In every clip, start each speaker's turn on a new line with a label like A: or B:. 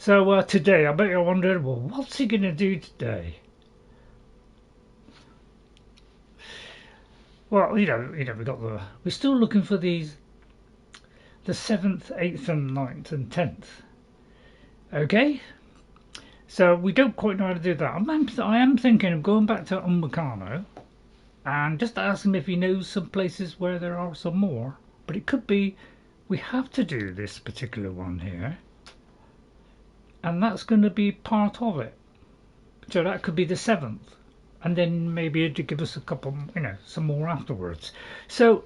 A: So today, I bet you're wondering, well, what's he going to do today? Well, we're still looking for the 7th, 8th and 9th and 10th. Okay? So we don't quite know how to do that. I am thinking of going back to Umbercano and just ask him if he knows some places where there are some more. But it could be we have to do this particular one here. And that's going to be part of it. So that could be the 7th. And then maybe to give us a couple, some more afterwards. So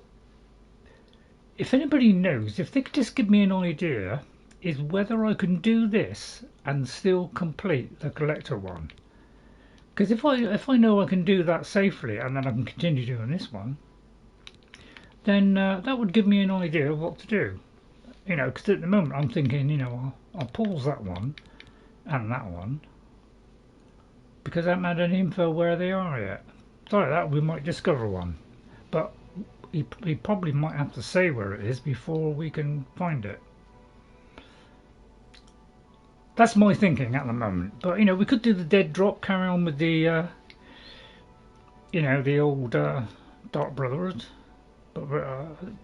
A: if anybody knows, if they could just give me an idea, is whether I can do this and still complete the collector one. Because if I know I can do that safely and then I can continue doing this one, then that would give me an idea of what to do. Because at the moment I'm thinking, I'll pause that one and that one because I haven't had any info where they are yet. Sorry, that we might discover one, but he probably might have to say where it is before we can find it. That's my thinking at the moment. But we could do the dead drop, carry on with the the old Dark Brotherhood. But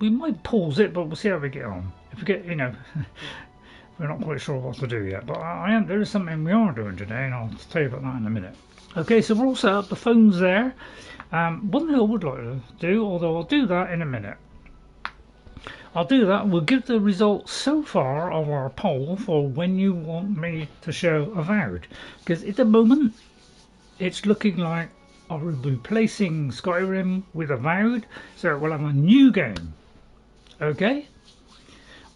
A: we might pause it, but we'll see how we get on. If we get, we're not quite sure what to do yet. But there is something we are doing today, and I'll tell you about that in a minute. Okay, so we're all set up. The phone's there. One thing I would like to do, although I'll do that in a minute. I'll do that. We'll give the results so far of our poll for when you want me to show Avowed. Because at the moment, it's looking like I will be replacing Skyrim with Avowed, so we'll have a new game. Okay?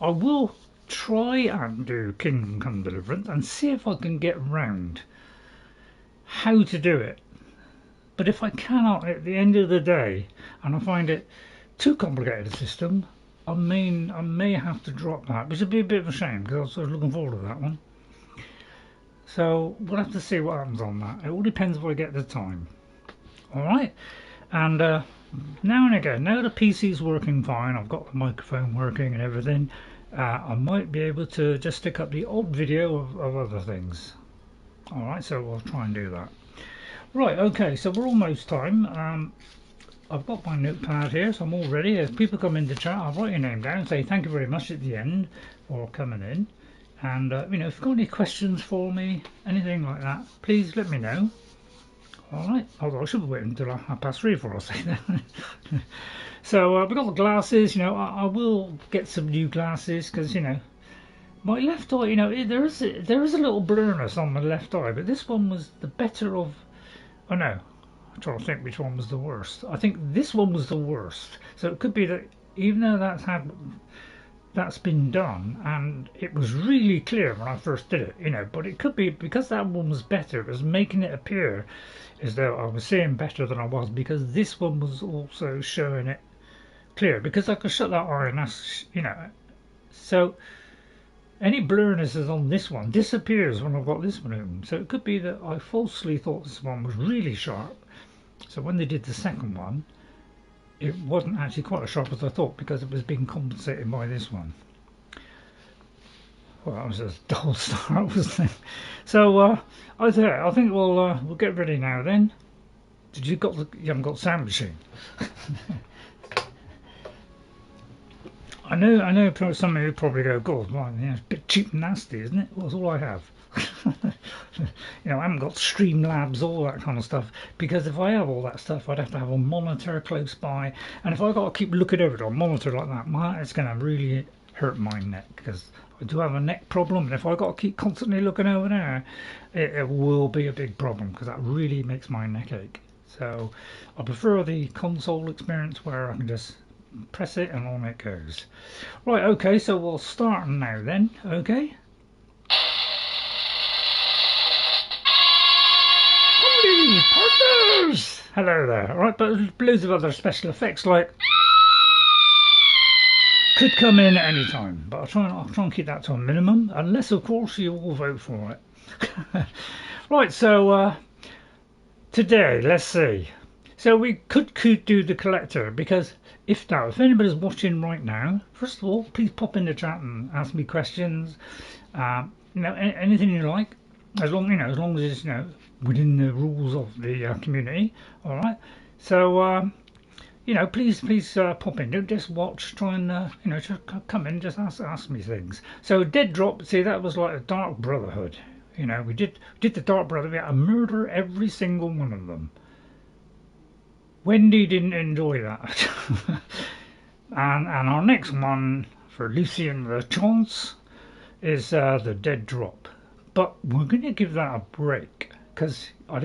A: I will try and do Kingdom Come Deliverance and see if I can get round how to do it. But if I cannot at the end of the day, and I find it too complicated a system, I may have to drop that, which would be a bit of a shame because I was sort of looking forward to that one. So we'll have to see what happens on that. It all depends if I get the time. Alright, and now and again, now the PC's working fine, I've got the microphone working and everything, I might be able to just stick up the odd video of other things. Alright, so we'll try and do that. Right, okay, so we're almost time. I've got my notepad here, so I'm all ready. As people come in the chat, I'll write your name down and say thank you very much at the end for coming in. And, if you've got any questions for me, anything like that, please let me know. Alright, although I should be waiting until 3:30 before I say that. So we've got the glasses, I will get some new glasses because, my left eye, there is a little blurriness on my left eye, but this one was the better of, I'm trying to think which one was the worst. I think this one was the worst. So it could be that even though that's been done and it was really clear when I first did it, but it could be because that one was better, it was making it appear as though I was seeing better than I was because this one was also showing it clear because I could shut that eye and that's, so any blurrinesses on this one disappears when I've got this one open. So it could be that I falsely thought this one was really sharp. So when they did the second one, it wasn't actually quite as sharp as I thought because it was being compensated by this one. Well, that was a dull start, wasn't it? So I think we'll get ready now. Then, you haven't got the sound machine? I know. Some of you probably go, "God, it's a bit cheap and nasty, isn't it?" Well, that's all I have. I haven't got Streamlabs, all that kind of stuff, because if I have all that stuff I'd have to have a monitor close by, and if I got to keep looking over it on a monitor like that, it's going to really hurt my neck because I do have a neck problem, and if I got to keep constantly looking over there, it will be a big problem because that really makes my neck ache. So I prefer the console experience where I can just press it and on it goes. Right, okay, so we'll start now then. Okay, partners! Hello there. Alright, but loads of other special effects like could come in at any time, but I'll try and keep that to a minimum, unless of course you all vote for it. Right, so today, let's see. So we could do the collector because if anybody's watching right now, first of all, please pop in the chat and ask me questions. you know, anything you like, as long as long as it's, you know, within the rules of the community. All right. So you know, please pop in. Don't just watch. Try and you know, just come in. Just ask me things. So Dead Drop. See, that was like a Dark Brotherhood. You know, we did the Dark Brotherhood. We had to murder every single one of them. Wendy didn't enjoy that. and our next one for Lucian the Chance is the Dead Drop. But we're going to give that a break because I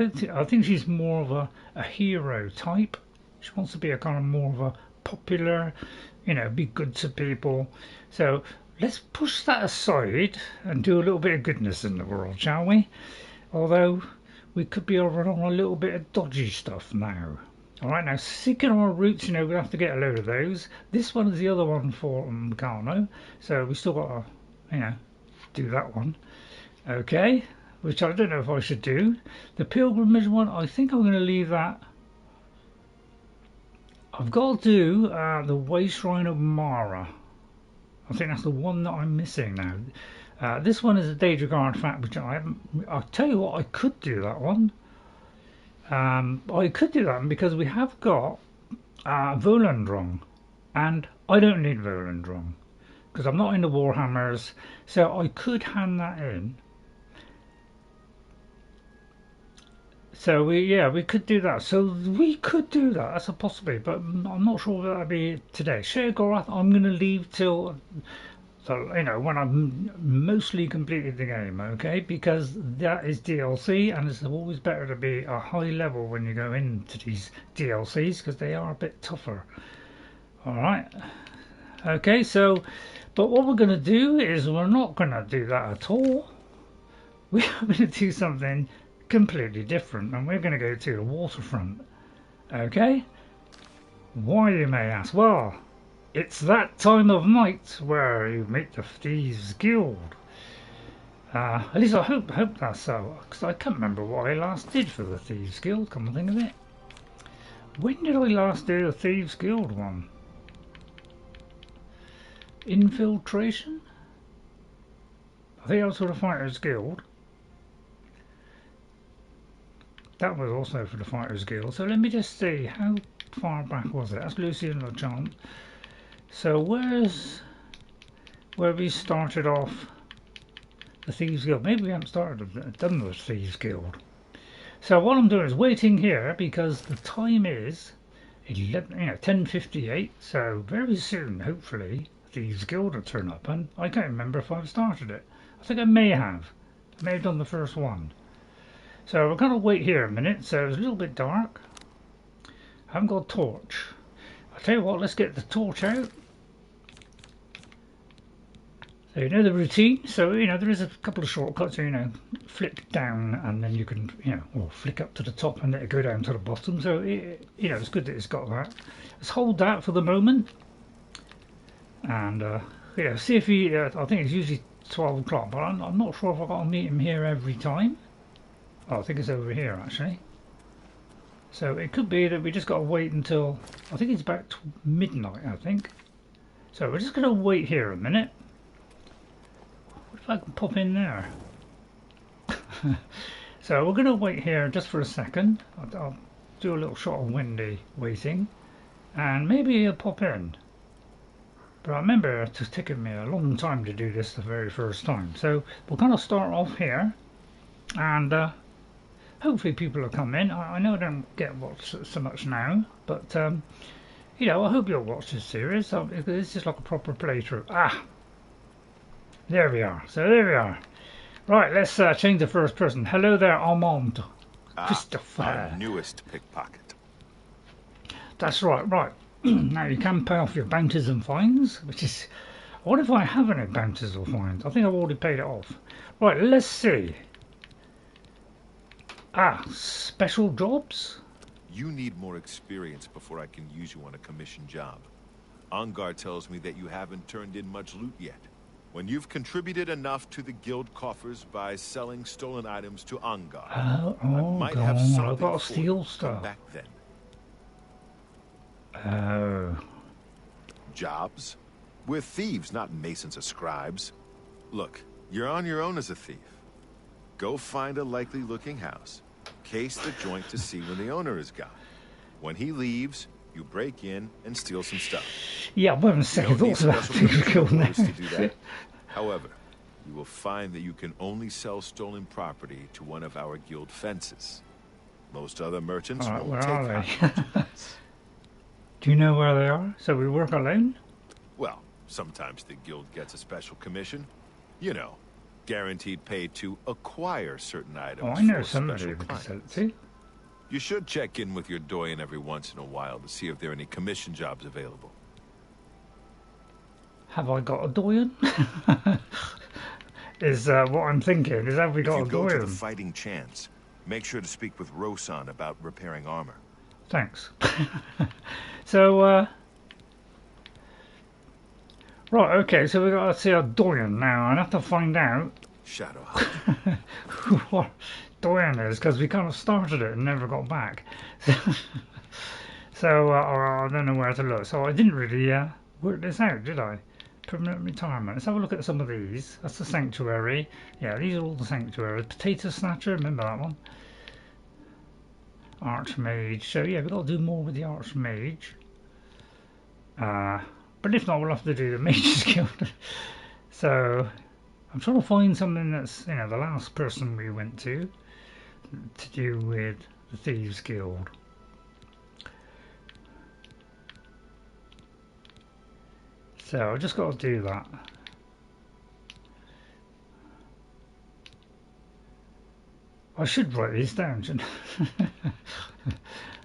A: think she's more of a hero type. She wants to be a kind of more of a popular, you know, be good to people. So let's push that aside and do a little bit of goodness in the world, shall we? Although we could be over on a little bit of dodgy stuff now. All right, now seeking our roots, you know, we'll have to get a load of those. This one is the other one for Meccano, so we still got to, you know, do that one. Okay, which I don't know if I should do. The pilgrimage one, I think I'm going to leave that. I've got to do the Way Shrine of Mara. I think that's the one that I'm missing now. This one is a Daedric artifact, which I haven't. I'll tell you what, I could do that one. I could do that because we have got Volendrong, and I don't need Volendrong because I'm not into Warhammers, so I could hand that in. So we could do that. So we could do that. That's a possibility, but I'm not sure that'll be today. Sheogorath, I'm going to leave till, so you know, when I've mostly completed the game, okay? Because that is DLC, and it's always better to be a high level when you go into these DLCs because they are a bit tougher. All right. Okay. So, but what we're going to do is we're not going to do that at all. We are going to do something completely different, and we're going to go to the waterfront. Okay, why, you may ask? Well, it's that time of night where you meet the Thieves Guild. At least I hope that's so, because I can't remember what I last did for the Thieves Guild, come to think of it. When did I last do the Thieves Guild one? Infiltration? I think I was for the Fighters Guild. That was also for the Fighters Guild. So let me just see, how far back was it? That's Lucian LeChamp. So where we started off the Thieves Guild? Maybe we haven't done the Thieves Guild. So what I'm doing is waiting here because the time is 10:58. So very soon, hopefully, Thieves Guild will turn up. And I can't remember if I've started it. I think I may have. I may have done the first one. So we're going to wait here a minute. So it's a little bit dark. I haven't got a torch. I'll tell you what, let's get the torch out. So you know the routine. So you know there is a couple of shortcuts. So, you know, flick down and then you can, you know, or flick up to the top and let it go down to the bottom. So you know it's good that it's got that. Let's hold that for the moment. And yeah, see if he. I think it's usually 12 o'clock, but I'm not sure if I've got to meet him here every time. Oh, I think it's over here actually. So it could be that we just got to wait until, I think it's about midnight, I think. So we're just going to wait here a minute. What if I can pop in there? So we're going to wait here just for a second. I'll do a little shot of Wendy waiting. And maybe he'll pop in. But I remember it's taken me a long time to do this the very first time. So we're going to start off here. And hopefully people will come in. I know I don't get watched so much now, but you know, I hope you'll watch this series. It's just like a proper playthrough. Ah, there we are. So there we are. Right, let's change the first person. Hello there, Armand Christophe.
B: Our newest pickpocket.
A: That's right. Right. Now you can pay off your bounties and fines, which is. I wonder if I have any bounties or fines. I think I've already paid it off. Right, let's see. Ah, special jobs?
B: You need more experience before I can use you on a commission job. Ongar tells me that you haven't turned in much loot yet. When you've contributed enough to the guild coffers by selling stolen items to Ongar, I might have something
A: I've got to
B: for
A: steal
B: you.
A: stuff.
B: Come back then.
A: Oh.
B: Jobs? We're thieves, not masons or scribes. Look, You're on your own as a thief. Go find a likely-looking house, case the joint to see when the owner is gone. When he leaves, you break in and steal some stuff.
A: Yeah, I wasn't saying thoughts about Thieves Guild now.
B: To do that. However, you will find that you can only sell stolen property to one of our guild fences. Most other merchants won't take hostages.
A: Do you know where they are? So we work alone?
B: Well, sometimes the guild gets a special commission. You know, guaranteed pay to acquire certain items.
A: Oh, I know somebody who can sell it to.
B: You should check in with your doyen every once in a while to see if there are any commission jobs available.
A: Have I got a doyen? Is what I'm thinking. Is have we got a doyen?
B: If you go to the fighting chance, make sure to speak with Rosan about repairing armor.
A: Thanks. So, right, okay, so we got to see a doyen now. I have to find out
B: Shadow
A: who what doyen is, because we kind of started it and never got back. So, I don't know where to look. So I didn't really work this out, did I? Permanent retirement. Let's have a look at some of these. That's the sanctuary. Yeah, these are all the sanctuaries. Potato snatcher, remember that one? Archmage. So yeah, we've got to do more with the Archmage. But if not, we'll have to do the Mages Guild. So I'm trying to find something that's, you know, the last person we went to do with the Thieves Guild. So I've just got to do that. I should write these down, shouldn't I?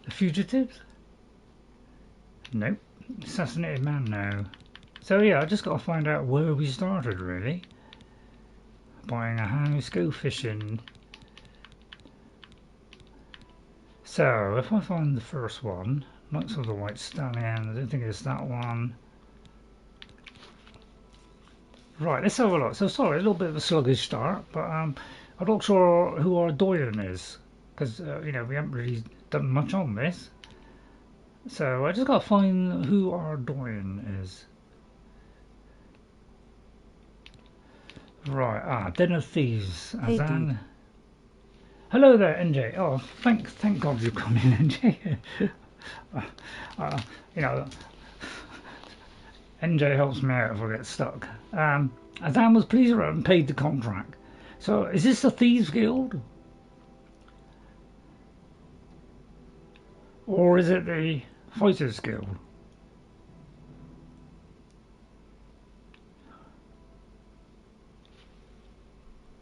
A: The fugitives? Nope. Assassinated man, no. So yeah, I just got to find out where we started, really. Buying a house, go fishing. So if I find the first one, Knights of the White Stallion, I don't think it's that one. Right, let's have a look. So sorry, a little bit of a sluggish start, but I'm not sure who our doyen is, because you know, we haven't really done much on this. So I just got to find who our doyen is. Right, Den of Thieves.
C: Hey,
A: Azan. Hello there, NJ. Oh, thank God you've come in, NJ. You know, NJ helps me out if I get stuck. Azan was pleased and paid the contract. So, is this the Thieves Guild? Or is it the Fighters Guild?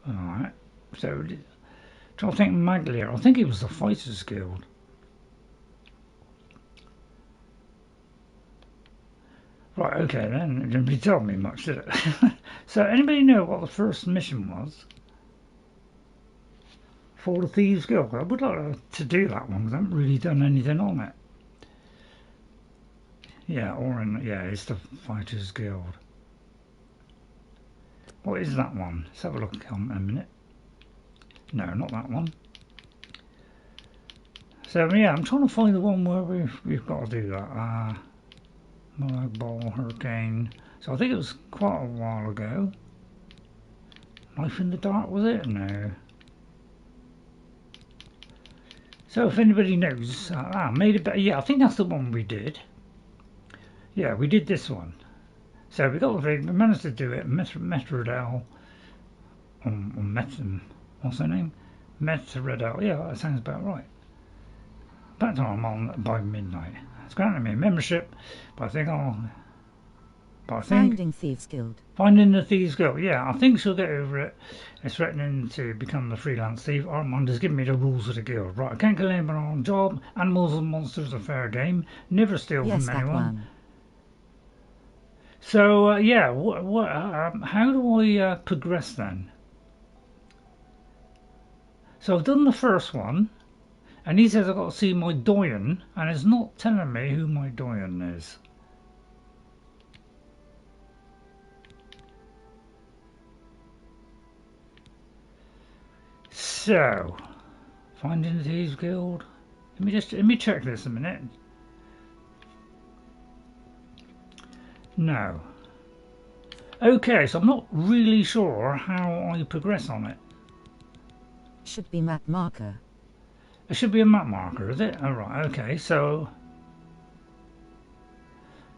A: Alright. So, trying to think Maglia. I think it was the Fighters Guild. Right, okay then. It didn't really tell me much, did it? So, anybody know what the first mission was? For the Thieves Guild? I would like to do that one, because I haven't really done anything on it. Yeah, yeah, it's the Fighters Guild. What is that one? Let's have a look in a minute. No, not that one. So, yeah, I'm trying to find the one where we've got to do that. Molag Ball, Hurricane. So I think it was quite a while ago. Knife in the Dark, was it? No. So if anybody knows, made it better. Yeah, I think that's the one we did. Yeah, we did this one. So we got the thing, we managed to do it. Methredhel. What's her name? Methredhel. Yeah, that sounds about right. Back to Armand by midnight. It's granted me a membership, but I think
C: Finding Thieves Guild.
A: Finding the Thieves Guild, yeah, I think she'll get over it. It's threatening to become the freelance thief. Armand has given me the rules of the guild. Right, I can't kill anyone on job. Animals and monsters are fair game. Never steal from anyone. So, yeah, how do I progress then? So I've done the first one. And he says I've got to see my doyen, and it's not telling me who my doyen is. So, finding the Thieves Guild. Let me check this a minute. No. Okay, so I'm not really sure how I progress on it.
C: Should be map marker.
A: It should be a map marker, is it? Oh, right, okay, so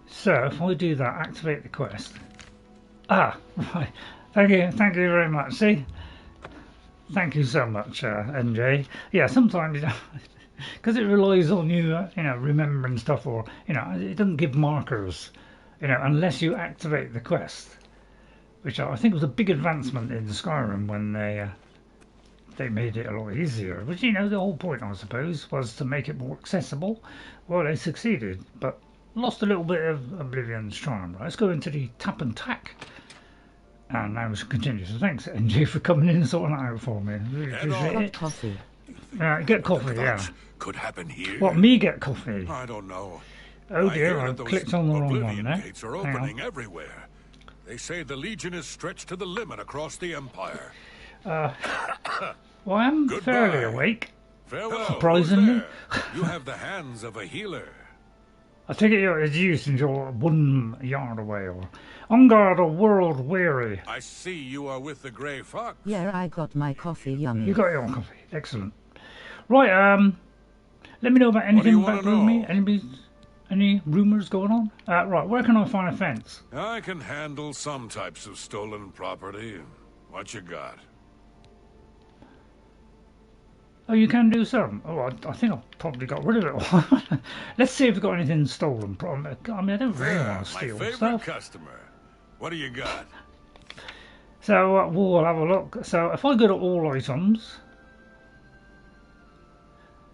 A: if I do that, activate the quest. Ah, right. Thank you very much. See? Thank you so much, NJ. Yeah, sometimes, because it relies on you, remembering stuff, or, it doesn't give markers, unless you activate the quest, which I think was a big advancement in Skyrim when they made it a lot easier. Which, the whole point, I suppose, was to make it more accessible. Well, they succeeded, but lost a little bit of Oblivion's charm. Right, let's go into the tap and tack. And now we should continue. So thanks, NG, for coming in and sorting that out for me. Really appreciate it.
C: Coffee.
A: Get coffee, yeah.
D: Could happen here.
A: What, me get coffee?
D: I don't know.
A: Oh dear, I clicked on the wrong one there.
D: Gates are opening everywhere. They say the Legion is stretched to the limit across the Empire.
A: Well, I am fairly awake.
D: Farewell.
A: Surprisingly.
D: You have the hands of a healer.
A: I take it you're used since you're 1 yard away, or Ongar the world weary.
D: I see you are with the Grey Fox.
C: Yeah, I got my coffee, yummy.
A: You got your own coffee, excellent. Right, let me know about anything about Bruma. Any rumours going on? Right, where can I find a fence?
D: I can handle some types of stolen property. What you got?
A: Oh, you can do some. Oh, I think I've probably got rid of it all. Let's see if we've got anything stolen. I mean, I don't really want to steal
D: my favorite
A: stuff.
D: customer. What do you got?
A: So we'll have a look. So if I go to all items,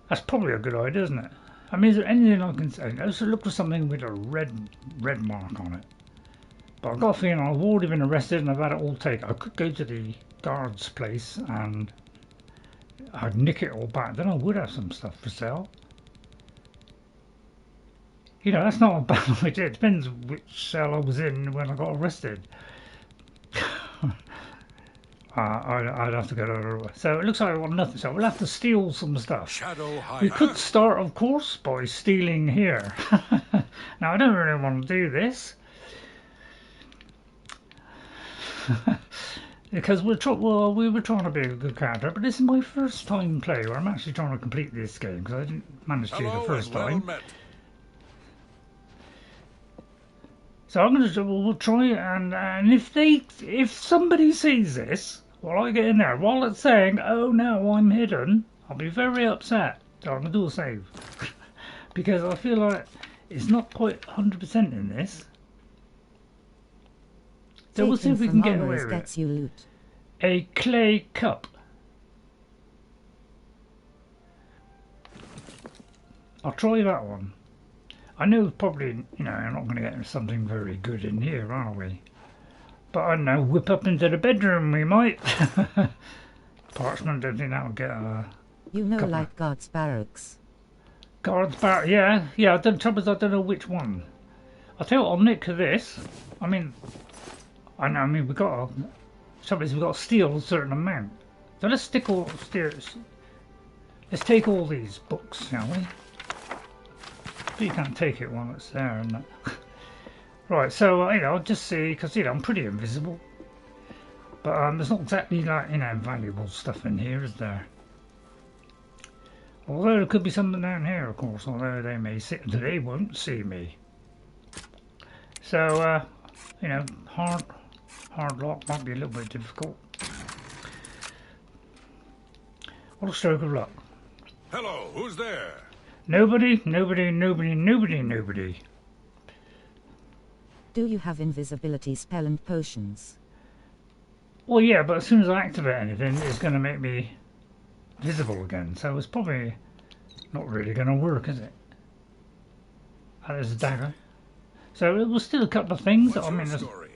A: that's probably a good idea, isn't it? I mean, is there anything I can say? Let's look for something with a red mark on it. But I've got a feeling I've already been arrested and I've had it all taken. I could go to the guard's place and I'd nick it all back. Then I would have some stuff for sale. That's not a bad idea. It depends which cell I was in when I got arrested. I'd have to go to. So it looks like I've got nothing. So we'll have to steal some stuff. We could start, of course, by stealing here. Now I don't really want to do this. Because we were trying to be a good character, but this is my first time play where I'm actually trying to complete this game because I didn't manage to do the first time. So I'm gonna we'll try and if somebody sees this while I get in there while it's saying, oh no, I'm hidden, I'll be very upset. So I'm gonna do a save because I feel like it's not quite 100% in this. So we'll see if we can get away with it.
C: You loot.
A: A clay cup. I'll try that one. I know probably, I'm not going to get something very good in here, are we? But I don't know, whip up into the bedroom we might. Parchment, don't think that'll get a...
C: like guards' barracks.
A: Guards' barracks, yeah. The trouble is I don't know which one. I'll tell you what, I'll nick this. I mean, we've got to steal a certain amount. So let's let's take all these books, shall we? But you can't take it while it's there, and right. So I'll just see because I'm pretty invisible. But there's not exactly like valuable stuff in here, is there? Although there could be something down here, of course. Although they won't see me. So hard lock might be a little bit difficult. What a stroke of luck.
D: Hello, who's there?
A: Nobody.
C: Do you have invisibility spell and potions?
A: Well, yeah, but as soon as I activate anything, it's going to make me visible again. So it's probably not really going to work, is it? And there's a dagger. So it was still a couple of things.
D: What's your story?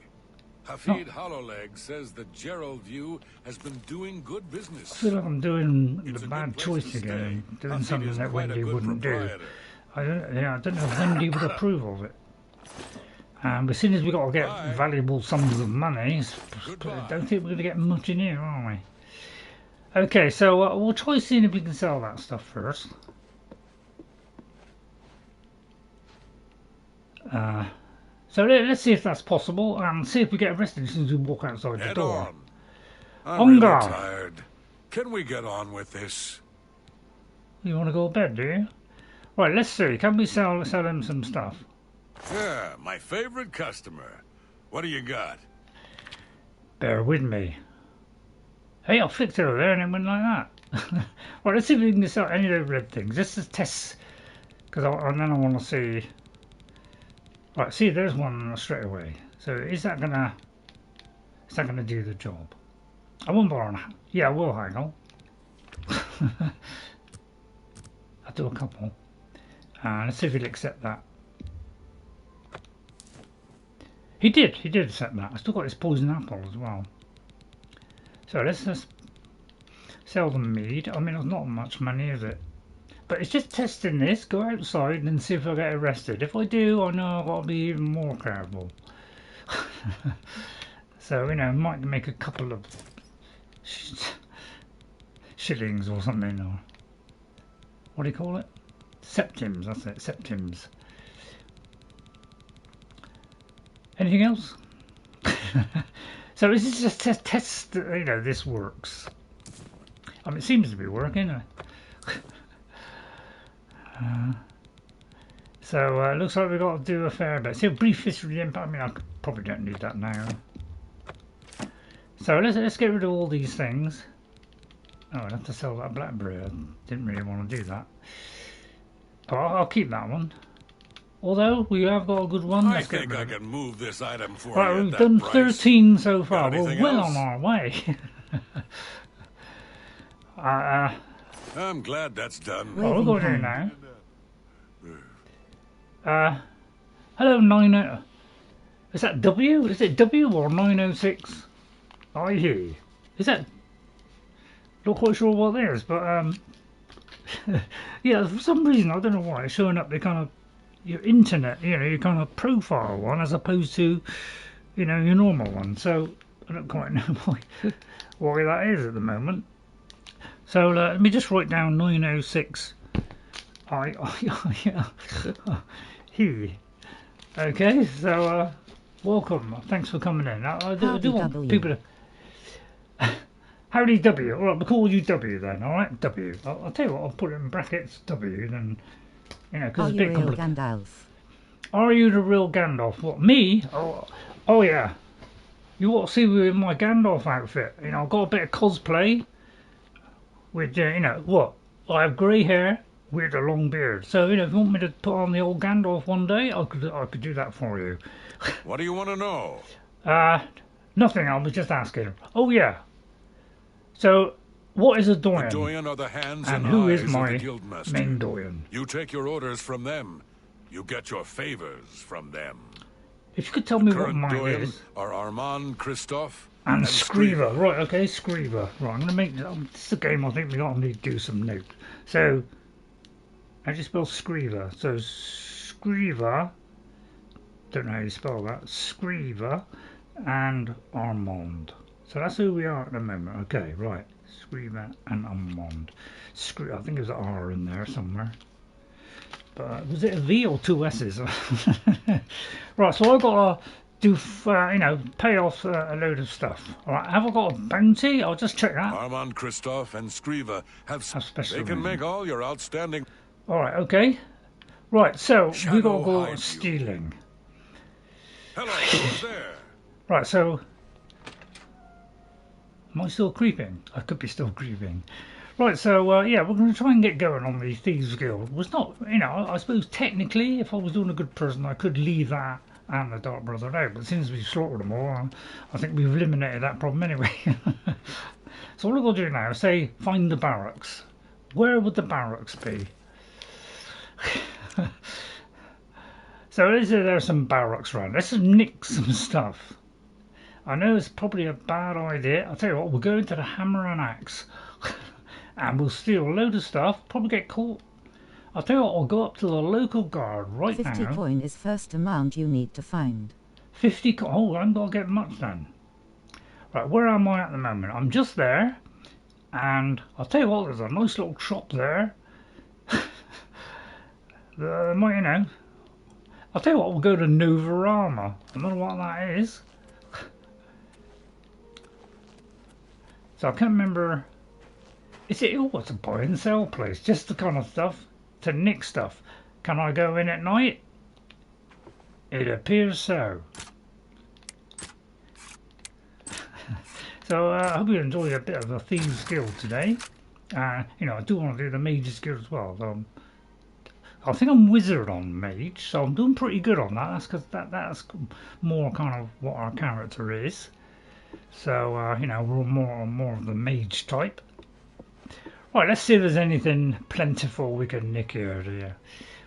D: Hafid Hollowleg says that Gerald View has been doing good business.
A: I feel like I'm doing the bad choice again, doing something that Wendy wouldn't do. I don't know if Wendy would approve of it. As soon as we've got to get valuable sums of money, I don't think we're going to get much in here, are we? Okay, so we'll try seeing if we can sell that stuff first. So let's see if that's possible and see if we get arrested as soon as we walk outside the
D: Head
A: door.
D: on. I'm really
A: Ongar.
D: tired. Can we get on with this?
A: You want to go to bed, do you? Right, let's see. Can we sell him some stuff?
D: Yeah, my favorite customer. What do you got?
A: Bear with me. Hey, I flicked it over there and it went like that. Right, let's see if we can sell any of those red things. Just to test, because then I want to see. Right, see, there's one straight away. So is that gonna do the job? I won't bother on. Yeah, I will haggle. I'll do a couple. Let's see if he'll accept that. He did accept that. I still got his poison apple as well. So let's just sell the mead. I mean, it's not much money, is it? But it's just testing this. Go outside and see if I get arrested. If I do, I know I've got to be even more careful. So, you know, might make a couple of shillings or something, or what do you call it? Septims, that's it, septims. Anything else? So this is just test, you know, this works. I mean, it seems to be working. So it looks like we've got to do a fair bit. See, a brief history of the Empire. I mean, I probably don't need that now. So let's get rid of all these things. Oh, I'd have to sell that blackberry. I didn't really want to do that. But I'll keep that one. Although we have got a good one.
D: I think I can move this item for
A: right,
D: you.
A: we've done 13 so far. We're well
D: else?
A: on our way.
D: I'm glad that's done.
A: What we're going to do now. Hello, 90. Is that W? Is it W or 906? I hear. Is that? Not quite sure what it is, but yeah, for some reason I don't know why it's showing up the kind of your internet, you know, your kind of profile one as opposed to, you know, your normal one. So I don't quite know why that is at the moment. So let me just write down 906. He. Okay, so welcome. Thanks for coming in. I do want people to. Howdy W. Alright, we'll call you W then, alright? W. I'll tell you what, I'll put it in brackets W then, you know, because it's a bit complicated.
C: Gandalf?
A: Are you the real Gandalf? What, me? Oh yeah. You want to see me in my Gandalf outfit? You know, I've got a bit of cosplay with, you know, what? I have grey hair with a long beard. So, you know, if you want me to put on the old Gandalf one day, I could do that for you.
D: What do you want to know?
A: Nothing, I was just asking. Oh yeah. So, what is a doyen?
D: The doyen are the hands and
A: who
D: eyes
A: is my
D: of the guildmaster.
A: main doyen?
D: You take your orders from them. You get your favors from them.
A: If you could tell me what
D: Current
A: mine
D: doyen
A: is.
D: are Armand Christophe
A: And Screever. Right, okay, Screever. Right, I'm going to make this is a game I think we're going to need to do some note. So, how do you spell Screever? So, Screever, don't know how you spell that, Screever and Armand. So that's who we are at the moment. Okay, right. Screever and Armand. I think there's an R in there somewhere. But was it a V or two S's? Right, so I've got to do, you know, pay off a load of stuff. All right, have I got a bounty? I'll just check that.
D: Armand Christophe and Screever have
A: special.
D: They can make all your outstanding.
A: All right, okay. Right, so we got to go
D: Shadow
A: stealing.
D: Hello, who's there?
A: Right, so am I still creeping? I could be still creeping. Right, so yeah, we're going to try and get going on the Thieves Guild. Was not, you know, I suppose technically, if I was doing a good person, I could leave that and the Dark Brother out. But since we've slaughtered them all, I think we've eliminated that problem anyway. So what we're going to do now is say, find the barracks. Where would the barracks be? So there's some barracks around. Let's nick some stuff. I know it's probably a bad idea. I'll tell you what, we'll go into the Hammer and Axe. And we'll steal a load of stuff, probably get caught. I'll tell you what, I'll go up to the local guard right
C: 50
A: now.
C: 50 coin is first amount you need to find.
A: 50 coin, oh, I haven't got to get much then. Right, where am I at the moment? I'm just there. And I'll tell you what, there's a nice little shop there. You know. I'll tell you what, we'll go to Nova Armor. I don't know what that is. So I can't remember. Is it? Oh, it's a buy and sell place. Just the kind of stuff to nick stuff. Can I go in at night? It appears so. So I hope you enjoy a bit of the Thieves Guild today. You know, I do want to do the Mages Guild as well. I think I'm Wizard on Mage, so I'm doing pretty good on that. That's because that's more kind of what our character is. So you know, we're more of the Mage type. Right, let's see if there's anything plentiful we can nick here. Dear.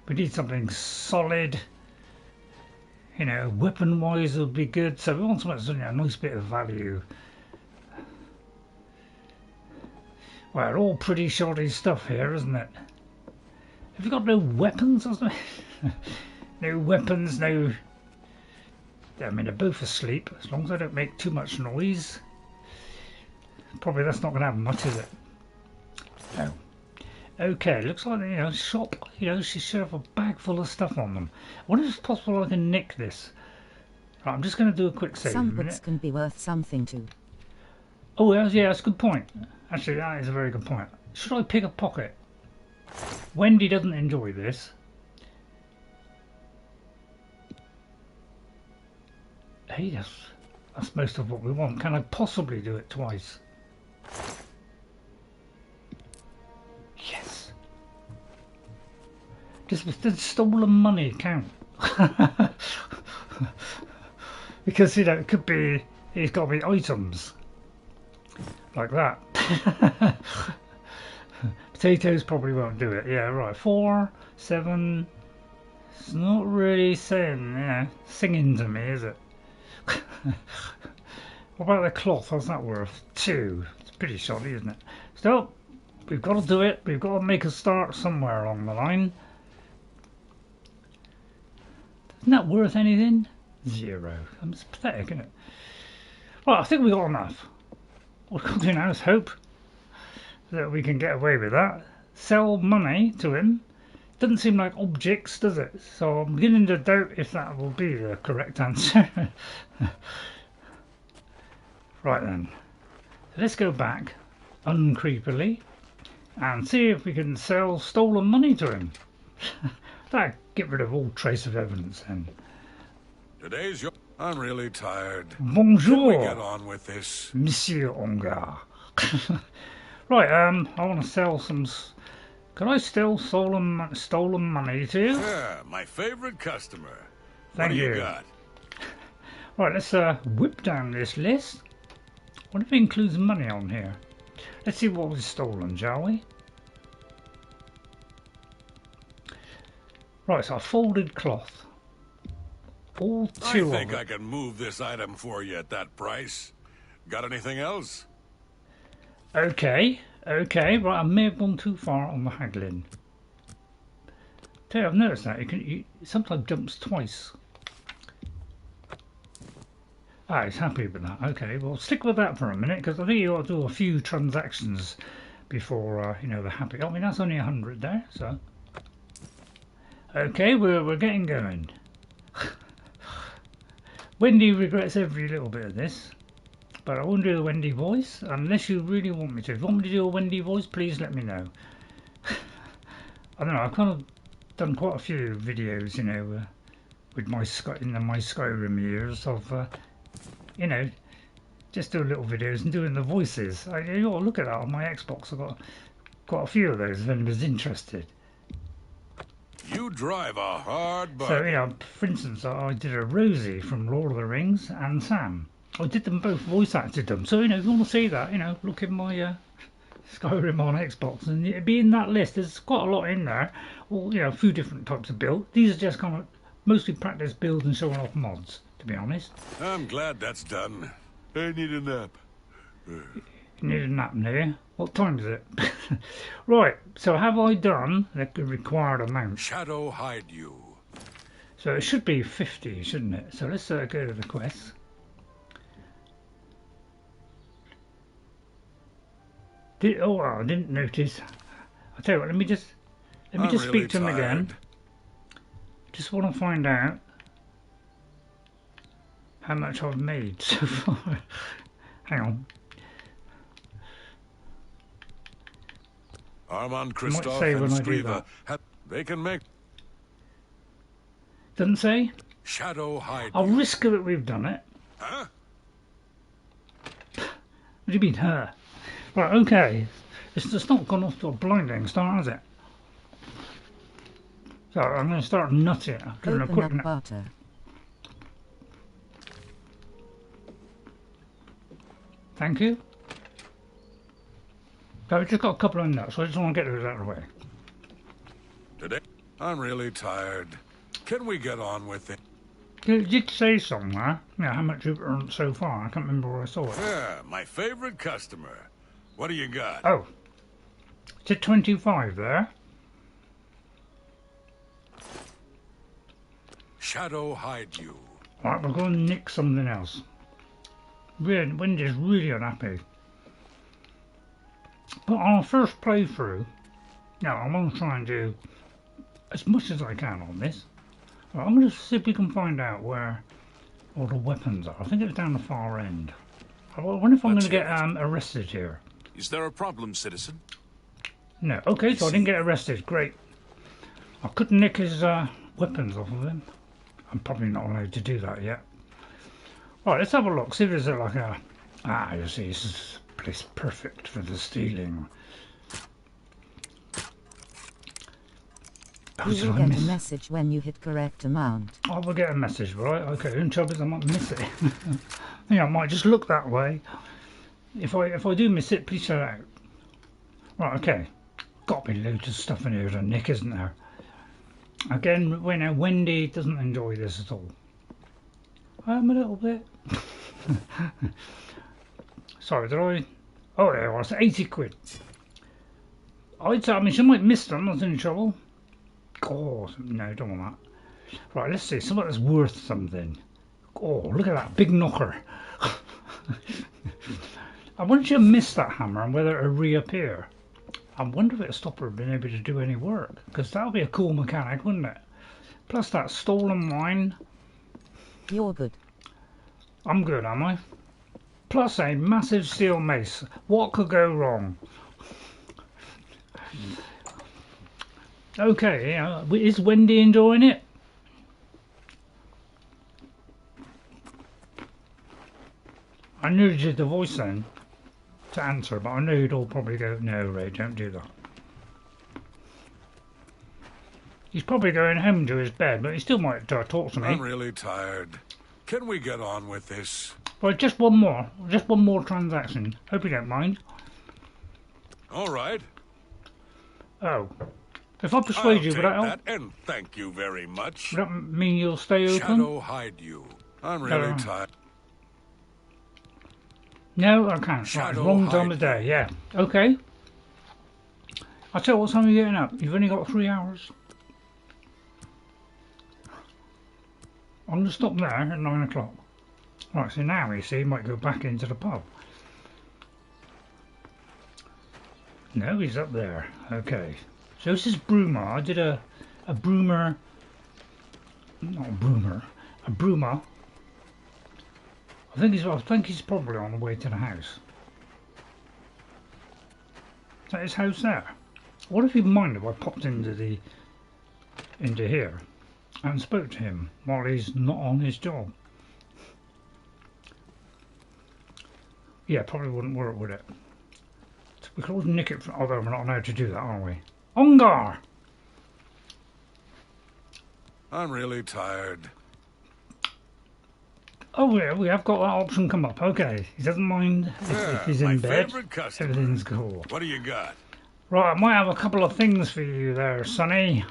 A: We need something solid. You know, weapon-wise would be good. So we want something, a nice bit of value. Well, all pretty shoddy stuff here, isn't it? Have you got no weapons or something? No weapons, no... I mean, they're both asleep, as long as I don't make too much noise. Probably that's not going to have much, is it? No. Okay, looks like, you know, shop, you know, she should have a bag full of stuff on them. I wonder if it's possible I can nick this. Right, I'm just going to do a quick save.
C: Some books can be worth something too.
A: Oh, yeah, that's a good point. Actually, that is a very good point. Should I pick a pocket? Wendy doesn't enjoy this. Hey, that's most of what we want. Can I possibly do it twice? Yes. Does stolen money count? Because, you know, it could be, it's got to be items. Like that. Potatoes probably won't do it. Yeah, right. 4, 7. It's not really saying, you know, singing to me, is it? What about the cloth? What's that worth? 2. It's pretty shoddy, isn't it? Still, we've got to do it. We've got to make a start somewhere along the line. Isn't that worth anything? 0. It's pathetic, isn't it? Well, I think we got enough. What we've got to do now is hope that we can get away with that. Sell money to him. Doesn't seem like objects, does it? So I'm beginning to doubt if that will be the correct answer. Right then. So let's go back uncreepily and see if we can sell stolen money to him. That get rid of all trace of evidence then.
D: Today's your... I'm really tired.
A: Bonjour.
D: Can we get on with this?
A: Monsieur Ongar. Right, I want to sell some... Could I steal stolen money too?
D: Yeah, my favorite customer.
A: Thank
D: what do
A: you.
D: you got?
A: Right, let's whip down this list. What if it includes money on here? Let's see what was stolen, shall we? Right, so a folded cloth. All 2
D: I think I can move this item for you at that price. Got anything else?
A: Okay, right, I may have gone too far on the haggling. Tell you, I've noticed that it sometimes jumps twice. Ah, he's happy with that. Okay, well, stick with that for a minute, because I think you ought to do a few transactions before, you know, they're happy. I mean, that's only 100 there, so... Okay, we're getting going. Wendy regrets every little bit of this, but I won't do the Wendy voice unless you really want me to. If you want me to do a Wendy voice, please let me know. I don't know, I've kind of done quite a few videos, you know, with my Skyrim years of, you know, just doing little videos and doing the voices. You ought to look at that on my Xbox. I've got quite a few of those if anybody's interested.
D: You drive a hard bargain.
A: So, you know, for instance, I did a Rosie from Lord of the Rings and Sam. I did them both, voice acted them. So, you know, if you want to see that, you know, look in my Skyrim on Xbox and it'd be in that list. There's quite a lot in there. Well, you know, a few different types of builds. These are just kind of mostly practice builds and showing off mods, to be honest.
D: I'm glad that's done. I need a nap.
A: You need a nap now. What time is it? Right, so have I done the required amount?
D: Shadow hide you.
A: So it should be 50, shouldn't it? So let's go to the quest. I didn't notice. I'll tell you what, let me just
D: really
A: speak to him again. just want to find out how much I've made so far. Hang on.
D: Armand Christophe
A: say
D: and
A: when I do
D: Striva, they can make
A: Doesn't say.
D: shadow hide.
A: I'll risk that we've done it.
D: Huh?
A: What do you mean, her? Right, okay. It's just not gone off to a blinding start, has it? So I'm going to start nutting. Doing a
C: Open
A: quick
C: up
A: nut.
C: barter.
A: Thank you. So I've just got a couple of nuts, so I just want to get those out of the way.
D: Today, I'm really tired. Can we get on with it?
A: You did say somewhere, how much you've earned so far. I can't remember where I saw it.
D: Yeah, my favorite customer. What do you got?
A: Oh, it's at 25 there.
D: Shadow hide you.
A: Right, we're going to nick something else. Wendy's really unhappy. But on our first playthrough, I want to try and do as much as I can on this. Right, I'm going to see if we can find out where all the weapons are. I think it's down the far end. I wonder if I'm going to get arrested here.
E: Is there a problem, citizen?
A: No. Okay, so I didn't get arrested. Great. I couldn't nick his weapons off of him. I'm probably not allowed to do that yet. Right, let's have a look. See if there's like a... you see, this is a place perfect for the stealing. Oh,
C: You will get a message when you hit correct amount.
A: I will get a message, right? Okay, the trouble is I might miss it. I might just look that way. If I do miss it, please shout out. Right, okay. Got to be loads of stuff in here to nick, isn't there? Again, Wendy doesn't enjoy this at all. A little bit. Sorry, did I? Oh, there was 80 quid. I mean, she might miss them, that's any trouble. Oh, no, don't want that. Right, let's see, something that's worth something. Oh, look at that, big knocker. I wonder if you missed that hammer and whether it'll reappear. I wonder if it'll stop her being able to do any work, because that would be a cool mechanic, wouldn't it? Plus that stolen wine.
C: You're good.
A: I'm good, am I? Plus a massive steel mace. What could go wrong? Okay, is Wendy enjoying it? I nearly did the voice then to answer, but I know you'd all probably go, no, Ray, don't do that. He's probably going home to his bed, but he still might talk to me.
D: I'm really tired. Can we get on with this?
A: Right, just one more transaction. Hope you don't mind.
D: All right.
A: Oh, if I persuade you, would that help?
D: And thank you very much.
A: Would that mean you'll stay open?
D: Shadow hide you. I'm really tired.
A: No, I can't. Right, wrong time of day. Yeah. Okay. I'll tell you what time you're getting up. You've only got 3 hours. I'm going to stop there at 9 o'clock. Right, so now you see, he might go back into the pub. No, he's up there. Okay. So this is Bruma. I did a Bruma. Not a Bruma. A Bruma. I think he's probably on the way to the house. Is that his house there? What if he'd mind if I popped into here and spoke to him while he's not on his job? Yeah, probably wouldn't work, would it? We could always nick it, although we're not allowed to do that, are we? Ongar!
D: I'm really tired.
A: Oh yeah, we have got that option come up. Okay, he doesn't mind if he's in bed. Everything's cool.
D: What do you got?
A: Right, I might have a couple of things for you there, Sonny.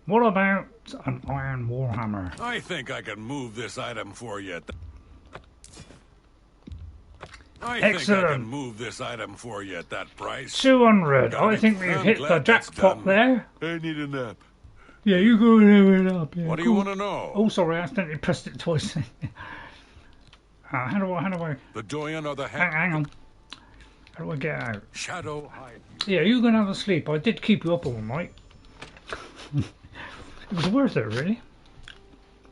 A: What about an iron warhammer?
D: I think I can move this item for you.
A: Excellent.
D: I can move this item for you at that price.
A: 200. I think we've hit the jackpot there.
D: I need a nap.
A: Yeah, you go and have it up. Yeah,
D: what do you want to know?
A: Oh, sorry, I accidentally pressed it twice. How do I?
D: The doyen or the
A: hang on. How do I get out?
D: Shadow hide.
A: Yeah, you're gonna have a sleep. I did keep you up all night. It was worth it, really.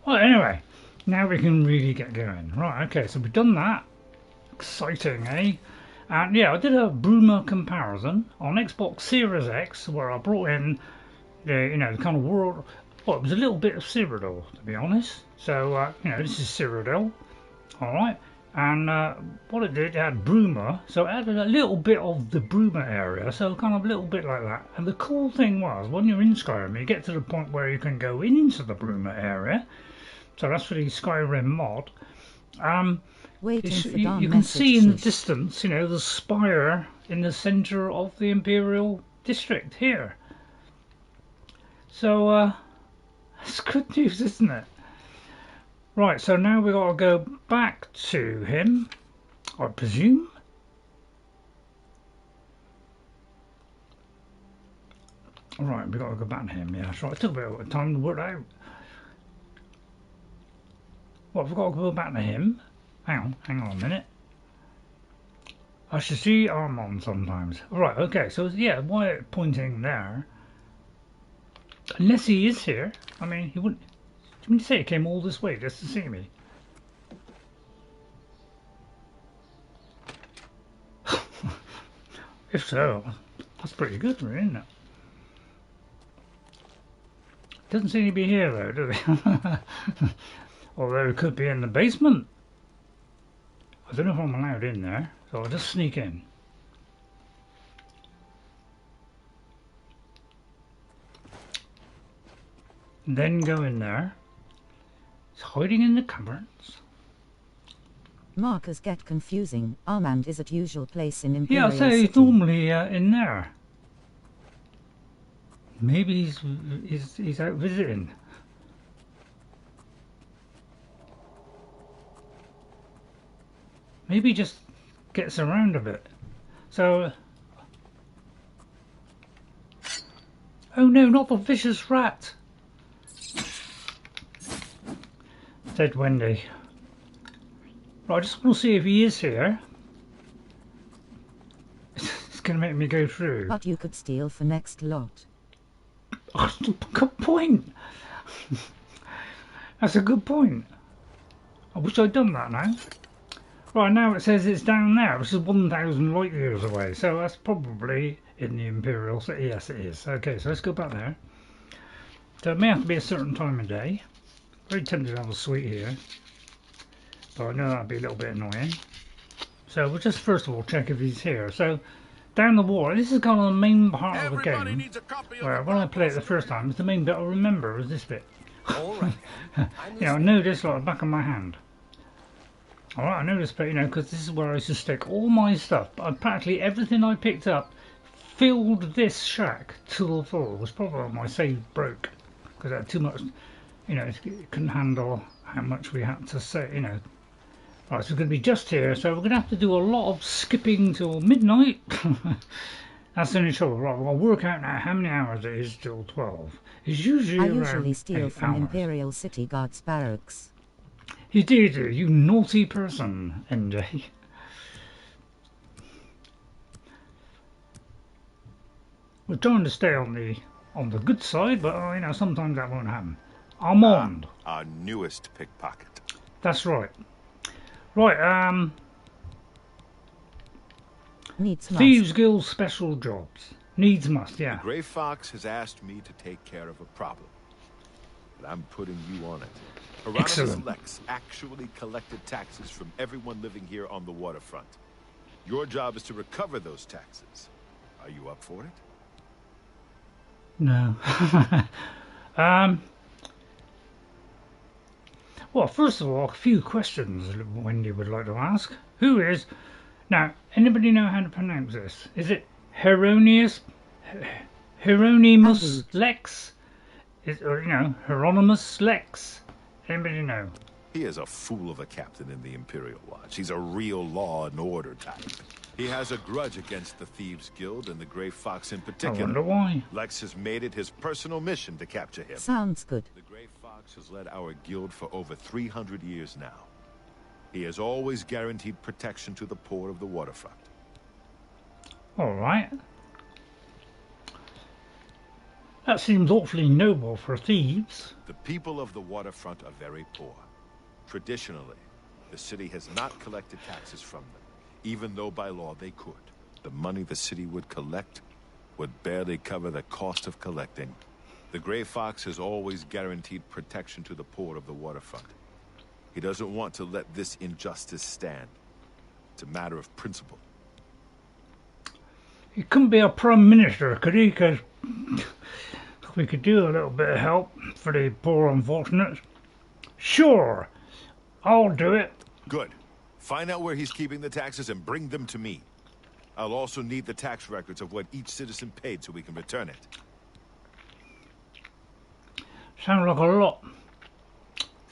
A: Well, anyway, now we can really get going. Right, okay, so we've done that. Exciting, eh? And yeah, I did a Bruma comparison on Xbox Series X where I brought in the, the kind of world. Well, it was a little bit of Cyrodiil, to be honest. So, this is Cyrodiil, alright? And what it did, it had Bruma, so it had a little bit of the Bruma area, so kind of a little bit like that. And the cool thing was, when you're in Skyrim, you get to the point where you can go into the Bruma area. So that's for the Skyrim mod. You can see in the distance, the spire in the centre of the Imperial District here. So, that's good news, isn't it? Right, so now we've got to go back to him, I presume. Right, we've got to go back to him, yeah, that's right. It took a bit of time to work out. Well, we've got to go back to him. Hang on a minute. I should see Armand sometimes. Right, okay, so yeah, why pointing there? Unless he is here. I mean, he wouldn't. Do you mean to say he came all this way just to see me? If so, that's pretty good, really, isn't it? Doesn't seem to be here though, does he? Although it could be in the basement. I don't know if I'm allowed in there, so I'll just sneak in. Then go in there. It's hiding in the cupboards.
C: Markers get confusing. Armand is at usual place in Imperial
A: City. Yeah, I say he's normally in there. Maybe he's out visiting. Maybe he just gets around a bit. So... Oh no, not the vicious rat! Said Wendy. Right, I just want to see if he is here. It's going to make me go through.
C: But you could steal for next lot.
A: Oh, good point! That's a good point. I wish I'd done that now. Right, now it says it's down there, which is 1,000 light years away, so that's probably in the Imperial City. Yes, it is. Okay, so let's go back there. So it may have to be a certain time of day. Very tempted to have a sweet here, but I know that'd be a little bit annoying. So we'll just first of all check if he's here. So down the water, this is kind of the main part of the game. Where when I played it the first time, it's the main bit I remember was this bit.
F: All right.
A: I know this like the back of my hand. Alright, I know this bit, because this is where I used to stick all my stuff. But practically everything I picked up filled this shack to the full. It was probably my save broke because I had too much. It couldn't handle how much we had to say, Right, so we're going to be just here, so we're going to have to do a lot of skipping till midnight. That's the only trouble. Right, we'll work out now how many hours it is till 12. It's usually
C: I usually steal from
A: hours.
C: Imperial City Guards Barracks.
A: You did, you naughty person, NJ. We're trying to stay on the good side, but sometimes that won't happen. Armand.
B: Our newest pickpocket.
A: That's right. Right,
C: Needs
B: Thieves
C: Guild
A: special jobs. Needs must, yeah.
B: The Grey Fox has asked me to take care of a problem, but I'm putting you on it. Hieronymus Lex actually collected taxes from everyone living here on the waterfront. Your job is to recover those taxes. Are you up for it?
A: No. Well, first of all, a few questions Wendy would like to ask. Who is... Now, anybody know how to pronounce this? Is it Hieronymus Lex? Hieronymus Lex? Anybody know?
B: He is a fool of a captain in the Imperial Watch. He's a real law and order type. He has a grudge against the Thieves Guild and the Grey Fox in particular.
A: I wonder why.
B: Lex has made it his personal mission to capture him.
C: Sounds good.
B: The Grey Fox has led our guild for over 300 years now. He has always guaranteed protection to the poor of the waterfront.
A: All right. That seems awfully noble for thieves.
B: The people of the waterfront are very poor. Traditionally, the city has not collected taxes from them, even though by law they could. The money the city would collect would barely cover the cost of collecting. The Grey Fox has always guaranteed protection to the poor of the waterfront. He doesn't want to let this injustice stand. It's a matter of principle.
A: He couldn't be a prime minister, could he? Because we could do a little bit of help for the poor unfortunates. Sure, I'll do it.
B: Good. Find out where he's keeping the taxes and bring them to me. I'll also need the tax records of what each citizen paid so we can return it.
A: Sounds like a lot.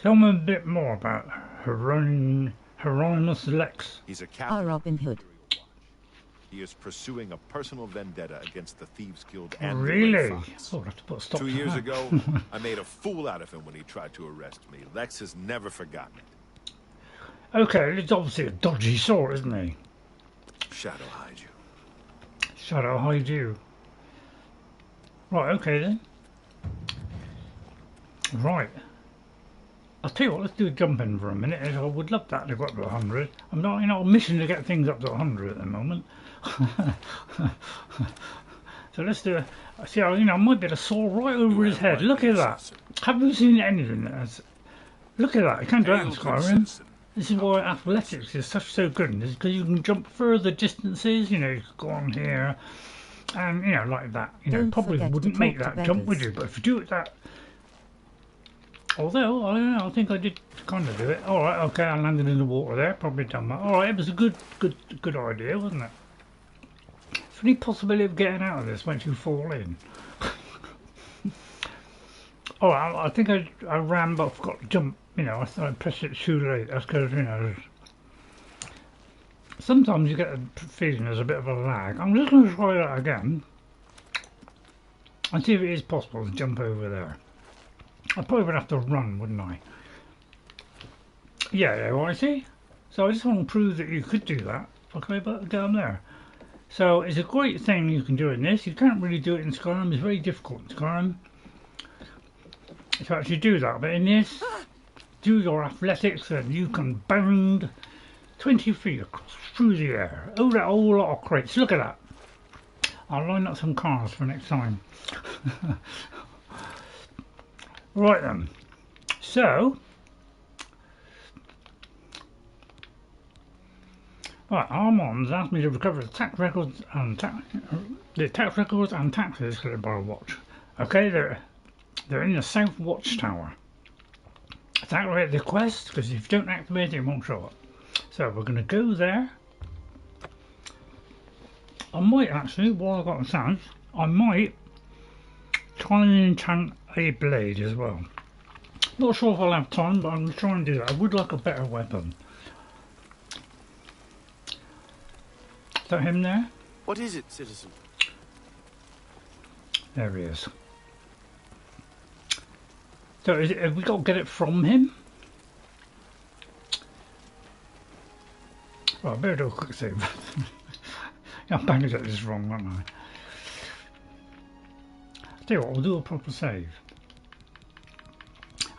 A: Tell me a bit more about Hieronymus Lex.
B: He's a captain.
C: Robin Hood.
B: He is pursuing a personal vendetta against the Thieves Guild and
A: Really?
B: the Grey Fox.
A: Oh, I'll have to put a stop
B: 2
A: to
B: years
A: that.
B: ago, I made a fool out of him when he tried to arrest me. Lex has never forgotten it.
A: Okay, it's obviously a dodgy sort, isn't he?
B: Shadow hide you.
A: Shadow hide you. Right, okay then. Right. I'll tell you what, let's do a jump in for a minute. I would love that to go up to 100. I'm not, on a mission to get things up to 100 at the moment. So let's do a... See, I might be able to saw right over his head. Look at that. Have you seen anything that has... Look at that. You can't do that in Skyrim. This is why athletics is so good. It's because you can jump further distances. You can go on here. And, like that. Probably wouldn't make that jump, would you? But if you do it that... Although, I don't know, I think I did kind of do it. Alright, okay, I landed in the water there, probably done that. Alright, it was a good idea, wasn't it? Is there any possibility of getting out of this once you fall in? Alright, I think I ran but I forgot to jump, I thought I pressed it too late. That's because, sometimes you get a feeling there's a bit of a lag. I'm just going to try that again and see if it is possible to jump over there. I probably would have to run, wouldn't I? Yeah, well, I see. So I just want to prove that you could do that. Okay, but down there. So it's a great thing you can do in this. You can't really do it in Skyrim. It's very difficult in Skyrim to actually do that. But in this, do your athletics and you can bound 20 feet across through the air. Oh, that whole lot of crates. Look at that. I'll line up some cars for next time. Right then, so, right, Armand's asked me to recover the tax records and taxes collected by a watch. Okay, they're in the South Watchtower. Let's activate the quest, because if you don't activate it, it won't show up. So we're going to go there. I might actually, while I've got the chance, I might try and enchant a blade as well. Not sure if I'll have time, but I'm going to try and do that. I would like a better weapon. Is that him there?
E: What is it, citizen?
A: There he is. So have we got to get it from him? Well, I better do a quick save. I'm banging at this wrong, aren't I? Tell you what, we'll do a proper save.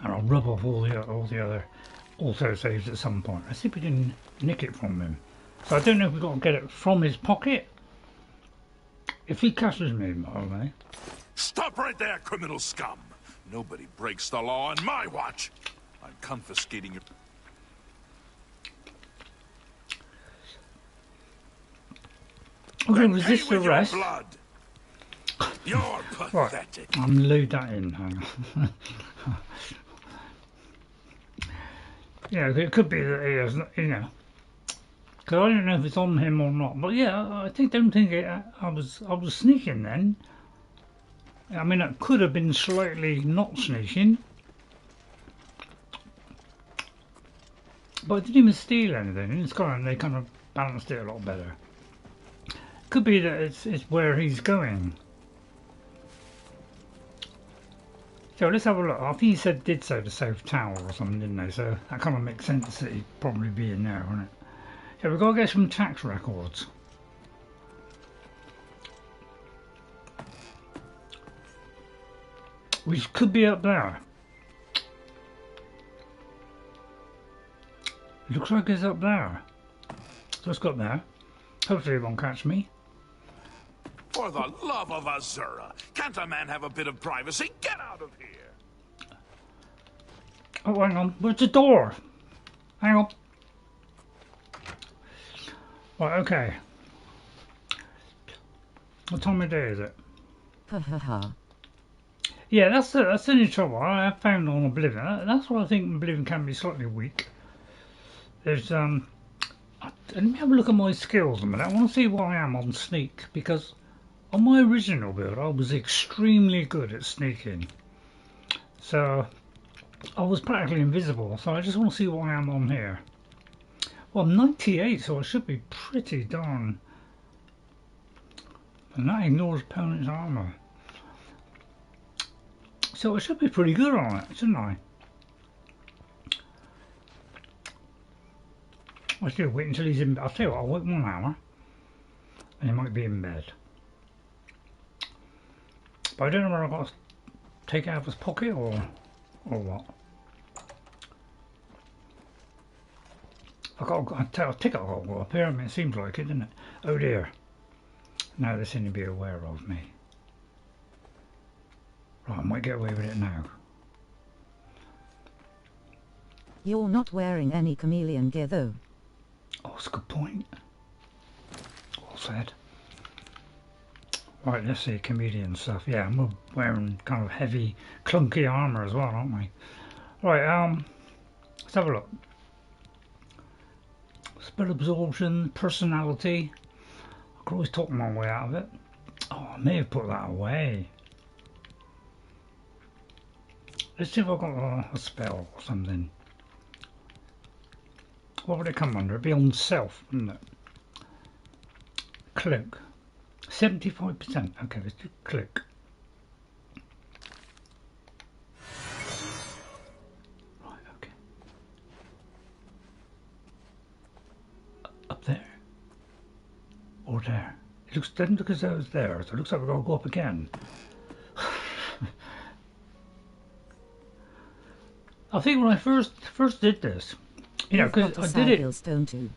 A: And I'll rub off all the other auto saves at some point. Let's see if we can nick it from him. So I don't know if we've got to get it from his pocket. If he catches me, by the way.
E: Stop right there, criminal scum! Nobody breaks the law on my watch. I'm confiscating your...
A: I'm going to resist arrest.
E: Blood. You're pathetic.
A: Right, I'm load that in. Hang on. Yeah, it could be that he has, because I don't know if it's on him or not. But yeah, I don't think I was sneaking then. I mean, it could have been slightly not sneaking, but I didn't even steal anything. In Skyrim, they kind of balanced it a lot better. Could be that it's where he's going. So let's have a look. I think he did say the South Tower or something, didn't they? So that kind of makes sense that he'd probably be in there, wouldn't it? So we've got to get some tax records. Which could be up there. Looks like it's up there. So let's go up there. Hopefully it won't catch me.
E: For the love of Azura, can't a man have a bit of privacy? Get out of here!
A: Oh, hang on. Where's the door? Hang on. Right, okay. What time of day is it?
C: Ha ha ha.
A: Yeah, that's the only trouble I found on Oblivion. That's why I think Oblivion can be slightly weak. There's let me have a look at my skills a minute. I want to see what I am on sneak, because on my original build I was extremely good at sneaking. So I was practically invisible, so I just want to see what I am on here. Well, I'm 98, so I should be pretty darn. And that ignores opponent's armor. So I should be pretty good on it, shouldn't I? I should wait until he's in bed. I'll tell you what, I'll wait 1 hour. And he might be in bed. But I don't know whether I've got to take it out of his pocket or what. I think I've got to go up here. I mean, it seems like it, doesn't it? Oh dear. Now they seem to be aware of me. Right, I might get away with it now.
C: You're not wearing any chameleon gear though.
A: Oh, that's a good point. Well said. Right, let's see, chameleon stuff. Yeah, I'm wearing kind of heavy, clunky armour as well, aren't we? Right, let's have a look. Spell absorption, personality. I could always talk my way out of it. Oh, I may have put that away. Let's see if I've got a spell or something. What would it come under? It'd be on self, wouldn't it? Cloak. 75%. Okay, let's do cloak. Right, okay. Up there. Or there. It doesn't look as though it's there, so it looks like we've got to go up again. I think when I first did this, you know, because I did it.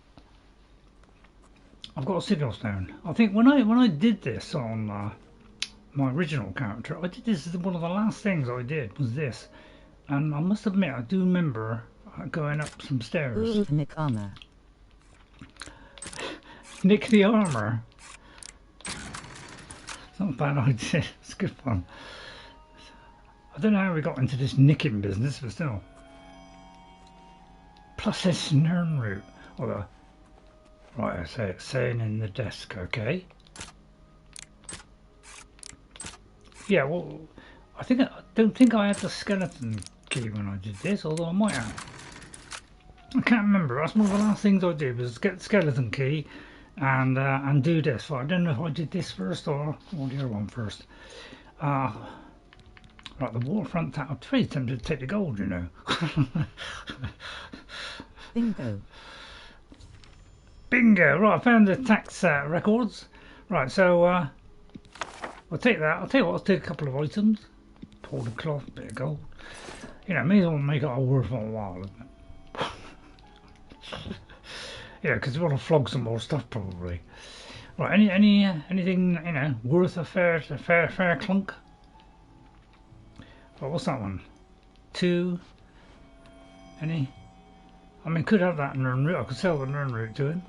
A: I've got a signal stone. I think when I did this on my original character, I did this as one of the last things I did was this, and I must admit I do remember going up some stairs.
C: Ooh, nick armor.
A: Nick the armor. It's not a bad idea. It's good fun. I don't know how we got into this nicking business, but still. Plus this Nern route. Although, right, I say it's saying in the desk, okay. Yeah, well, I don't think I had the skeleton key when I did this, although I might have. I can't remember. That's one of the last things I did was get the skeleton key and do this. Well, I don't know if I did this first or the other one first. Right, the waterfront tap. I'm very tempted to take the gold, you know.
C: Bingo.
A: Bingo! Right, I found the tax records. Right, so I'll take that. I'll tell you what, I'll take a couple of items. Powdered cloth, bit of gold. You know, may as well make it all worth my while, isn't it? Yeah, because we want to flog some more stuff probably. Right, anything you know worth a fair clunk? Well, what's that one? 2. Any? I mean, could have that Nern route. I could sell the Nern route to him.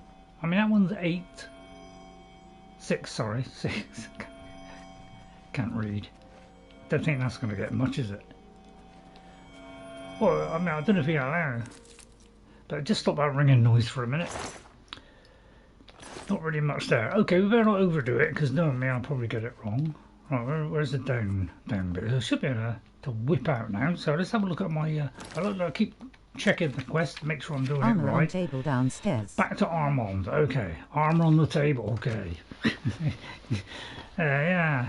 A: I mean, that one's 8. 6, sorry. 6. Can't read. Don't think that's going to get much, is it? Well, I mean, I don't know if you're allowed. But just stop that ringing noise for a minute. Not really much there. Okay, we better not overdo it, because knowing me, I'll probably get it wrong. Right, where's the down bit? I should be able to whip out now. So let's have a look at my. I keep checking the quest to make sure I'm doing
C: Armor
A: it right.
C: on table downstairs.
A: Back to Armand. Okay, armor on the table. Okay. Yeah.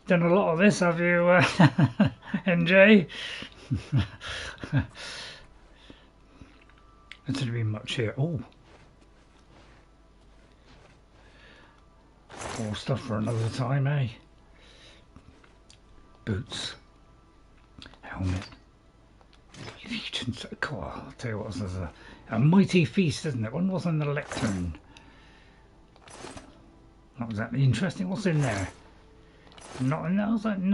A: Done a lot of this, have you, NJ? There's going to be much here. Oh. More stuff for another time, eh? Boots. helmet. Cool. I'll tell you what, this is a mighty feast, isn't it? When was in the lectern? Not exactly interesting. What's in there? Not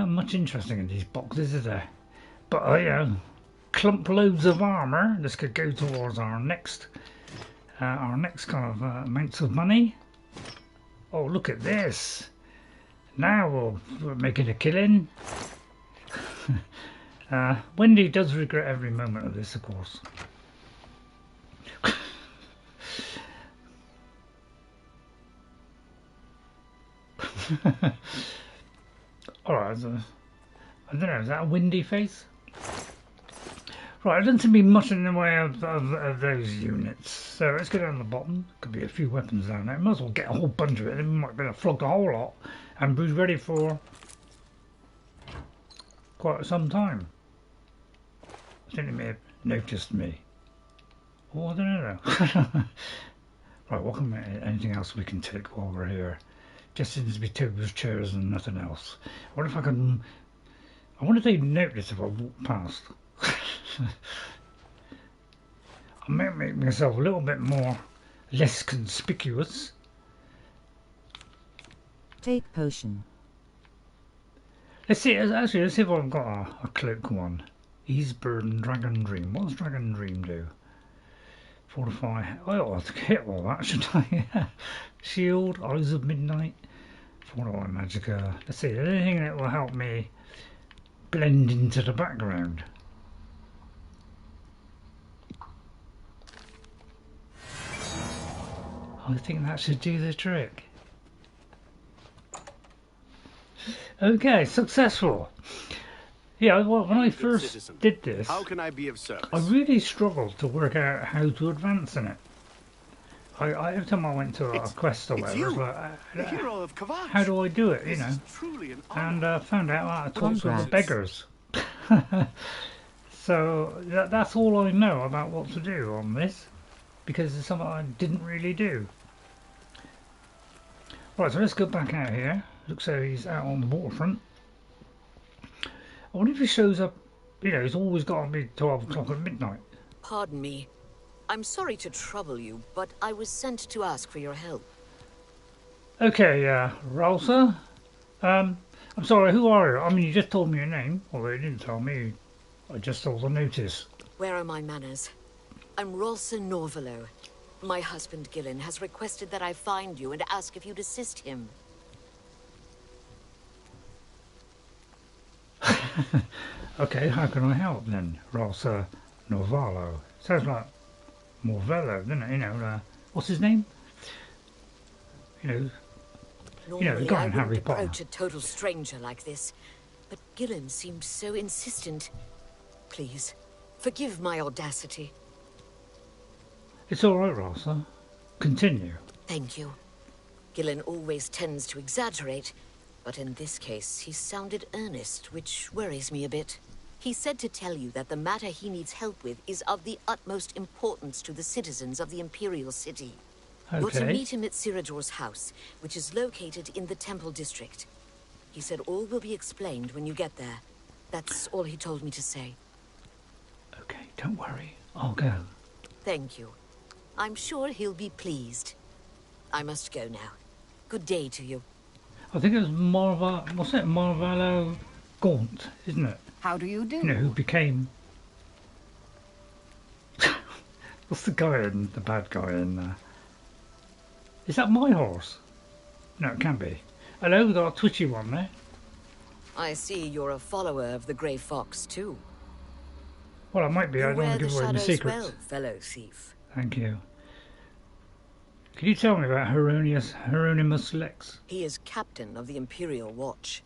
A: much interesting in these boxes, is there? But you know, clump loads of armour. This could go towards our next kind of amounts of money. Oh, look at this! Now we're making a killing. Wendy does regret every moment of this, of course. Alright, I don't know, is that a windy face? Right, there doesn't seem to be much in the way of those units. So let's go down the bottom. Could be a few weapons down there. Might as well get a whole bunch of it. Then we might be able to flog the whole lot and be ready for quite some time. I think they may have noticed me. Oh, I don't know. Right, what can anything else we can take while we're here? Just seems to be tables, chairs, and nothing else. I wonder if I can. I wonder if they'd notice if I walk past. I might make myself a little bit less conspicuous.
C: Take potion.
A: Let's see. Let's see if I've got a cloak one. Eastburn and Dragon Dream. What does Dragon Dream do? Fortify. I ought to hit all that, shouldn't I? Shield, Eyes of Midnight, Fortify Magicka. Let's see. Anything that will help me blend into the background. I think that should do the trick. Okay, successful. Yeah, well, when I first did this,
F: how can I be of service?
A: I really struggled to work out how to advance in it. Every time I went to a quest or whatever, I was like,
F: hero of Camouflage.
A: How do I do it, you know?
F: Truly an
A: and found out how to talk to the beggars. So that's all I know about what to do on this, because it's something I didn't really do. Right, so let's go back out here. Looks like he's out on the waterfront. I wonder if he shows up, you know, he's always got to be 12 o'clock at midnight.
G: Pardon me. I'm sorry to trouble you, but I was sent to ask for your help.
A: Okay, Ralsa. I'm sorry, who are you? I mean, you just told me your name, although you didn't tell me. I just saw the notice.
G: Where are my manners? I'm Ralsa Norvalo. My husband, Gillen, has requested that I find you and ask if you'd assist him.
A: Okay, how can I help then? Ralsa Norvalo. Sounds like Morvello, doesn't it? You know, what's his name?
G: Normally,
A: the guy in
G: I
A: Harry
G: wouldn't
A: Potter.
G: approach a total stranger like this, but Gillen seemed so insistent. Please, forgive my audacity.
A: It's all right, Ralsa. Continue.
G: Thank you. Gillen always tends to exaggerate, but in this case, he sounded earnest, which worries me a bit. He said to tell you that the matter he needs help with is of the utmost importance to the citizens of the Imperial City. You're to
A: Okay.
G: meet him at Sirador's house, which is located in the Temple District. He said all will be explained when you get there. That's all he told me to say.
A: Okay, don't worry. I'll go.
G: Thank you. I'm sure he'll be pleased. I must go now. Good day to you.
A: I think it was what's it? Marvello Gaunt, isn't it?
H: How do you do?
A: You know, who became... What's the guy in, the bad guy in there? Is that my horse? No, it can't be. Hello, we've got a twitchy one there.
G: I see you're a follower of the Grey Fox, too.
A: Well, I might be. I don't
G: Beware
A: want to
G: the
A: give away my
G: shadows
A: secrets.
G: well, fellow thief.
A: Thank you. Can you tell me about Hieronymus Lex?
G: He is captain of the Imperial Watch.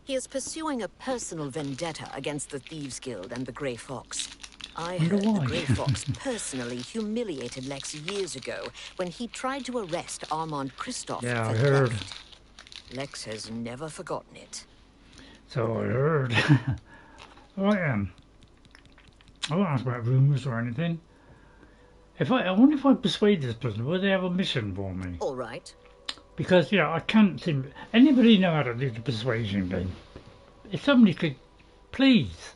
G: He is pursuing a personal vendetta against the Thieves Guild and the Grey Fox. I
A: Wonder
G: heard the
A: why.
G: Grey Fox personally humiliated Lex years ago when he tried to arrest Armand Christophe
A: Yeah,
G: for
A: I heard.
G: theft. Lex has never forgotten it.
A: So I heard. Right, I won't ask about rumours or anything. I wonder if I persuade this person, will they have a mission for me?
G: All right.
A: Because, you know, I can't seem... Anybody know how to do the persuasion game? If somebody could, please.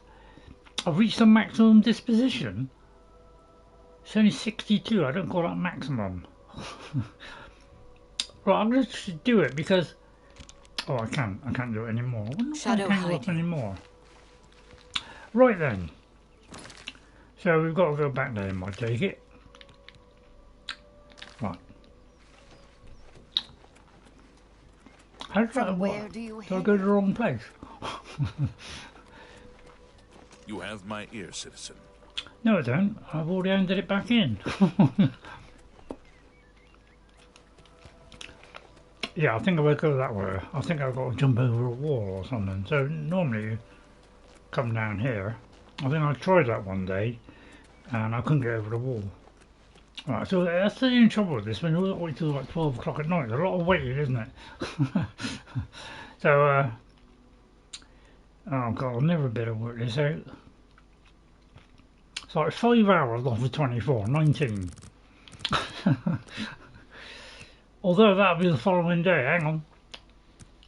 A: I've reached the maximum disposition. It's only 62. I don't call that maximum. Right, I'm going to do it because... Oh, I can't do it anymore. I can't go up anymore. Right then. So we've got to go back there, I take it. Right. How did
G: From where do you
A: I go to the wrong place?
E: You have my ear, citizen.
A: No, I don't. I've already handed it back in. Yeah, I think I will go that way. I think I've got to jump over a wall or something. So normally you come down here. I think I tried that one day and I couldn't get over the wall. Right, so that's the only trouble with this. When you wait till like 12 o'clock at night, there's a lot of waiting, isn't it? So, oh god, I'll never be able to work this out. It's like 5 hours off of 24, 19. Although that'll be the following day, hang on.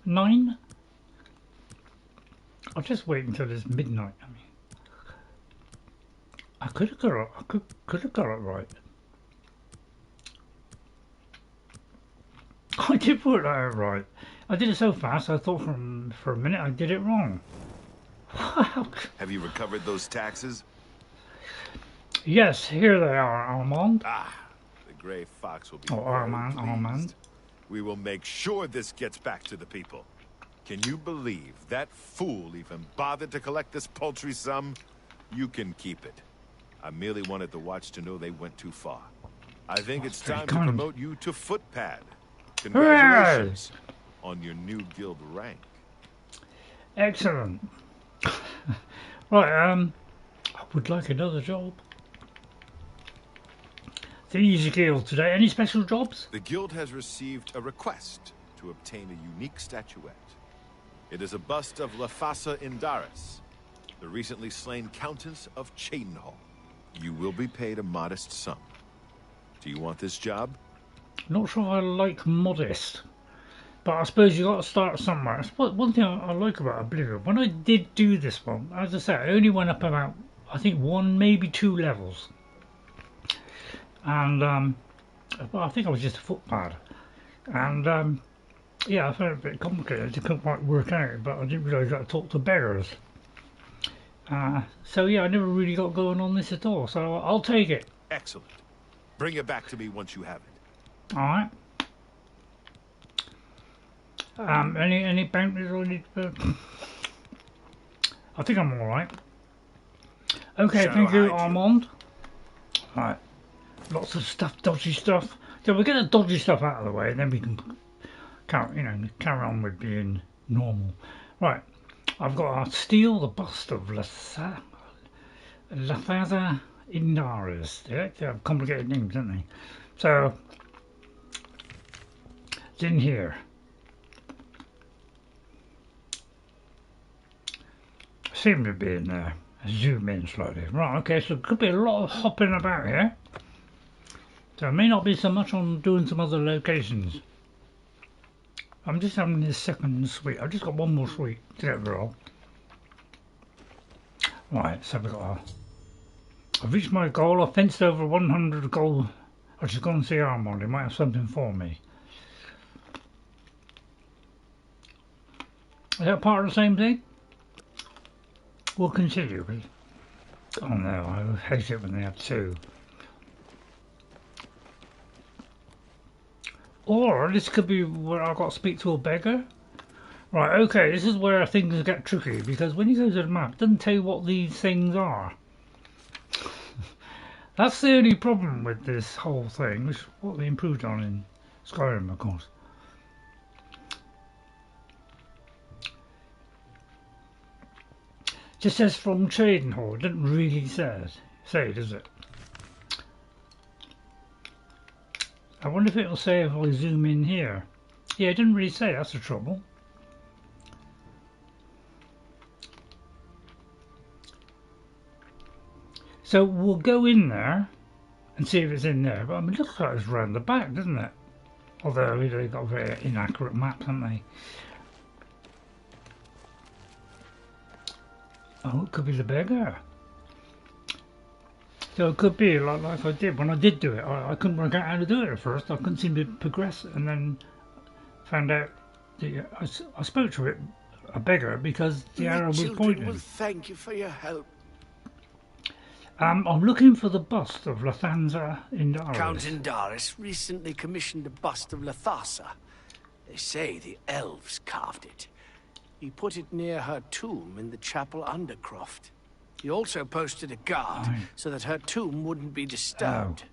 A: 9? I'll just wait until it's midnight. I mean, I could have got it. I could have got it right. I did put that out right. I did it so fast. I thought for a minute I did it wrong.
B: Have you recovered those taxes?
A: Yes, here they are, Armand.
B: Ah, the Grey Fox will be
A: Oh, Armand,
B: pleased.
A: Armand.
B: We will make sure this gets back to the people. Can you believe that fool even bothered to collect this paltry sum? You can keep it. I merely wanted the watch to know they went too far. I think it's time to promote you to footpad. Congratulations on your new guild rank.
A: Excellent. Right, I would like another job. Thieves Guild today. Any special jobs?
B: The guild has received a request to obtain a unique statuette. It is a bust of Lafasa Indaris, the recently slain Countess of Cheydinhal. You will be paid a modest sum. Do you want this job?
A: Not sure I like modest, but I suppose you got to start somewhere. One thing I like about Oblivion, when I did do this one, as I say, I only went up about, I think 1, maybe 2 levels. And well, I think I was just a footpad. And yeah, I found it a bit complicated. I couldn't quite work out, but I didn't realise I had to talk to beggars. So yeah, I never really got going on this at all. So I'll take it.
B: Excellent. Bring it back to me once you have it.
A: Alright. Any bounties I need to... I think I'm alright. Okay, thank you, Armand. Alright. Lots of stuff, dodgy stuff. So we'll get the dodgy stuff out of the way and then we can carry on with being normal. Right. I've got to steal the bust of Lafasa Indaris. They have complicated names, don't they? So it's in here. Seem to be in there. Zoom in slightly. Right, okay, so there could be a lot of hopping about here. So it may not be so much on doing some other locations. I'm just having this second sweet. I've just got one more sweet to get rid of. Right, so we've got I've reached my goal. I've fenced over 100 gold. I should go and see Armand. He might have something for me. Is that part of the same thing? We'll continue. Oh no, I hate it when they have 2. Or this could be where I've got to speak to a beggar. Right, okay, this is where things get tricky, because when you go to the map, it doesn't tell you what these things are. That's the only problem with this whole thing, which is what they improved on in Skyrim, of course. Just says from Cheydinhal. It doesn't really say, does it? I wonder if it'll say if I zoom in here. Yeah, it didn't really say. That's the trouble. So we'll go in there and see if it's in there. But I mean, it looks like it's round the back, doesn't it? Although they've got very inaccurate maps, haven't they? Oh, it could be the beggar. So it could be like I did when I did do it. I couldn't work out how to do it at first. I couldn't seem to progress, and then found out. I spoke to it, a beggar, because the arrow was pointing.
F: Will thank you for your help.
A: I'm looking for the bust of Lathansa Indaris.
F: Count Indaris recently commissioned a bust of Lathasa. They say the elves carved it. He put it near her tomb in the chapel undercroft. He also posted a guard so that her tomb wouldn't be disturbed.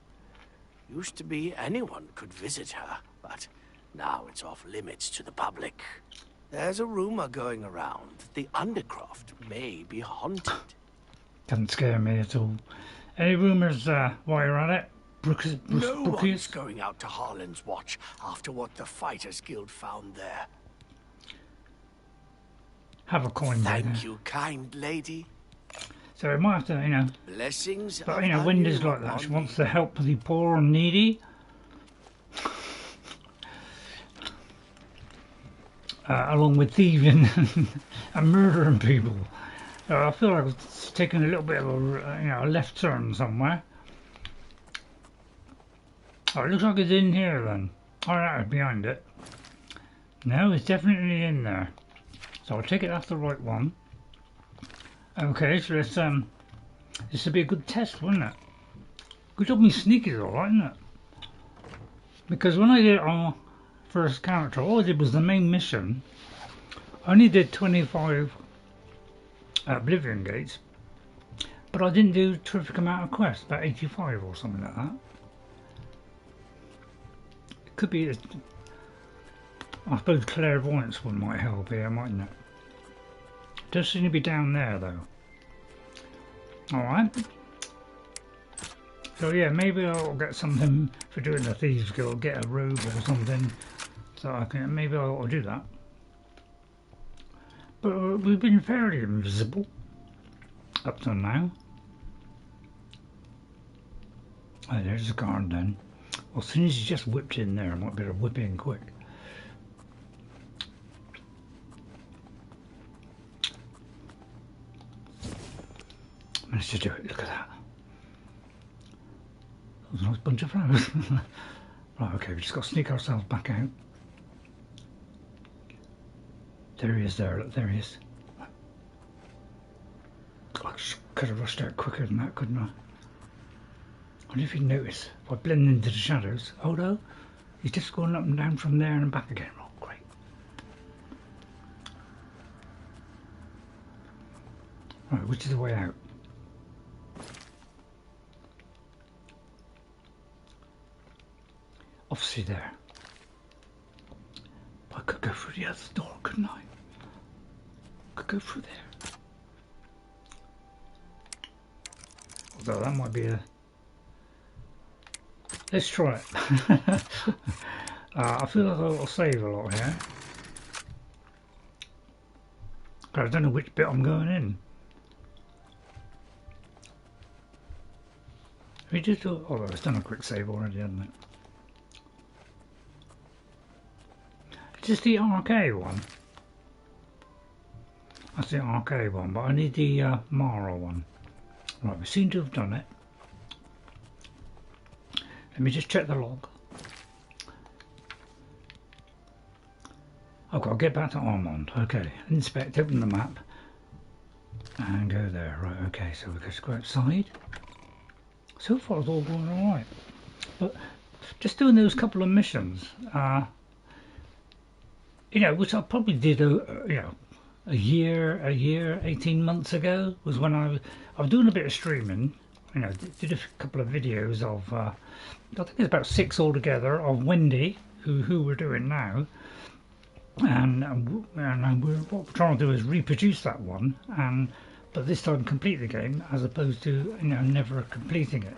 F: Used to be anyone could visit her, but now it's off limits to the public. There's a rumor going around that the undercroft may be haunted.
A: Doesn't scare me at all. Any rumours while you're at it?
F: No one's going out to Harlan's Watch after what the Fighters Guild found there.
A: Have a coin.
F: Thank you, kind lady.
A: So it might have to, you know.
F: Blessings.
A: But you know, Wendy's like that. She wants to help the poor and needy. Along with thieving and murdering people. I feel like it's taking a little bit of a left turn somewhere. Oh, it looks like it's in here then. Oh, that is behind it. No, it's definitely in there. So I'll take it that's the right one. Okay, so let's this would be a good test, wouldn't it? Good job, me sneaky is alright, isn't it? Because when I did our first character, all I did was the main mission. I only did 25 Oblivion gates, but I didn't do a terrific amount of quests, about 85 or something like that. It could be, I suppose clairvoyance one might help here, mightn't it? Does seem to be down there though. Alright. So yeah, maybe I'll get something for doing the Thieves Guild, get a robe or something, so I can, maybe I'll do that. But we've been fairly invisible up till now. Oh, there's the guard then. Well, as soon as he just whipped in there, I might better whip in quick. Managed to do it, look at that. That was a nice bunch of flowers. Right, okay, we just got to sneak ourselves back out. There he is there, look, there he is. I could have rushed out quicker than that, couldn't I? I wonder if you notice, if I blend into the shadows. Oh no, he's just going up and down from there and back again. Oh, great. Right, which is the way out? Obviously there. I could go through the other door, couldn't I? Could go through there. Although that might be a... Let's try it. I feel like I'll save a lot here. But I don't know which bit I'm going in. We just do... Oh, it's done a quick save already, hasn't it? Is this the arcade one? That's the arcade one, but I need the Mara one. Right, we seem to have done it. Let me just check the log. I've got to get back to Armand. Okay, inspect, open the map. And go there. Right, okay, so we just go outside. So far it's all going alright. But just doing those couple of missions, you know, which I probably did, a year, 18 months ago, was when I was doing a bit of streaming. You know, did a couple of videos of, I think it's about 6 altogether, of Wendy, who we're doing now. And what we're trying to do is reproduce that one, but this time complete the game, as opposed to, you know, never completing it.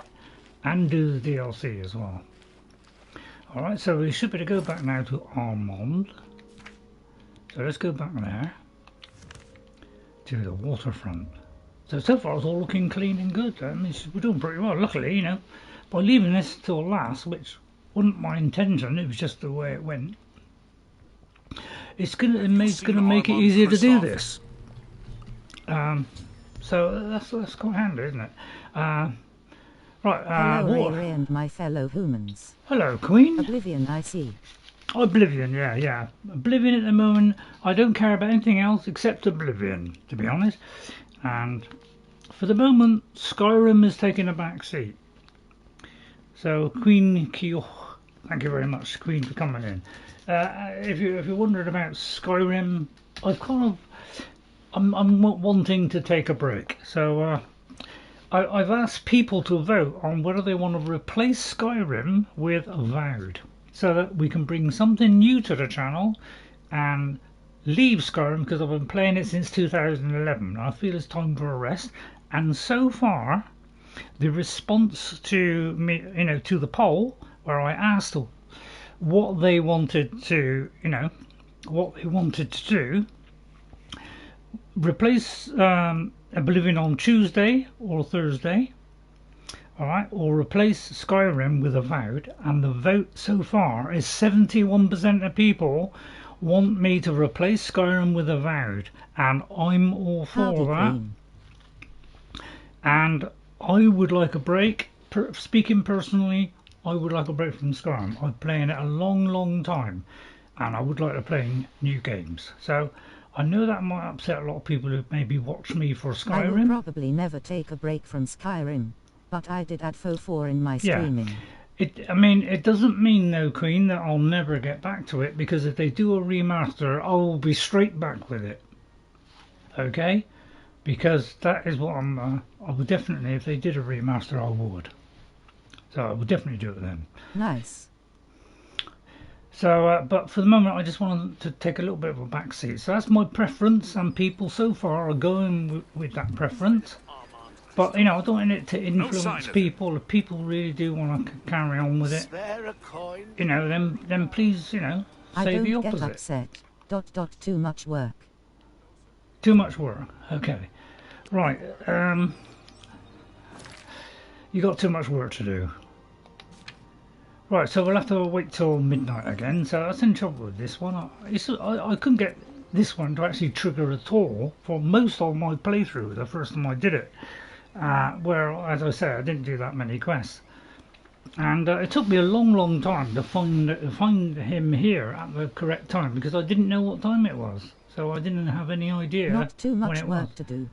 A: And do the DLC as well. Alright, so we should be able to go back now to Armand. So let's go back there to the waterfront. So far it's all looking clean and good. I mean, we're doing pretty well. Luckily, you know, by leaving this till last, which wasn't my intention, it was just the way it went. It's gonna make it easier to do this. So that's quite handy, isn't it? Right,
C: Hello,
A: what?
C: RayRay and my fellow humans.
A: Hello, Queen.
C: Oblivion, I see.
A: Oblivion, yeah. Oblivion at the moment, I don't care about anything else except Oblivion, to be honest. And for the moment, Skyrim is taking a back seat. So, Queen Kyo, thank you very much, Queen, for coming in. If you're wondering about Skyrim, I'm wanting to take a break. So, I've asked people to vote on whether they want to replace Skyrim with Avowed, so that we can bring something new to the channel and leave Skyrim, because I've been playing it since 2011. I feel it's time for a rest. And so far, the response to me, to the poll where I asked what they wanted to, do, replace Oblivion on Tuesday or Thursday. Alright, or replace Skyrim with Avowed, and the vote so far is 71% of people want me to replace Skyrim with Avowed, and I'm all for that. And I would like a break. Speaking personally, I would like a break from Skyrim. I've been playing it a long time, and I would like to play new games. So I know that might upset a lot of people who maybe watch me for Skyrim.
C: I will probably never take a break from Skyrim, but I did add FO4 in my streaming.
A: It doesn't mean, though, Queen, that I'll never get back to it, because if they do a remaster, I will be straight back with it. Okay? Because that is what I would definitely, if they did a remaster, I would. So I would definitely do it then.
C: Nice.
A: So, but for the moment, I just wanted to take a little bit of a back seat. So that's my preference, and people so far are going with that preference. But, I don't want it to influence people. If people really do want to carry on with it, then please, say the opposite.
C: Get upset. Too much work.
A: Too much work. Okay. Right. You got too much work to do. Right, so we'll have to wait till midnight again. So that's in trouble with this one. I couldn't get this one to actually trigger at all for most of my playthrough, the first time I did it. Where, as I say, I didn't do that many quests. And it took me a long time to find him here at the correct time, because I didn't know what time it was. So I didn't have any idea.
C: Not too much work to do.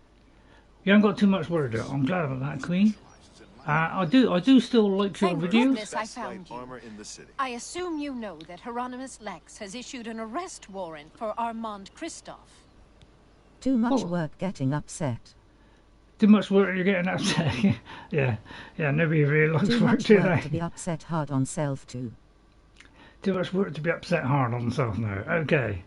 A: You haven't got too much work to do. I'm glad about that, Queen. I do still like your videos.
H: I found you. I assume you know that Hieronymus Lex has issued an arrest warrant for Armand Christophe.
C: Too much work getting upset.
A: Too much work you're getting upset. yeah, nobody really likes
C: Too
A: work,
C: much
A: do
C: work
A: they?
C: to be upset hard on self too.
A: Too much work to be upset hard on self now. Okay.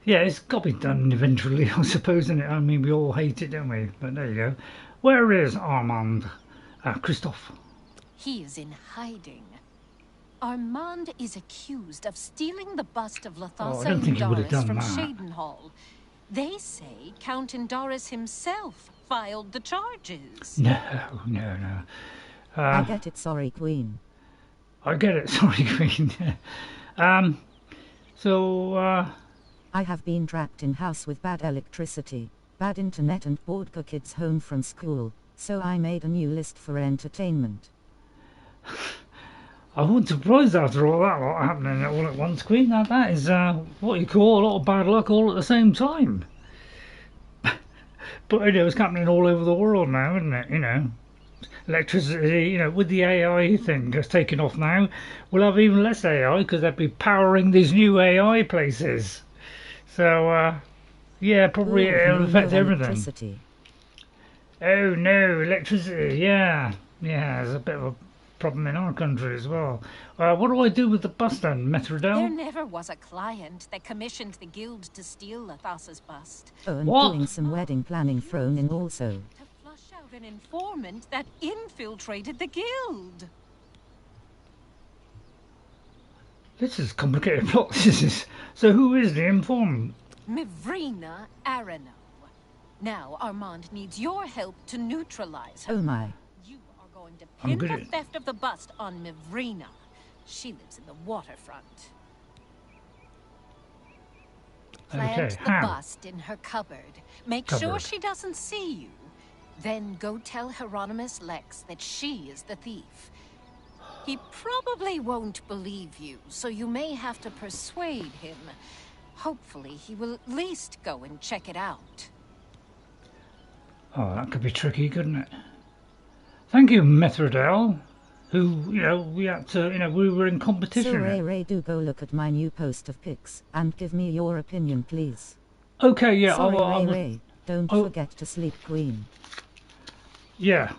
A: Yeah, it's got to be done eventually, I suppose, isn't it? I mean, we all hate it, don't we? But there you go. Where is Armand Christophe?
H: He is in hiding. Armand is accused of stealing the bust of Lethasa Indaris from Cheydinhal. They say Count Indaris himself filed the charges.
A: No.
C: I get it, sorry, Queen.
A: I get it, sorry, Queen.
C: I have been trapped in house with bad electricity, bad internet and bored kids home from school, so I made a new list for entertainment.
A: I wasn't surprised after all that lot happening all at once, Queen. Now that is what you call a lot of bad luck all at the same time. But it's happening all over the world now, isn't it? Electricity, with the AI thing just taking off now, we'll have even less AI because they'll be powering these new AI places. So, probably it'll affect everything. Oh no, electricity, yeah, there's a bit of a problem in our country as well. What do I do with the bust then, Methredhel?
H: There never was a client that commissioned the guild to steal Lethasa's bust.
C: Oh, and doing some wedding planning thrown in also.
H: To flush out an informant that infiltrated the guild.
A: This is complicated plot, this is. So who is the informant?
H: Myvryna Arano. Now Armand needs your help to neutralize her.
C: Oh my.
H: You are going to pin the theft of the bust on Myvryna. She lives in the waterfront. Plant the bust in her cupboard. Make sure she doesn't see you. Then go tell Hieronymus Lex that she is the thief. He probably won't believe you, so you may have to persuade him. Hopefully, he will at least go and check it out.
A: Oh, that could be tricky, couldn't it? Thank you, Methredhel, who, you know, we had to, you know, we were in competition.
C: So RayRay, do go look at my new post of pics and give me your opinion, please.
A: Okay, yeah.
C: Sorry, RayRay, don't forget to sleep, Queen.
A: Yeah.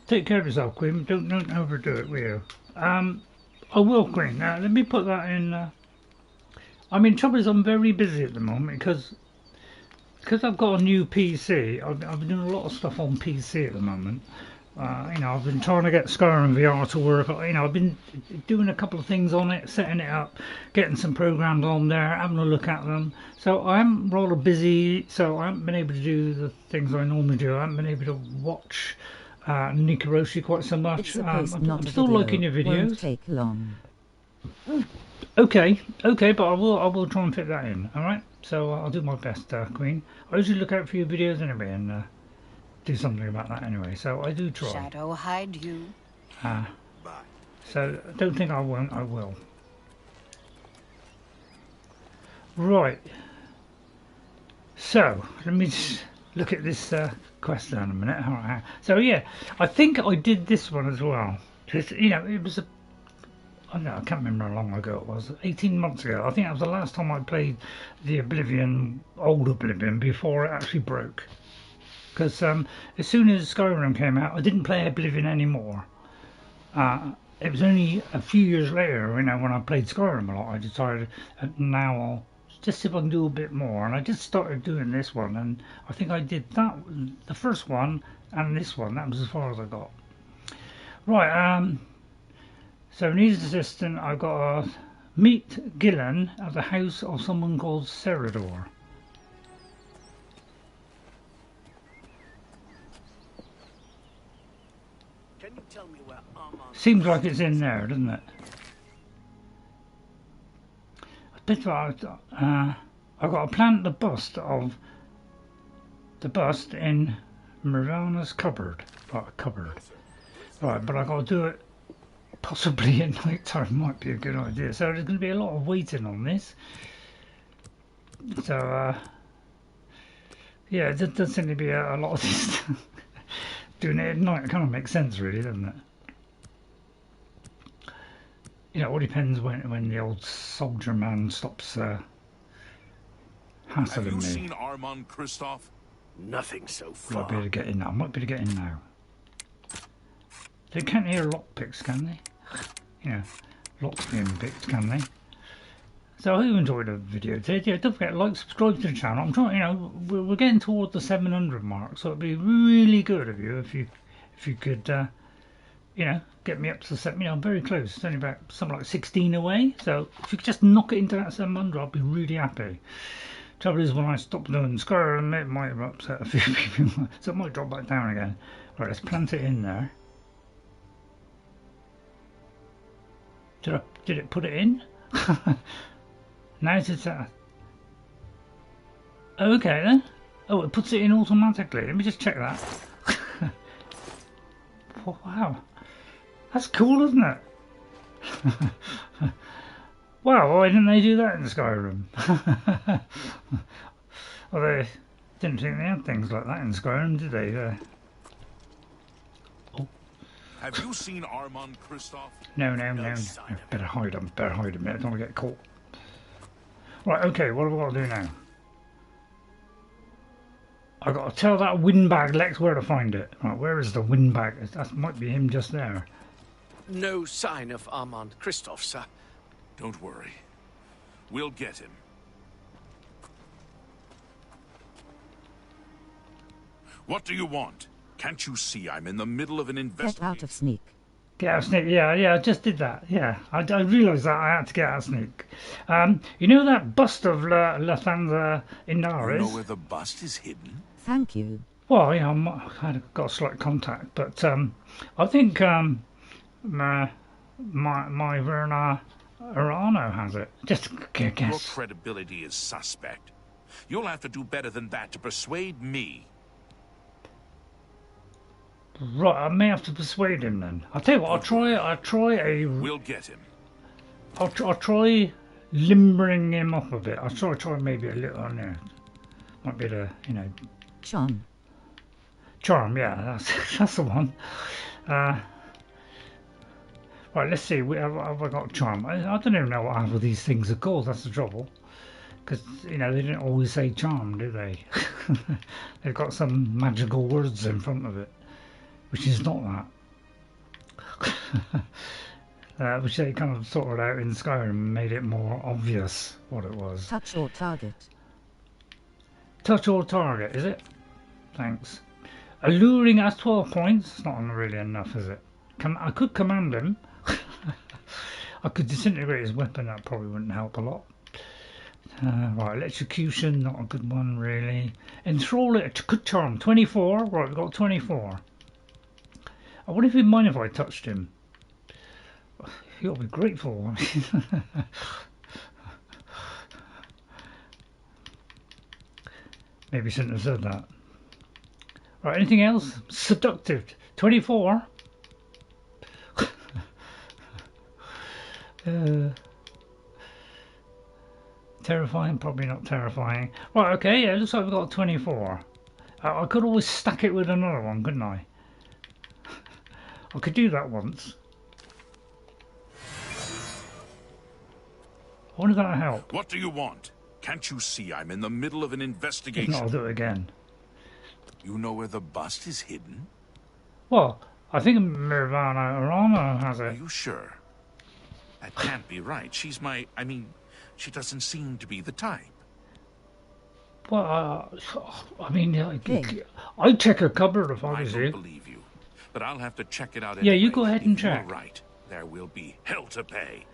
A: Take care of yourself, Queen. Don't overdo it, will you? I will, Queen. Let me put that in. I mean, trouble is, I'm very busy at the moment because I've got a new PC. I've been doing a lot of stuff on PC at the moment. You know, I've been trying to get Skyrim VR to work. You know, I've been doing a couple of things on it, setting it up, getting some programs on there, having a look at them. So I'm rather busy, so I haven't been able to do the things I normally do. I haven't been able to watch Nikaroshi quite so much. I'm still liking your videos.
C: Won't take long.
A: Okay, but I will try and fit that in. All right. So I'll do my best, Queen. I usually look out for your videos anyway, and do something about that anyway. So I do try.
H: Shadow hide you.
A: So don't think I won't. I will. Right. So let me just look at this quest down a minute. All right. So yeah, I think I did this one as well. Just, you know, it was a. I can't remember how long ago it was. 18 months ago. I think that was the last time I played the Oblivion, old Oblivion, before it actually broke. Because as soon as Skyrim came out, I didn't play Oblivion anymore. It was only a few years later, you know, when I played Skyrim a lot, I decided now I'll just see if I can do a bit more. And I just started doing this one, and I think I did that, the first one, and this one. That was as far as I got. Right, so needs assistant. I've got to meet Gillen at the house of someone called Serador.
F: Can you tell me where Armand...
A: Seems like it's in there, doesn't it? I've got to plant the bust in Myvryna's cupboard. Right, but I've got to do it possibly at night time. Might be a good idea. So there's going to be a lot of waiting on this. So yeah, there does seem to be a lot of this. Doing it at night, it kind of makes sense, really, doesn't it? You know, it all depends when the old soldier man stops hassling me.
E: Have you seen Armand Christophe?
F: Nothing so far.
A: Might be able to get in now. I might be able to get in now. They can't hear lockpicks, can they? Yeah, locks being picked, can they? So I hope you enjoyed the video today. Yeah, don't forget to like, subscribe to the channel. I'm trying, you know, we're getting towards the 700 mark, so it'd be really good of you if you could, you know, get me up to the 7. You know, I'm very close. It's only about something like 16 away. So if you could just knock it into that 700, I'd be really happy. Trouble is, when I stop doing Skyrim, it might upset a few people, so it might drop back down again. Right, let's plant it in there. Did it put it in? Now it's okay then. Oh, it puts it in automatically. Let me just check that. Wow, that's cool, isn't it? Wow, why didn't they do that in Skyrim? Well, they didn't think they had things like that in Skyrim, did they?
E: Have you seen Armand Christophe?
A: No. Better hide a minute. I don't want to get caught. Right, okay, what have I got to do now? I've got to tell that windbag Lex where to find it. Right, where is the windbag? That might be him just there.
F: No sign of Armand Christophe, sir.
E: Don't worry. We'll get him. What do you want? Can't you see I'm in the middle of an investigation?
C: Get out of sneak.
A: Get out of sneak, yeah, I just did that, yeah. I realised that I had to get out of sneak. You know that bust of Lathanza Indaris?
E: You know where the bust is hidden?
C: Thank you.
A: Well, yeah, I've got a slight contact, but I think Myvryna Arano has it. Just a guess.
E: Your credibility is suspect. You'll have to do better than that to persuade me.
A: Right, I may have to persuade him then. I'll tell you what, I'll try a...
E: We'll get him.
A: I'll try limbering him up a bit. I'll try maybe a little on there. Might be the, you know...
C: Charm.
A: Charm, yeah, that's the one. Right, let's see, have I got charm? I don't even know what half of these things are called, that's the trouble. Because, you know, they didn't always say charm, do they? They've got some magical words in front of it, which is not that. Which they kind of sorted out in Skyrim and made it more obvious what it was.
C: Touch or target.
A: Touch or target, is it? Thanks. Alluring has 12 points. It's not really enough, is it? I could command him. I could disintegrate his weapon. That probably wouldn't help a lot. Right, electrocution, not a good one really. Enthrall it. Good charm. 24. Right, we've got 24. I wonder if he'd mind if I touched him. He'll be grateful. Maybe shouldn't have said that. Right, anything else? Seductive. 24. Terrifying, probably not terrifying. Right, okay, yeah, looks like we've got 24. I could always stack it with another one, couldn't I? I could do that once. I wonder if that'll help.
E: What do you want? Can't you see I'm in the middle of an investigation?
A: If not, I'll do it again.
E: You know where the bust is hidden?
A: Well, I think Myvryna Arano has
E: Are
A: it.
E: you sure? That can't be right. She's my... I mean, she doesn't seem to be the type.
A: Well, I mean, I'd check her cupboard if I was
E: I
A: you.
E: don't believe you, but I'll have to check it out
A: Yeah,
E: anyway.
A: you go ahead and
E: If you're
A: check.
E: right, there will be hell to pay.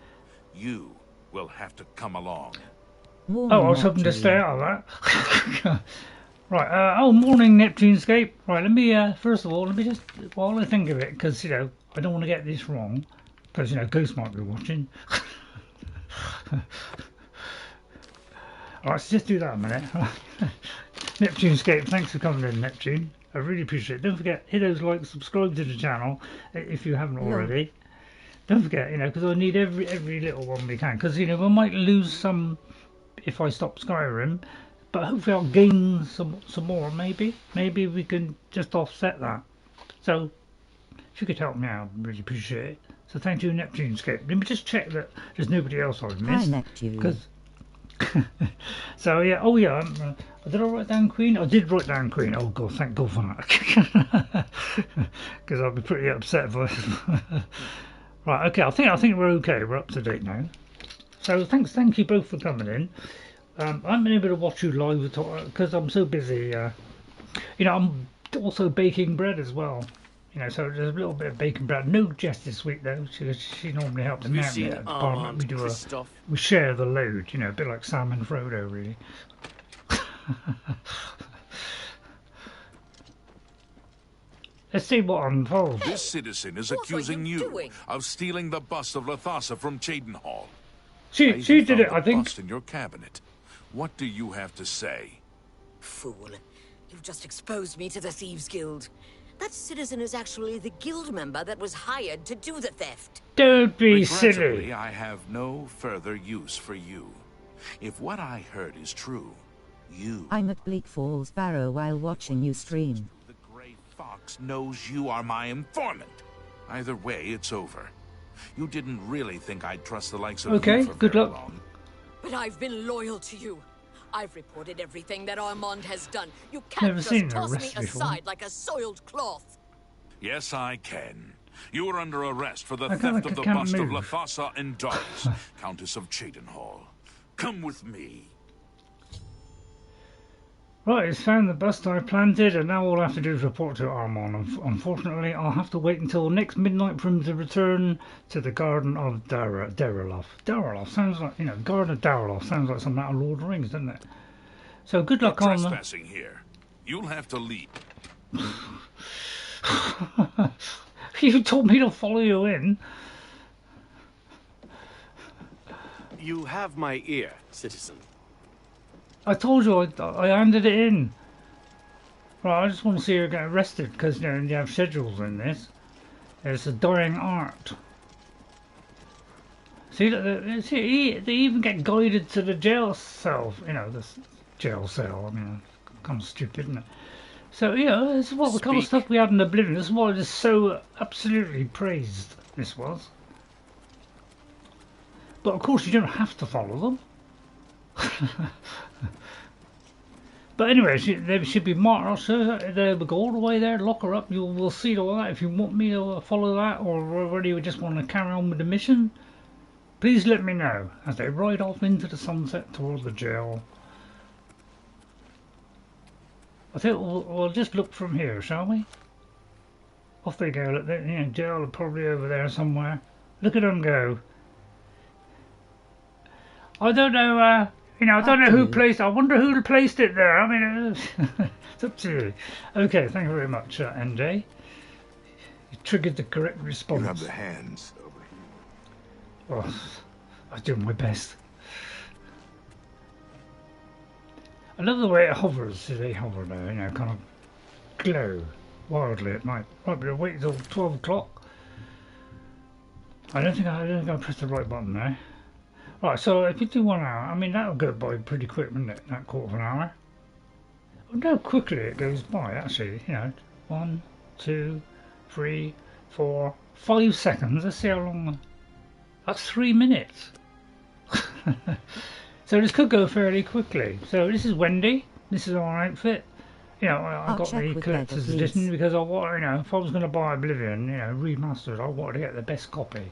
E: You will have to come along.
A: Oh, I was hoping to stay out of that. Right, oh, morning Neptunescape. Right, let me, first of all, let me just, while I think of it, because, you know, I don't want to get this wrong, because, you know, Ghost might be watching. Alright, so just do that a minute. Neptunescape, thanks for coming in, Neptune. I really appreciate it. Don't forget, hit those likes, subscribe to the channel, if you haven't already. Don't forget, you know, because I need every little one we can, because, you know, we might lose some if I stop Skyrim, but hopefully I'll gain some more, maybe. Maybe we can just offset that. So, if you could help me out, I'd really appreciate it. So thank you, Neptunescape. Let me just check that there's nobody else I've missed.
C: Hi, Neptune.
A: Cause so, yeah, oh yeah, did I write down Queen? I did write down Queen. Oh God, thank God for that. Because I'll be pretty upset if I... Right, okay, I think we're okay. We're up to date now. So thank you both for coming in. I haven't been able to watch you live because I'm so busy. You know, I'm also baking bread as well. You know, so there's a little bit of baking bread. No Jess this week though. She normally helps me out. Yeah,
F: Armand Christophe?
A: We share the load. You know, a bit like Sam and Frodo, really. Let's see what unfolds.
E: This citizen is
G: What are
E: accusing
G: you
E: you
G: doing?
E: of stealing the bust of Leyawiin from Cheydinhal.
A: She
E: even
A: did
E: found
A: it, I
E: the
A: think.
E: bust in your cabinet. What do you have to say?
G: Fool. You've just exposed me to the Thieves Guild. That citizen is actually the guild member that was hired to do the theft.
A: Don't be
E: Regrettably,
A: silly.
E: I have no further use for you. If what I heard is true, you...
C: I'm at Bleak Falls Barrow while watching you stream.
E: The Grey Fox knows you are my informant. Either way, it's over. You didn't really think I'd trust the likes of
A: Okay,
E: you for
A: good
E: very
A: luck.
E: long.
G: But I've been loyal to you. I've reported everything that Armand has done. You
A: Never
G: can't
A: seen
G: just
A: an
G: toss me
A: arrest before.
G: aside like a soiled cloth.
E: Yes, I can. You are under arrest for the
A: I
E: theft of the
A: can't
E: bust of
A: move.
E: Leyawiin and Doris, Countess of Cheydinhal. Come with me.
A: Right, it's found the bust I planted, and now all I have to do is report to Armand. Unfortunately, I'll have to wait until next midnight for him to return to the Garden of Dariloth. Dariloth sounds like, you know, Garden of Dariloth sounds like something out of Lord of the Rings, doesn't it? So good luck
E: You're
A: on the...
E: trespassing here. You'll have to leave.
A: You told me to follow you in.
F: You have my ear, citizen.
A: I told you I handed it in. Right, I just want to see her get arrested because you have schedules in this. It's a dying art. See, they even get guided to the jail cell. You know, the jail cell. I mean, kind of stupid, isn't it? So, this is what the kind of stuff we had in Oblivion. This is why it is so absolutely praised. This was. But of course, you don't have to follow them. But anyway, there should be marked. There we go, all the way there. Lock her up. We'll see all that. If you want me to follow that, or whether you just want to carry on with the mission, please let me know as they ride off into the sunset toward the jail. I think we'll just look from here, shall we? Off they go. Look, jail are probably over there somewhere. Look at them go. I don't know. I don't know who placed. I wonder who placed it there. I mean, it's up to you. Okay, thank you very much, NJ. You triggered the correct response.
I: You have the hands over here.
A: Oh, I do my best. I love the way it hovers. They hover there, kind of glow wildly at night. Right, but I'll wait until 12 o'clock. I don't think I pressed the right button there. Right, so if you do 1 hour, I mean that'll go by pretty quick, wouldn't it? That quarter of an hour. I wonder how quickly it goes by. Actually, 1, 2, 3, 4, 5 seconds. Let's see how long. That's 3 minutes. So this could go fairly quickly. So this is Wendy. This is our outfit. I got the collector's edition because I want, if I was going to buy Oblivion, remastered, I wanted to get the best copy.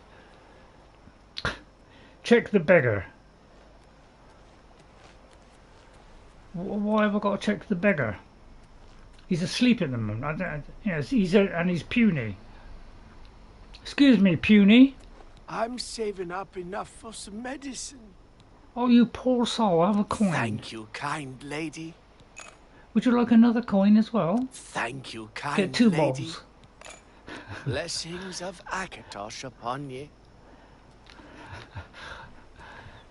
A: Check the beggar. Why have I got to check the beggar? He's asleep at the moment. He's puny. Excuse me, puny.
F: I'm saving up enough for some medicine.
A: Oh, you poor soul. Have a coin.
F: Thank you, kind lady.
A: Would you like another coin as well?
F: Thank you, kind
A: Get 2
F: lady.
A: bottles.
F: Blessings of Akatosh upon ye.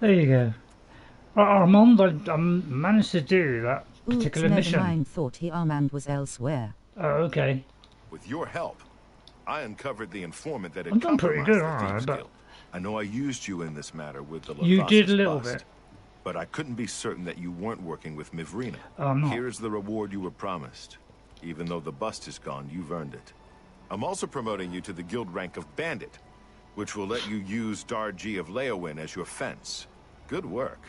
A: There you go. Right, Armand, I managed to do that particular mission.
C: Never mind, thought Armand was elsewhere.
A: Oh, okay.
B: With your help, I uncovered the informant that had
A: I'm doing pretty
B: compromised
A: good,
B: the
A: aren't I?
B: Thieves
A: But
B: Guild. I know I used you in this matter with the
A: you did a little
B: bust,
A: bit.
B: but I couldn't be certain that you weren't working with Myvryna.
A: I'm not.
B: Here's the reward you were promised. Even though the bust is gone, you've earned it. I'm also promoting you to the guild rank of bandit, which will let you use Ahdarji of Leyawiin as your fence. Good work.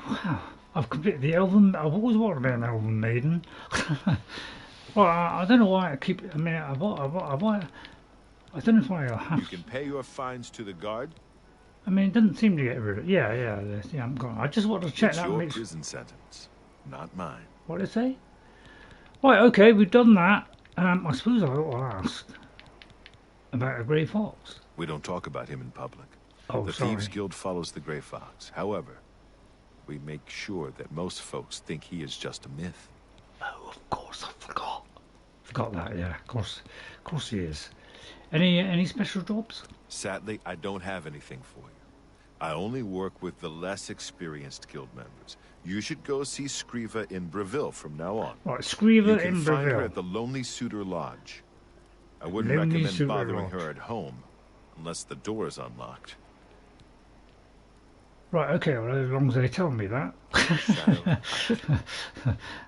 A: Wow, I've completed the elven. I've always wanted to be an elven maiden. Well, I don't know why I keep. I mean, I don't know if I have.
B: You can pay your fines to the guard.
A: I mean, it doesn't seem to get rid of it. Yeah, I'm gone. I just want to check
B: It's
A: that.
B: your prison sentence, not mine.
A: What did it say? Right, okay, we've done that. I suppose I ought to ask about a grey fox.
B: We don't talk about him in public.
A: Oh,
B: the
A: sorry.
B: Thieves Guild follows the Grey Fox. However, we make sure that most folks think he is just a myth.
A: Oh, of course, I forgot. Forgot that, yeah. Of course he is. Any special jobs?
B: Sadly, I don't have anything for you. I only work with the less experienced guild members. You should go see Scriva in Bravil from now on.
A: Right, Scriva
B: you can
A: in
B: find her
A: Bravil.
B: at the Lonely Suitor Lodge. I wouldn't
A: Lonely
B: recommend
A: Suitor
B: bothering
A: Lodge.
B: her at home, unless the door is unlocked.
A: Right, okay, well, as long as they tell me that,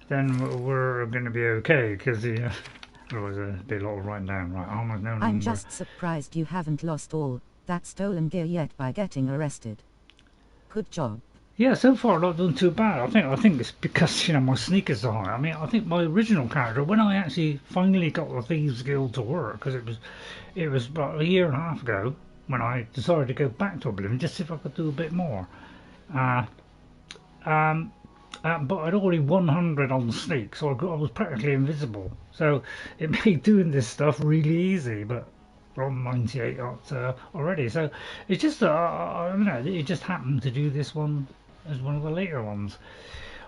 A: then we're going to be okay, because otherwise there'd be a lot of writing down. Right, Armand, no longer.
C: I'm just surprised you haven't lost all that stolen gear yet by getting arrested. Good job.
A: Yeah, so far I've not done too bad. I think it's because my sneakers are high. I mean, I think my original character, when I actually finally got the Thieves Guild to work, because it was about a year and a half ago when I decided to go back to Oblivion just see if I could do a bit more. But I'd already 100 on sneak, so I was practically invisible. So it made doing this stuff really easy. But from 98 already, so it's just I don't know, it just happened to do this one as one of the later ones.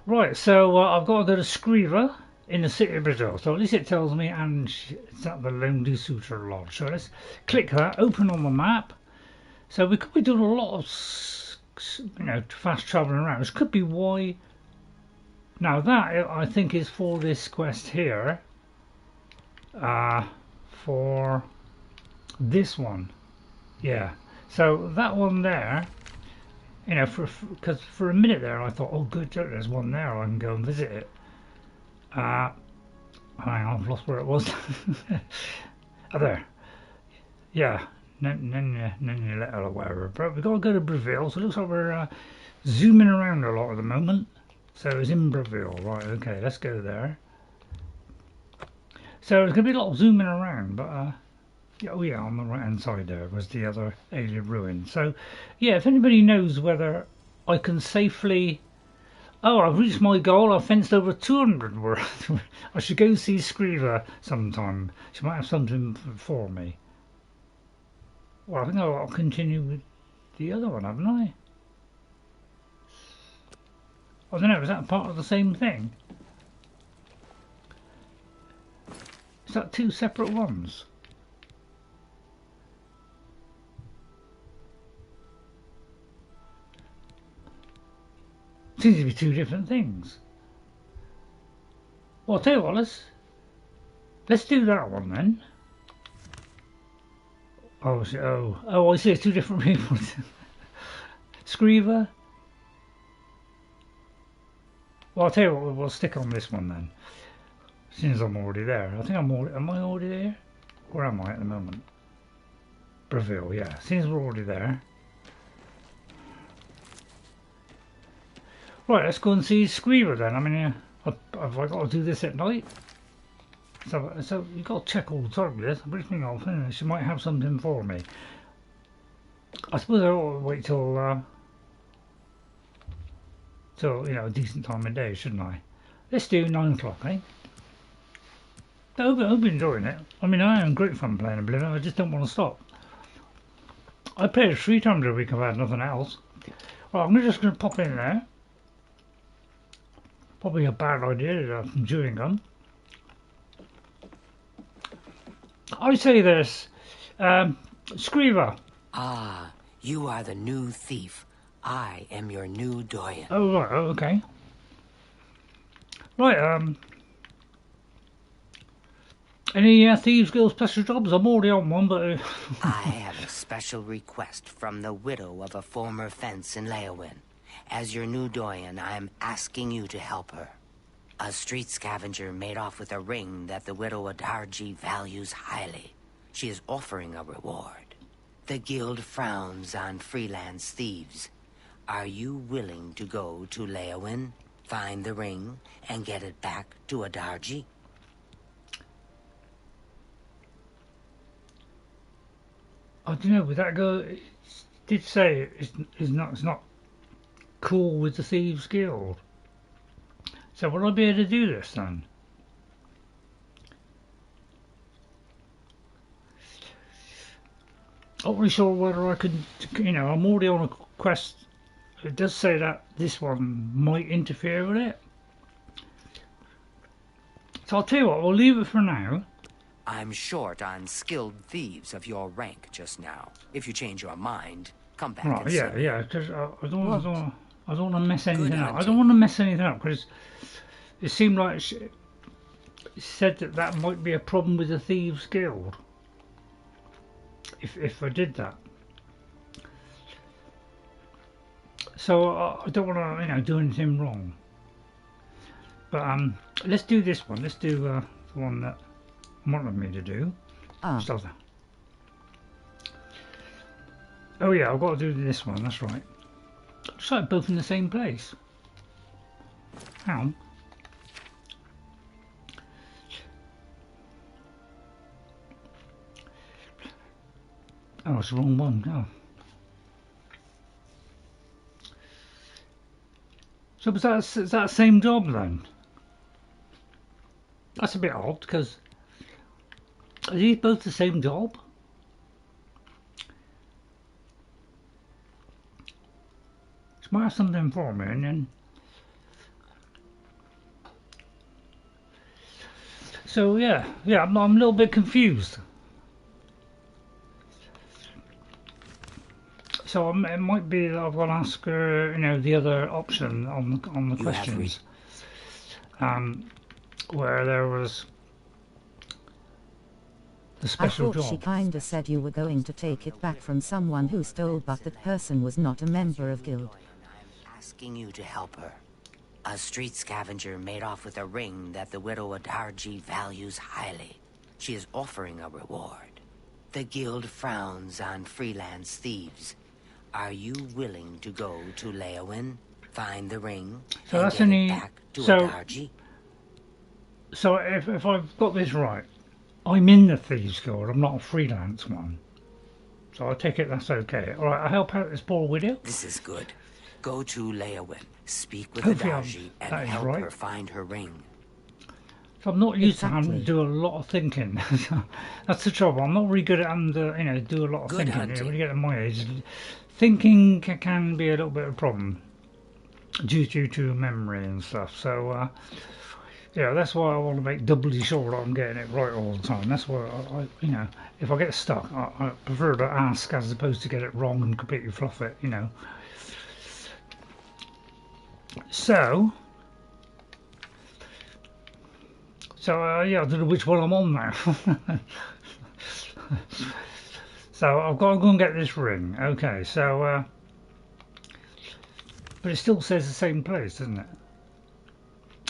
A: Right, so I've got to go to Scriva in the city of Brazil. So at least it tells me, and it's at the Lonely Suitor Lodge. So let's click that, open on the map. So we could be doing a lot of fast travelling around. This could be why Now that I think is for this quest here. For this one, yeah. So that one there, you know, because for a minute there I thought, oh good, there's one there, I can go and visit it. Hang on, I've lost where it was. Oh, there. Yeah, Nenya or whatever. But we've got to go to Bravil, so it looks like we're zooming around a lot at the moment. So it's in Bravil, right? Okay, let's go there. So there's going to be a lot of zooming around, but oh yeah, on the right hand side there was the other alien ruin. So yeah, if anybody knows whether I can safely... Oh, I've reached my goal, I've fenced over 200 worth. I should go see Screever sometime. She might have something for me. Well, I think I'll continue with the other one, haven't I? I don't know, is that part of the same thing? Is that two separate ones? Seems to be two different things. Well, I'll tell you what, let's do that one then. Oh, I see, it's two different people. Screever. Well, I'll tell you what, we'll stick on this one then. Since I'm already there. I think am I already there? Where am I at the moment? Bravil, yeah. Since we're already there. Right, let's go and see Screever then. I mean, have I got to do this at night? So you've got to check all the time with this. I think I'll finish. She might have something for me. I suppose I ought to wait till you know, a decent time of day, shouldn't I? Let's do 9 o'clock, eh? I hope you're enjoying it. I mean, I am great fun playing Oblivion. I just don't want to stop. I play it 3 times a week. I've had nothing else. Well, I'm just going to pop in there. Probably a bad idea to have some chewing gum. I say this, Screever.
J: Ah, you are the new thief. I am your new doyen.
A: Oh, right, oh, okay. Right, any Thieves Guild special jobs? I'm already on one, but...
J: I have a special request from the widow of a former fence in Leyawiin. As your new doyen, I am asking you to help her. A street scavenger made off with a ring that the widow Ahdarji values highly. She is offering a reward. The guild frowns on freelance thieves. Are you willing to go to Leyawiin, find the ring, and get it back to Ahdarji?
A: I don't know, would that go... It did say it's not cool with the Thieves Guild. So will I be able to do this then? Not really sure whether I could, you know, I'm already on a quest. It does say that this one might interfere with it. So I'll tell you what, we'll leave it for now.
J: I'm short on skilled thieves of your rank just now. If you change your mind, come back and see me.
A: Yeah, because I don't want to mess anything up. I don't want to mess anything up because it seemed like she said that might be a problem with the Thieves Guild. If I did that. So I don't want to, you know, do anything wrong. But let's do this one. Let's do the one that wanted me to do. Oh yeah, I've got to do this one. That's right. It's like both in the same place. Hang on. Oh, it's the wrong one. Oh. So is that the same job then? That's a bit odd because are these both the same job? She might have something for me and then... So yeah, I'm a little bit confused. So it might be that I've got to ask her, you know, the other option on the questions. where there was the special job.
C: I thought she kinda said you were going to take it back from someone who stole, but that person was not a member of Guild.
J: I'm asking you to help her. A street scavenger made off with a ring that the widow Ahdarji values highly. She is offering a reward. The Guild frowns on freelance thieves. Are you willing to go to Leyawiin, find the ring,
A: so
J: and
A: that's
J: get
A: only,
J: it back to Ahdarji?
A: So if I've got this right, I'm in the Thieves Guild, I'm not a freelance one. So I take it that's okay. Alright, I'll help out this poor widow.
J: This is good. Go to Leyawiin, speak with
A: Hopefully
J: Ahdarji, and help her find her ring.
A: So I'm not used to having to do a lot of thinking. That's the trouble. I'm not really good at having to, do a lot of thinking. When you get to my age, thinking can be a little bit of a problem due to memory and stuff. So yeah, that's why I want to make doubly sure that I'm getting it right all the time. That's why I if I get stuck, I prefer to ask as opposed to get it wrong and completely fluff it. So yeah, I don't know which one I'm on now. So I've got to go and get this ring. Okay, so but it still says the same place, doesn't it?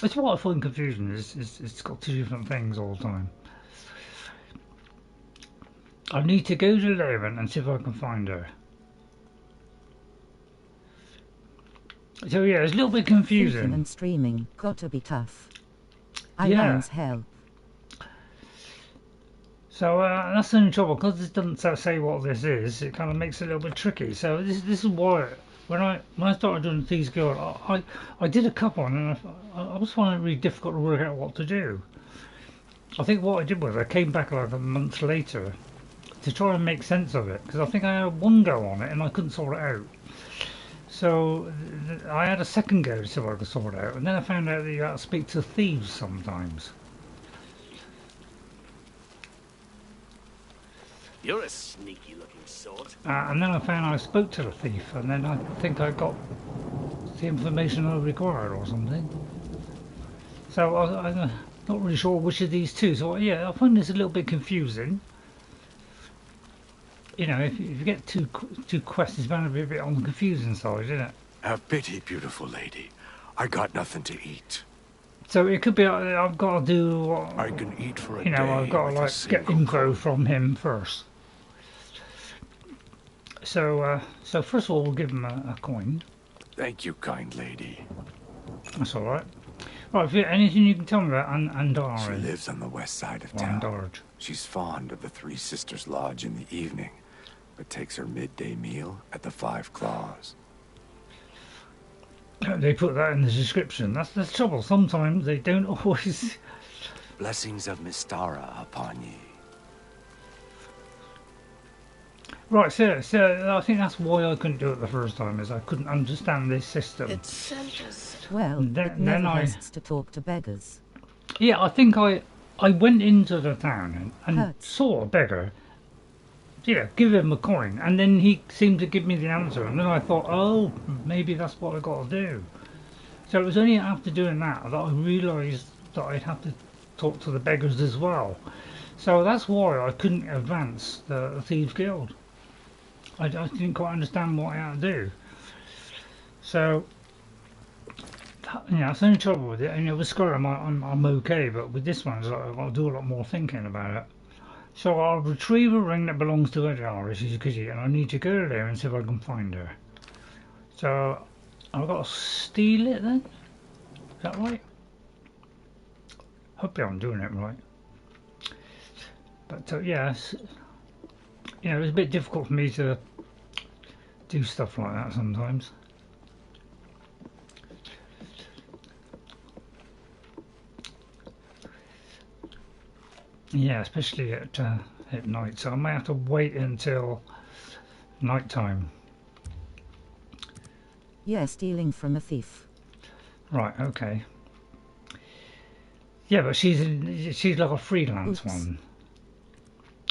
A: It's what I find confusing. It's got two different things all the time. I need to go to Leyawiin and see if I can find her. So yeah, it's a little bit confusing.
C: Thinking and streaming, gotta be tough. Iron's hell. So that's the only trouble, because it doesn't say what this is. It kind of makes it a little bit tricky. So this is why when I started doing Thieves Guild, I did a couple, and I was finding it really difficult to work out what to do. I think what I did was I came back like a month later to try and make sense of it, because I think I had one go on it and I couldn't sort it out. So I had a second go to see if I could sort it out, and then I found out that you have to speak to thieves sometimes.
F: You're a sneaky looking sort.
A: And then I found I spoke to the thief, and then I think I got the information I required or something. So I'm not really sure which of these two. So yeah, I find this a little bit confusing. If you get two quests, it's bound to be a bit on the confusing side, isn't it?
I: Have pity, beautiful lady. I got nothing to eat.
A: So it could be I've got to do what,
I: I can eat for a day.
A: I've got to get info from him first. So first of all, we'll give him a coin.
I: Thank you, kind lady.
A: That's all right. Right, if you anything you can tell me about Ahjari.
I: She lives on the west side of town. She's fond of the Three Sisters Lodge in the evening, but takes her midday meal at the Five Claws.
A: They put that in the description. That's the trouble. Sometimes they don't always.
I: Blessings of Mystara upon ye.
A: Right, so I think that's why I couldn't do it the first time, is I couldn't understand this system.
G: It sent us.
C: Well, it never hurts to talk to beggars.
A: Yeah, I think I went into the town and saw a beggar. Yeah, give him a coin, and then he seemed to give me the answer, and then I thought, oh, maybe that's what I got to do. So it was only after doing that I realised that I'd have to talk to the beggars as well. So that's why I couldn't advance the Thieves Guild. I didn't quite understand what I had to do. So that's the only trouble with it. With Skyrim I'm okay, but with this one I've got to do a lot more thinking about it. So I'll retrieve a ring that belongs to Ahjari, and I need to go there and see if I can find her. So I've got to steal it then? Is that right? Hopefully I'm doing it right. But yes, it's a bit difficult for me to do stuff like that sometimes. Yeah, especially at night. So I may have to wait until night time.
C: Yeah, stealing from a thief.
A: Right. Okay. Yeah, but she's like a freelance one.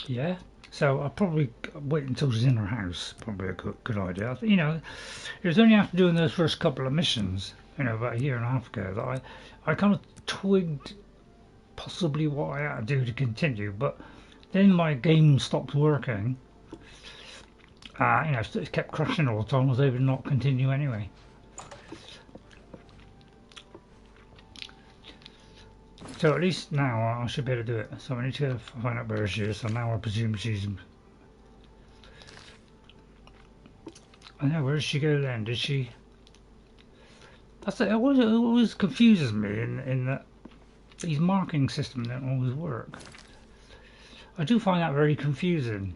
A: Yeah. So I'll probably wait until she's in her house. Probably a good idea. It was only after doing those first couple of missions
C: about a year and a half ago, that I kind of twigged possibly what I had to do to continue, but then my game stopped working. It kept crashing all the time. I was able to not continue anyway. So at least now I should be able to do it. So I need to find out where she is. So now I presume she's... I know, where did she go then? Did she... That's it. It always confuses me in that these marking systems don't always work. I do find that very confusing.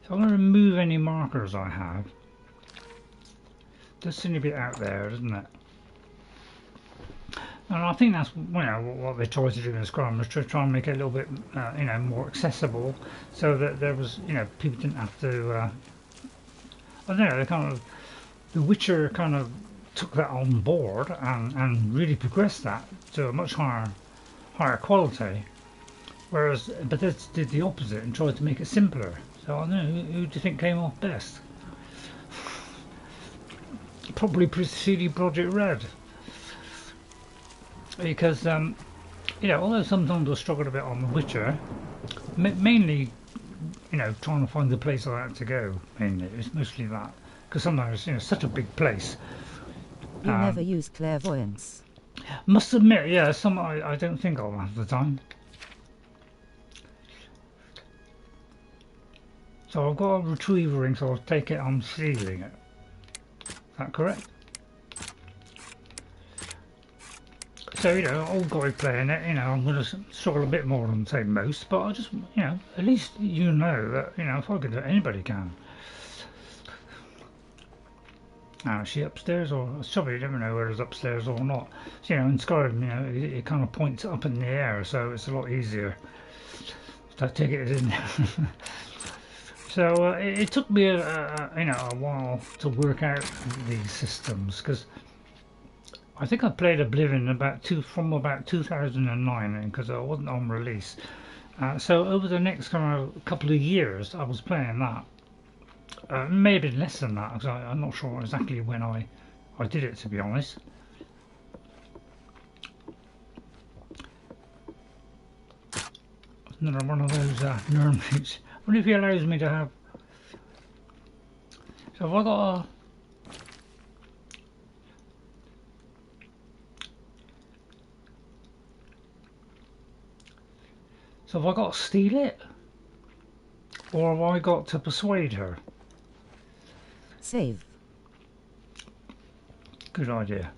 C: So I'm going to remove any markers I have. Does seem to be out there, doesn't it? And I think that's what they tried to do in Scrum, was to try and make it a little bit more accessible, so that there was people didn't have to. I don't know. They kind of, The Witcher kind of took that on board and really progressed that to a much higher quality, whereas Bethesda did the opposite and tried to make it simpler. So I don't know, who do you think came off best? Probably CD Projekt Red. Because although sometimes I struggled a bit on The Witcher, mainly trying to find the place I had to go, mainly it's mostly that, because sometimes it's such a big place.
K: You never use clairvoyance.
C: Must admit, yeah, some I don't think of half the time. So I've got a retriever ring, so I'll take it, I'm sealing it. Is that correct? So, old guy playing it, I'm going to struggle a bit more than, say, most, but I just, at least that, if I can do it, anybody can. Now, is she upstairs, or sorry, you never know whether it's upstairs or not. So, in Skyrim, it kind of points up in the air, so it's a lot easier to take it in. So, it took me, a while to work out these systems, because I think I played Oblivion from about 2009, because I wasn't on release. So over the next couple of years, I was playing that. Maybe less than that, because I'm not sure exactly when I did it, to be honest. Another one of those mermaids. I wonder if he allows me to have... So have I got a... So have I got to steal it? Or have I got to persuade her?
K: Save.
C: Good idea.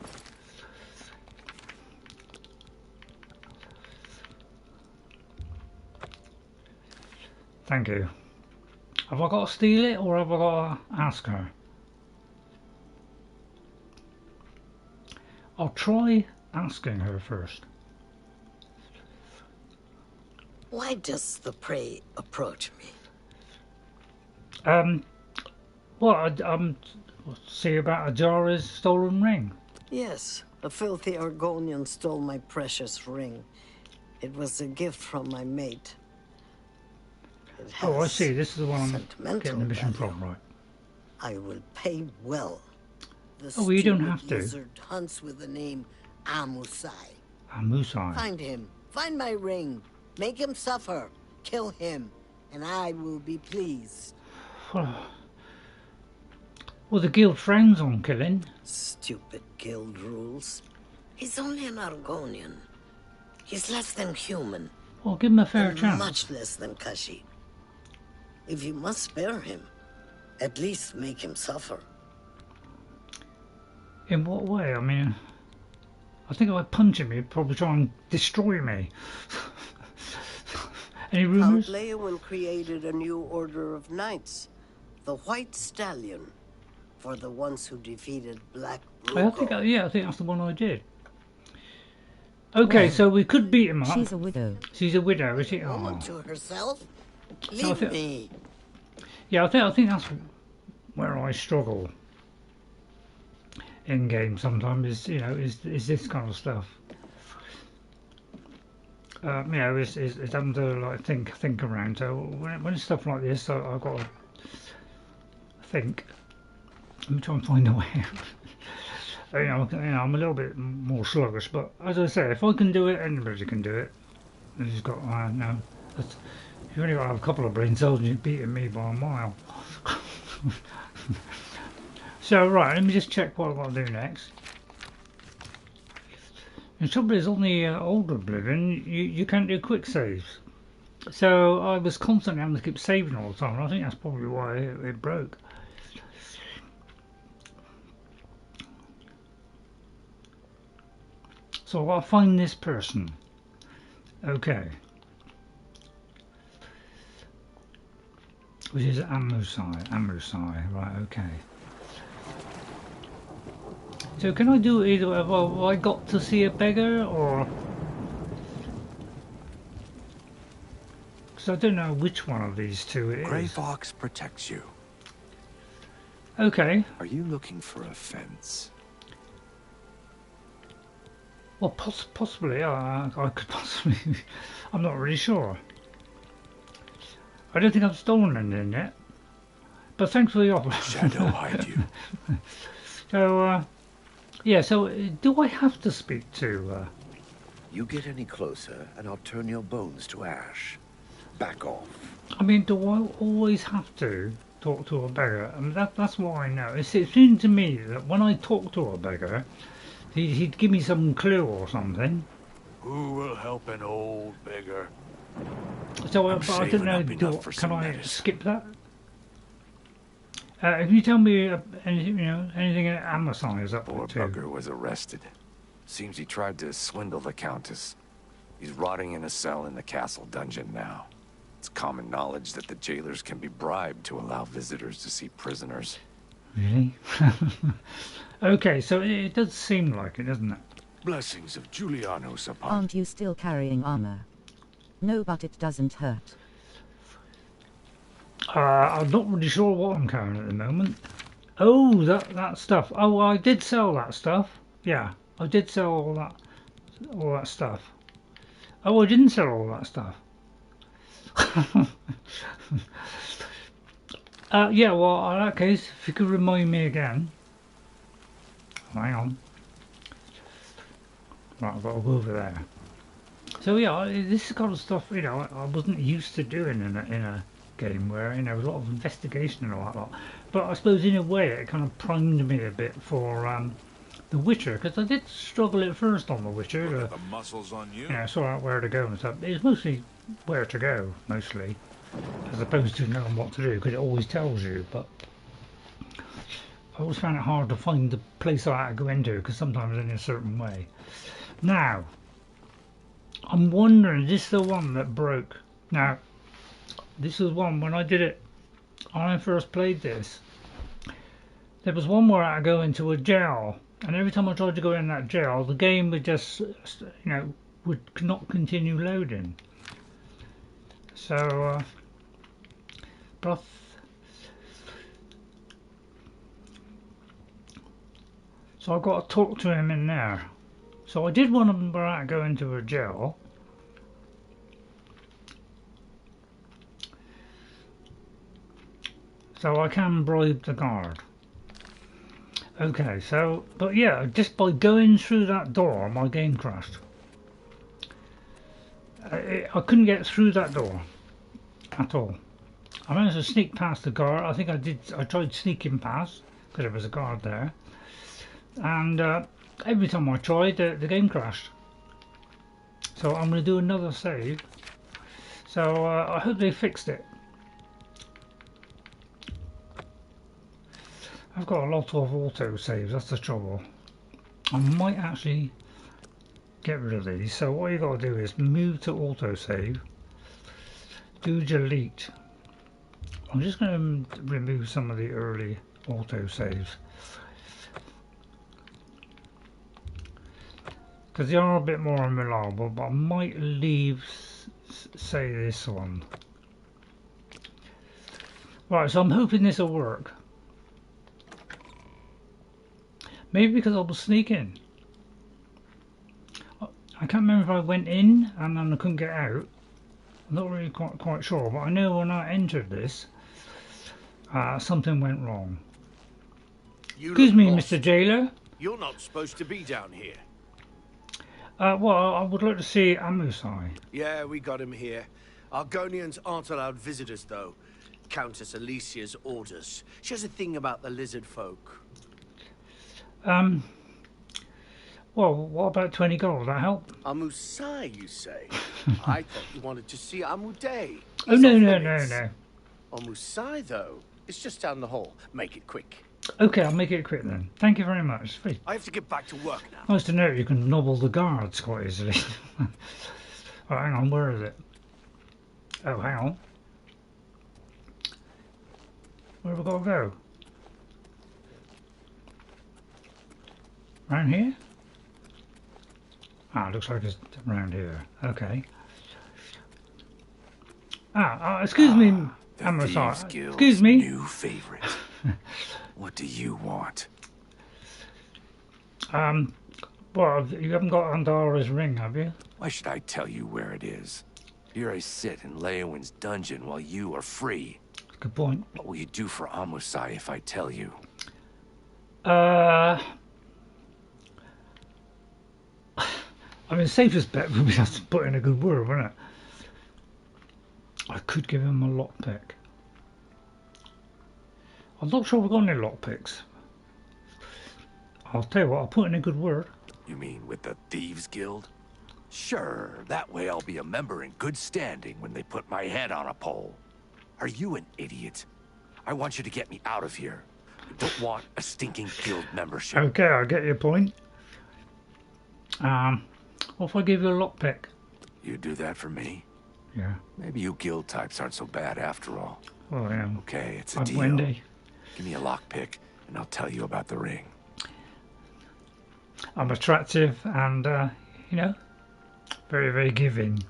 C: Thank you. Have I got to steal it, or have I got to ask her? I'll try asking her first.
G: Why does the prey approach me?
C: See about Ahjari's stolen ring.
L: Yes, a filthy Argonian stole my precious ring. It was a gift from my mate.
C: Oh, I see. This is the one I'm getting the mission from, right?
L: I will pay well.
C: Oh, you don't have to.
L: The lizard hunts with the name Amusei.
C: Amusei.
L: Find him. Find my ring. Make him suffer. Kill him, and I will be pleased.
C: Well, the guild frowns on killing.
L: Stupid guild rules. He's only an Argonian. He's less than human.
C: Well, give him a fair chance.
L: Much less than Kashi. If you must spare him, at least make him suffer.
C: In what way? I mean, I think if I punch him, he'd probably try and destroy me. Any rumors?
L: Count Leyawiin created a new order of knights, the White Stallion, for the ones who defeated Black Bruma.
C: I think that's the one I did. Okay, so we could beat him up.
K: She's a widow.
C: She's a widow, is she?
L: Woman to herself. Leave me.
C: Yeah, I think that's where I struggle in game sometimes. Is this kind of stuff. It's having to think around. So when it's stuff like this, I've got to think. Let me try and find a way out. I'm a little bit more sluggish, but as I say, if I can do it, anybody can do it. And he's got, no, you've only got to have a couple of brain cells and you're beating me by a mile. So, right, let me just check what I've got to do next. The trouble is, on the older Oblivion, you can't do quick saves. So I was constantly having to keep saving all the time, and I think that's probably why it broke. So I'll find this person. Okay. Which is Amusei, right, okay. So can I do either? Have I got to see a beggar, or? Because I don't know which one of these two it is.
I: Grey Fox protects you.
C: Okay.
I: Are you looking for a fence?
C: Well, possibly. I could possibly. I'm not really sure. I don't think I've stolen anything yet. But thanks for the offer.
I: Shadow hide you.
C: So, yeah, so do I have to speak to...
M: You get any closer and I'll turn your bones to ash. Back off.
C: I mean, do I always have to talk to a beggar? I mean, that's what I know. It seems to me that when I talk to a beggar, he'd give me some clue or something.
D: Who will help an old beggar?
C: So, but I don't know, can I skip that? If you tell me anything, anything Amusei is up to.
I: Poor bugger was arrested. Seems he tried to swindle the Countess. He's rotting in a cell in the castle dungeon now. It's common knowledge that the jailers can be bribed to allow visitors to see prisoners.
C: Really? Okay, so it does seem like it, doesn't it?
D: Blessings of Julianos upon...
K: Aren't you still carrying armor? No, but it doesn't hurt.
C: I'm not really sure what I'm carrying at the moment. Oh, that stuff. Oh, I did sell that stuff. Yeah, I did sell all that stuff. Oh, I didn't sell all that stuff. Yeah, well, in that case, if you could remind me again. Hang on. Right, I've got to go over there. So yeah, this kind of stuff, I wasn't used to doing in a game where, a lot of investigation and all that lot. But I suppose in a way it kind of primed me a bit for The Witcher, because I did struggle at first on The Witcher.
E: The muscles on you.
C: Yeah, sort out where to go and stuff. It's mostly where to go, mostly, as opposed to knowing what to do, because it always tells you. But I always found it hard to find the place I had to go into, because sometimes in a certain way. Now, I'm wondering, is this the one that broke? Now, this was one when I did it, when I first played this. There was one where I had to go into a jail, and every time I tried to go in that jail, the game would just, would not continue loading. So, but so I've got to talk to him in there. So I did one of them where I had to go into a jail. So I can bribe the guard. Okay, so, but yeah, just by going through that door, my game crashed. I couldn't get through that door at all. I managed to sneak past the guard. I think I tried sneaking past because there was a guard there. And every time I tried, the game crashed. So I'm going to do another save. So I hope they fixed it. I've got a lot of auto saves, that's the trouble. I might actually get rid of these. So what you got to do is move to auto save, do delete. I'm just going to remove some of the early auto saves because they are a bit more unreliable, but I might leave, say, this one. Right, so I'm hoping this will work. Maybe because I was sneaking. I can't remember if I went in and then I couldn't get out. I'm not really quite sure, but I know when I entered this, something went wrong. Excuse me, Mr. Jailer.
F: You're not supposed to be down here.
A: Well, I would like to see Amusei.
F: Yeah, we got him here. Argonians aren't allowed visitors, though. Countess Alessia's orders. She has a thing about the lizard folk.
A: Well, what about 20 gold? That help?
F: Amusei, you say? I thought you wanted to see Amudei.
A: Oh, no.
F: Amusei, though, it's just down the hall. Make it quick.
A: Okay, I'll make it quick then. Thank you very much.
F: I have to get back to work now.
A: Nice to know you can nobble the guards quite easily. Right, hang on, where is it? Oh, hang on. Where have we got to go? Round here? Ah, looks like it's round here. Okay. Excuse me,
I: Thieves Guild's
A: excuse me.
I: new favorite. What do you want?
A: Well, you haven't got Andara's ring, have you?
I: Why should I tell you where it is? Here I sit in Leyawiin's dungeon while you are free.
A: Good point.
I: What will you do for Amusei if I tell you?
A: I mean, the safest bet would be to put in a good word, wouldn't it? I could give him a lockpick. I'm not sure we've got any lockpicks. I'll tell you what, I'll put in a good word.
I: You mean with the Thieves Guild? Sure, that way I'll be a member in good standing when they put my head on a pole. Are you an idiot? I want you to get me out of here. I don't want a stinking guild membership.
A: Okay, I get your point. What if I give you a lockpick?
I: You do that for me?
A: Yeah.
I: Maybe you guild types aren't so bad after all.
A: Oh, yeah.
I: Okay, it's a
A: I'm
I: deal.
A: Wendy.
I: Give me a lockpick, and I'll tell you about the ring.
A: I'm attractive and, you know, very, very giving.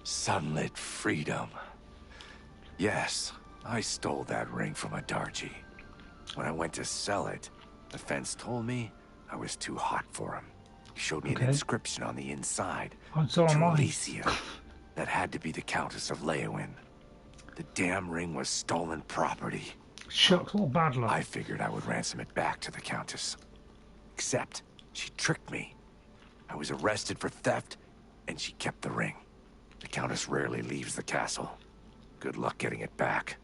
I: Sunlit freedom. Yes, I stole that ring from Ahdarji. When I went to sell it, the fence told me I was too hot for him. He showed me an inscription on the inside.
A: So am I.
I: Alessia. That had to be the Countess of Leyawiin. The damn ring was stolen property.
A: Shucks, what bad luck.
I: I figured I would ransom it back to the Countess. Except, she tricked me. I was arrested for theft, and she kept the ring. The Countess rarely leaves the castle. Good luck getting it back.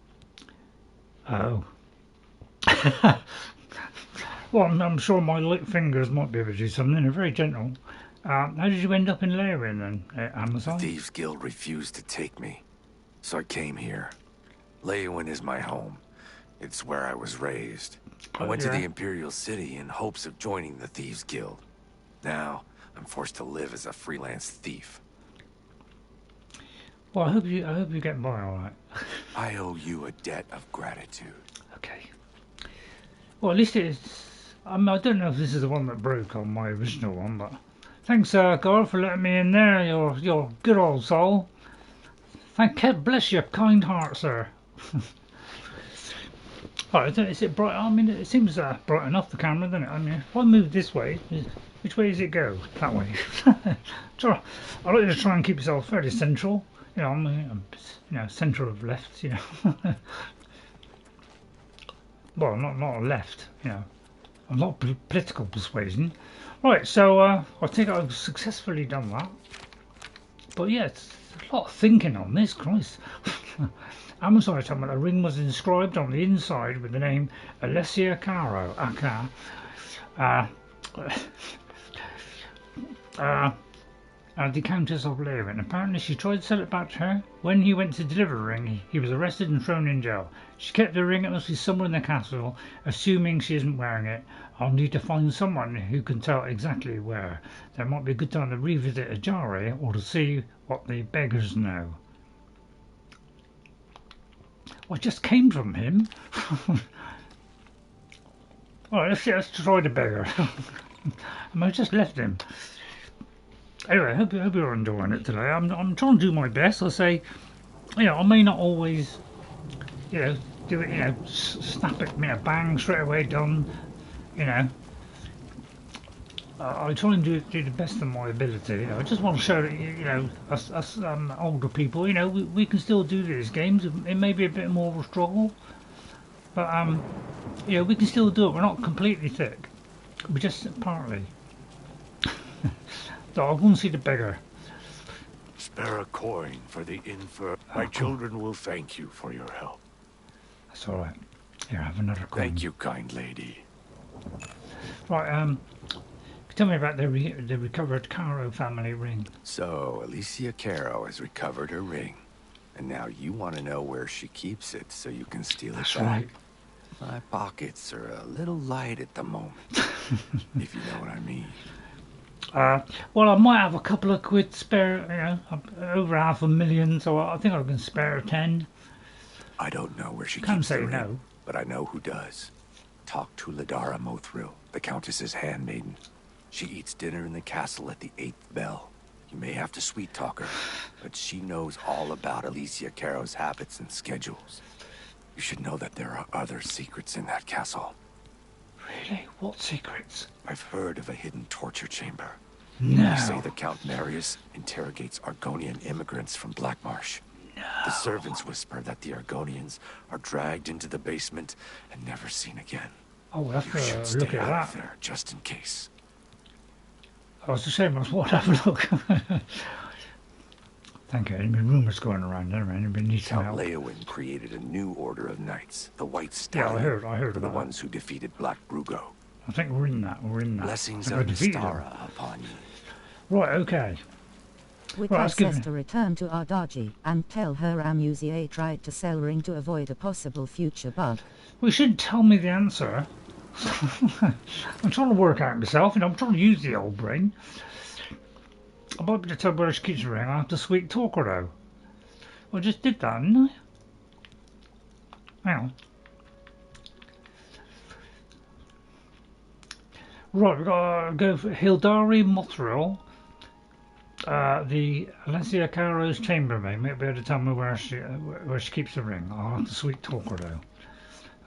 A: Oh. Well, I'm sure my lit fingers might be able to do something. They're very gentle. How did you end up in Leyawiin then, Amusei?
I: The Thieves Guild refused to take me, so I came here. Leyawiin is my home. It's where I was raised. I went to the Imperial City in hopes of joining the Thieves Guild. Now, I'm forced to live as a freelance thief.
A: Well, I hope you get by all right.
I: I owe you a debt of gratitude.
A: Okay. Well, at least it is. I don't know if this is the one that broke on my original one, but thanks, Gar, for letting me in there. You're a good old soul. God bless your kind heart, sir. Alright, is it bright? I mean, it seems bright enough, the camera, doesn't it? I mean, if I move this way, which way does it go? That way. I like to try and keep yourself fairly central. You know, I'm centre of left, you know. Well, not left, you know. I'm not political persuasion. Right, so I think I've successfully done that. But yeah, it's a lot of thinking on this, Christ. Amusei told me a ring was inscribed on the inside with the name Alessia Caro, the Countess of Leyawiin. Apparently she tried to sell it back to her. When he went to deliver the ring, he was arrested and thrown in jail. She kept the ring, it must be somewhere in the castle, assuming she isn't wearing it. I'll need to find someone who can tell exactly where. There might be a good time to revisit Ahjari or to see what the beggars know. I just came from him. Alright, let's try the beggar. I just left him. Anyway, I hope you're enjoying it today. I'm trying to do my best. I say, you know, I may not always, you know, do it, you know, snap it, you know, bang, straight away, done, you know. I try and do the best of my ability. You know, I just want to show that, you know, us older people, you know, we can still do these games. It may be a bit more of a struggle, but you know, we can still do it. We're not completely thick.
C: But just partly. So I'll go and see the beggar.
M: Spare a coin for the infirm. My children will thank you for your help.
C: That's all right. Here, have another coin.
M: Thank you, kind lady.
C: Right, tell me about the recovered Caro family ring.
I: So, Alessia Caro has recovered her ring. And now you want to know where she keeps it so you can steal it back.
C: Right.
I: My pockets are a little light at the moment, if you know what I mean.
C: Well, I might have a couple of quid spare, you know, over 500,000, so I think I can spare 10.
I: I don't know where she
C: Can't
I: keeps
C: say
I: the ring,
C: no.
I: but I know who does. Talk to Hlidara Mothril, the Countess's handmaiden. She eats dinner in the castle at the 8th bell. You may have to sweet-talk her, but she knows all about Alessia Caro's habits and schedules. You should know that there are other secrets in that castle.
C: Really? What secrets?
I: I've heard of a hidden torture chamber.
C: No.
I: They say the Count Marius interrogates Argonian immigrants from Blackmarsh.
C: No.
I: The servants whisper that the Argonians are dragged into the basement and never seen again.
C: Oh, we'll have
I: You should
C: to
I: stay
C: look at
I: out of
C: that.
I: there, just in case.
C: Oh, it's a shame I was want to have a look. Thank you. There's been rumours going around there, man. Anybody needs some
I: Count
C: help.
I: Leyawiin created a new order of knights, the White
C: Yeah,
I: Stallion.
C: I heard
I: for the
C: about
I: ones who defeated Black Brugo.
C: I think we're in that.
I: Blessings
C: I
I: of
C: think I defeated him.
I: Hlidara upon you.
C: Right, okay.
K: Wicca
C: let's give
K: says
C: it-
K: to return to Ahdarji and tell her Amusei tried to sell ring to avoid a possible future bug.
C: Well, you shouldn't tell me the answer. I'm trying to work out myself, and I'm trying to use the old brain. I might be able to tell where she keeps the ring. I have to sweet talk her, though. Well, I just did that, didn't I? Hang on. Right, we've got to go for Hlidara Mothril, the Alessia Caro's chambermaid. Might be able to tell me where she keeps the ring. I'll have to sweet talk her, though.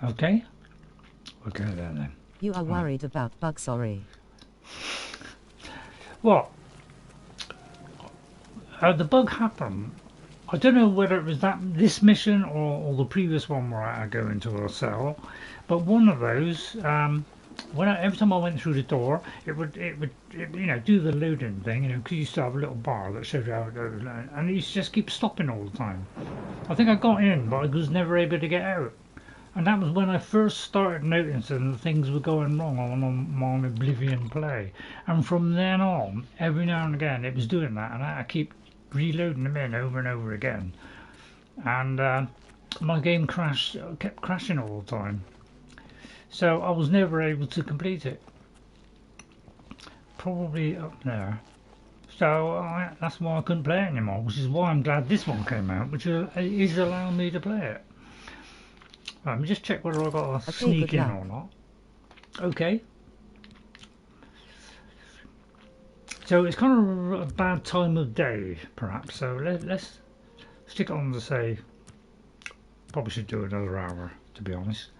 C: Okay? Okay, then.
K: You are worried about bug, sorry.
C: Well, the bug happened. I don't know whether it was this mission or the previous one where I go into a cell, but one of those, every time I went through the door, it would you know, do the loading thing, you know, because you used to have a little bar that showed you how it goes, and it used to just keep stopping all the time. I think I got in, but I was never able to get out. And that was when I first started noticing that things were going wrong on my Oblivion play. And from then on, every now and again, it was doing that, and I keep reloading them in over and over again. And my game kept crashing all the time. So I was never able to complete it. Probably up there. So that's why I couldn't play it anymore, which is why I'm glad this one came out, which is allowing me to play it. Let me just check whether I've got to sneak in or not. Okay. So it's kind of a bad time of day, perhaps. So let's stick it on to say, probably should do another hour, to be honest.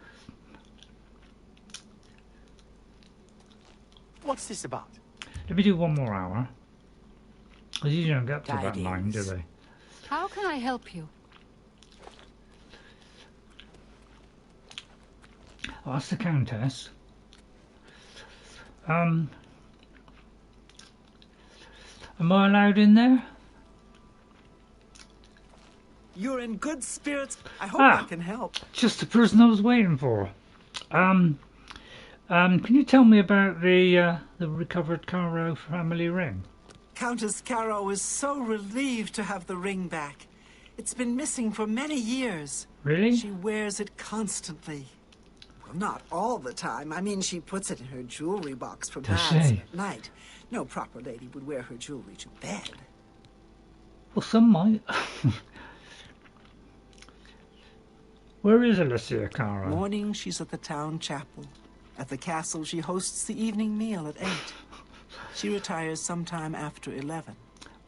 F: What's this about?
C: Let me do one more hour. Because you don't get to about 9, do they?
H: How can I help you?
C: Oh, that's the Countess. Am I allowed in there?
N: You're in good spirits. I hope I can help.
C: Just the person I was waiting for. Can you tell me about the recovered Caro family ring?
N: Countess Caro is so relieved to have the ring back. It's been missing for many years.
C: Really?
N: She wears it constantly. Well, not all the time. I mean, she puts it in her jewelry box for baths at night. No proper lady would wear her jewelry to bed.
C: Well, some might. Where is Alessia Caro?
N: Morning, she's at the town chapel. At the castle, she hosts the evening meal at 8. She retires sometime after 11.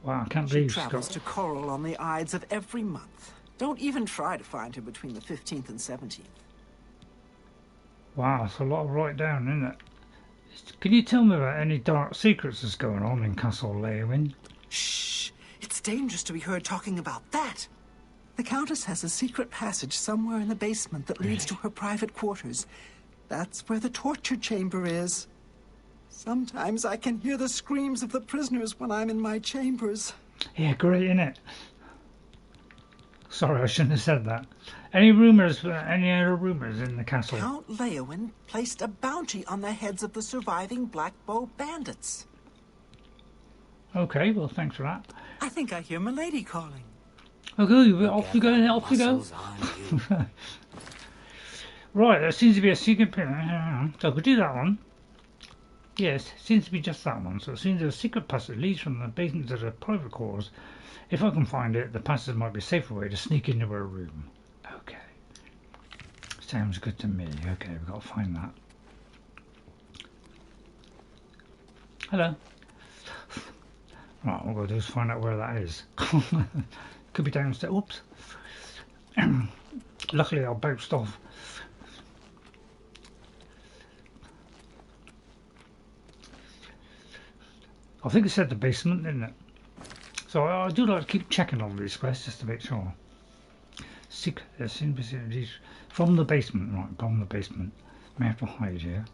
C: Wow, I can't believe
N: she travels to Coral on the Ides of every month. Don't even try to find her between the 15th and 17th.
C: Wow, that's a lot to write down, isn't it? Can you tell me about any dark secrets that's going on in Castle Leyawiin?
N: Shh! It's dangerous to be heard talking about that. The Countess has a secret passage somewhere in the basement that leads to her private quarters. That's where the torture chamber is. Sometimes I can hear the screams of the prisoners when I'm in my chambers.
C: Yeah, great, innit? Sorry, I shouldn't have said that. Any rumours, any other rumours in the castle?
N: Count Leyawiin placed a bounty on the heads of the surviving Black Bow bandits.
C: Okay, well, thanks for that.
N: I think I hear Milady calling.
C: Okay, off you go, off you go. Right, there seems to be a secret pin. So I could do that one. Yes, seems to be just that one. So it seems there's a secret passage leads from the basement to the private quarters. If I can find it, the passage might be a safer way to sneak into a room. Okay. Sounds good to me. Okay, we've got to find that. Hello. Right, what we'll do is find out where that is. Could be downstairs. Oops. Luckily, I bounced off. I think it said the basement, didn't it? So I do like to keep checking on these quests just to make sure. There seems to be from the basement, right? From the basement. May have to hide here.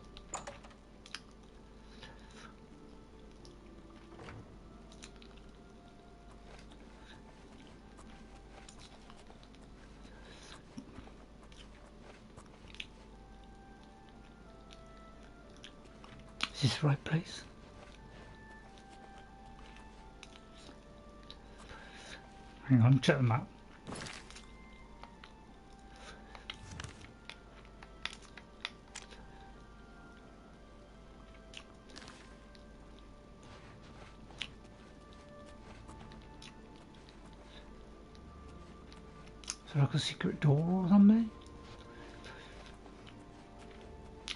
C: Is this the right place? Hang on, check the map. Is there like a secret door or something?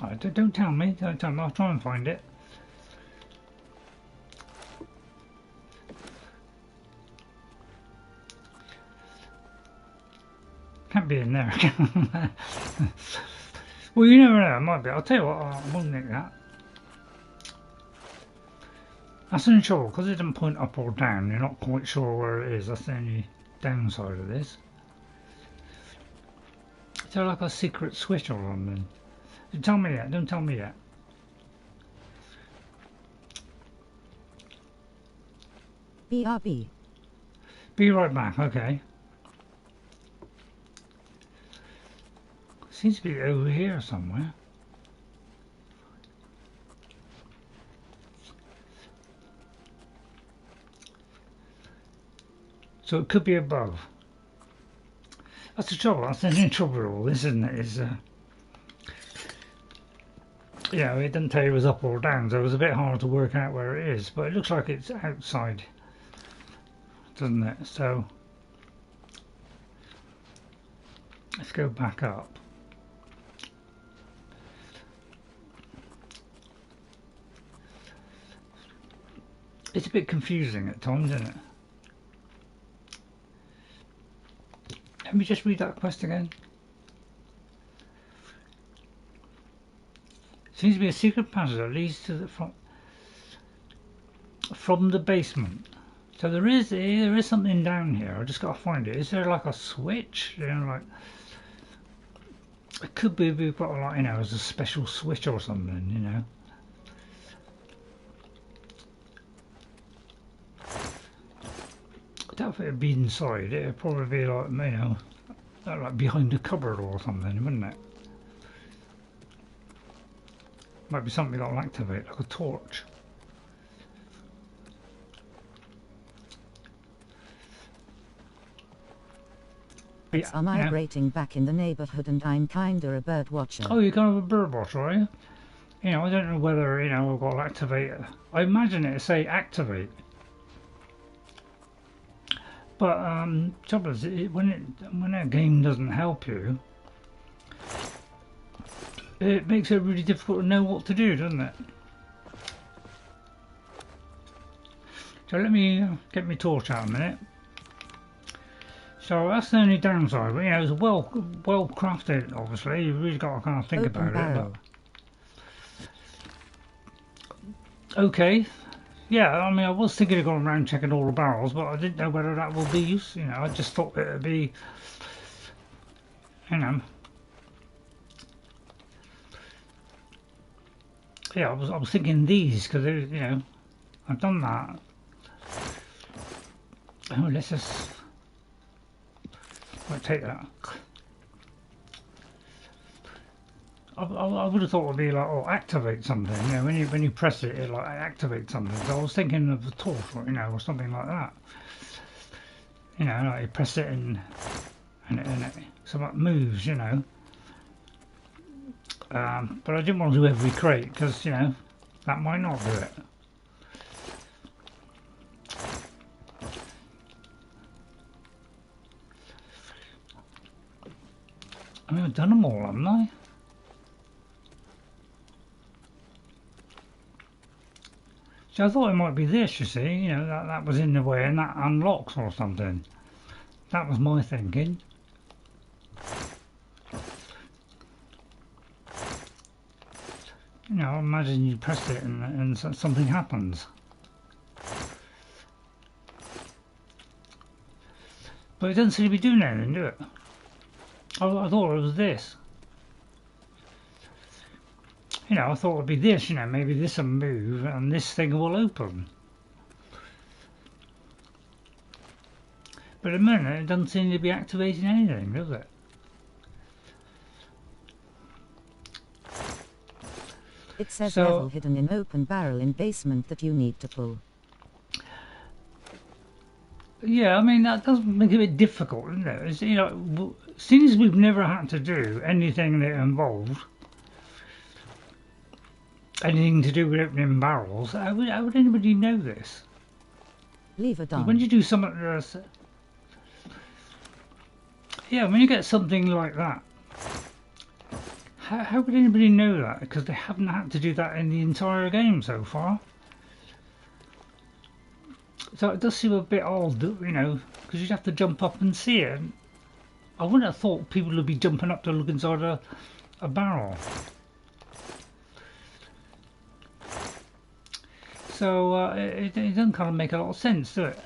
C: Right, don't tell me, don't tell me, I'll try and find it. Can't be in there. Well, you never know, it might be. I'll tell you what, I won't nick that. That's only trouble, because it doesn't point up or down, you're not quite sure where it is. That's the only downside of this. Is there like a secret switch or something? Don't tell me yet, don't tell me yet.
K: BRB.
C: Be right back, okay. Seems to be over here somewhere. So it could be above. That's the trouble. That's the only trouble with all this, isn't it? Is yeah, it didn't tell you it was up or down, so it was a bit hard to work out where it is. But it looks like it's outside, doesn't it? So let's go back up. It's a bit confusing at times, isn't it? Let me just read that quest again. Seems to be a secret passage that leads to the from the basement. So there is something down here. I just got to find it. Is there like a switch? You know, like it could be we've got like, you know, as a special switch or something. You know. I doubt if it'd be inside. It'd probably be like, you know, like behind a cupboard or something, wouldn't it? Might be something that'll activate, like a torch.
K: Birds are migrating back in the neighborhood, and I'm kinda a bird watcher.
C: Oh, you're kind of a bird watcher, are you? You know, I don't know whether, you know, I've got to activate it. I imagine it'd say activate. But trouble is, when a game doesn't help you, it makes it really difficult to know what to do, doesn't it? So let me get my torch out a minute. So that's the only downside. But, you know, it's well crafted. Obviously, you really got to kind of think about it. But... okay. Yeah, I mean, I was thinking of going around checking all the barrels, but I didn't know whether that would be useful. You know, I just thought it would be, you know, Yeah, I was thinking these because you know I've done that. Oh, let's just take that. I would have thought it would be like, oh, activate something. You know, when you press it, it like activates something. So I was thinking of the torch, you know, or something like that. You know, like you press it and it something moves. You know. But I didn't want to do every crate because you know that might not do it. I mean, I've done them all, haven't I? So I thought it might be this, you see, you know, that was in the way and that unlocks or something. That was my thinking. You know, imagine you press it and something happens. But it doesn't seem to be doing anything, do it? I thought it was this. You know, I thought it would be this, you know, maybe this will move and this thing will open. But at the minute, it doesn't seem to be activating anything, does it?
K: It says level hidden in open barrel in basement that you need to pull.
C: Yeah, I mean, that does make it a bit difficult, doesn't it? It's, you know, since we've never had to do anything that involved anything to do with opening barrels, how would anybody know this?
K: Leave it on.
C: When you do something yeah, when you get something like that, how would anybody know that? Because they haven't had to do that in the entire game so far. So it does seem a bit odd, you know, because you'd have to jump up and see it. I wouldn't have thought people would be jumping up to look inside a barrel. So it doesn't kind of make a lot of sense, does it?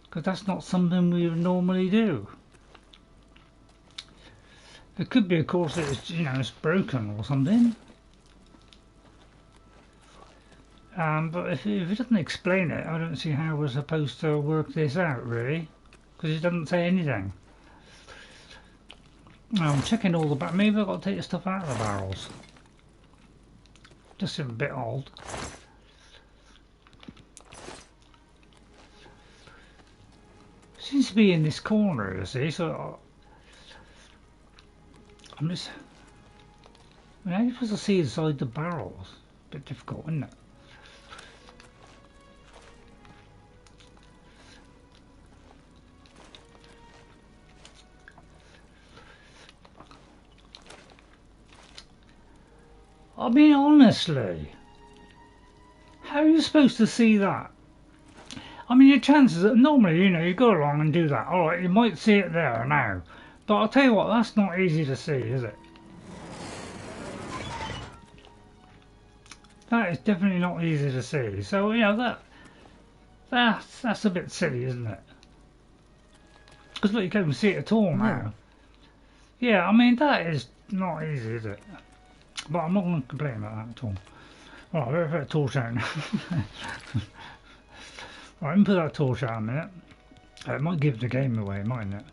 C: Because that's not something we would normally do. It could be, of course, that it's, you know, it's broken or something. But if it doesn't explain it, I don't see how we're supposed to work this out, really. Because it doesn't say anything. I'm checking all the barrels. Maybe I've got to take the stuff out of the barrels. Just a bit odd. Seems to be in this corner, you see, so I'm just... I mean, how are you supposed to see inside the barrels? A bit difficult, isn't it? I mean, honestly, how are you supposed to see that? I mean, your chances are, normally, you know, you go along and do that. Alright, you might see it there now. But I'll tell you what, that's not easy to see, is it? That is definitely not easy to see. So, you know, that's a bit silly, isn't it? Because look, you can't even see it at all now. Yeah, I mean, that is not easy, is it? But I'm not going to complain about that at all. Right, I better put a torch out now. Right, let me put that torch out a minute. It might give the game away, mightn't it?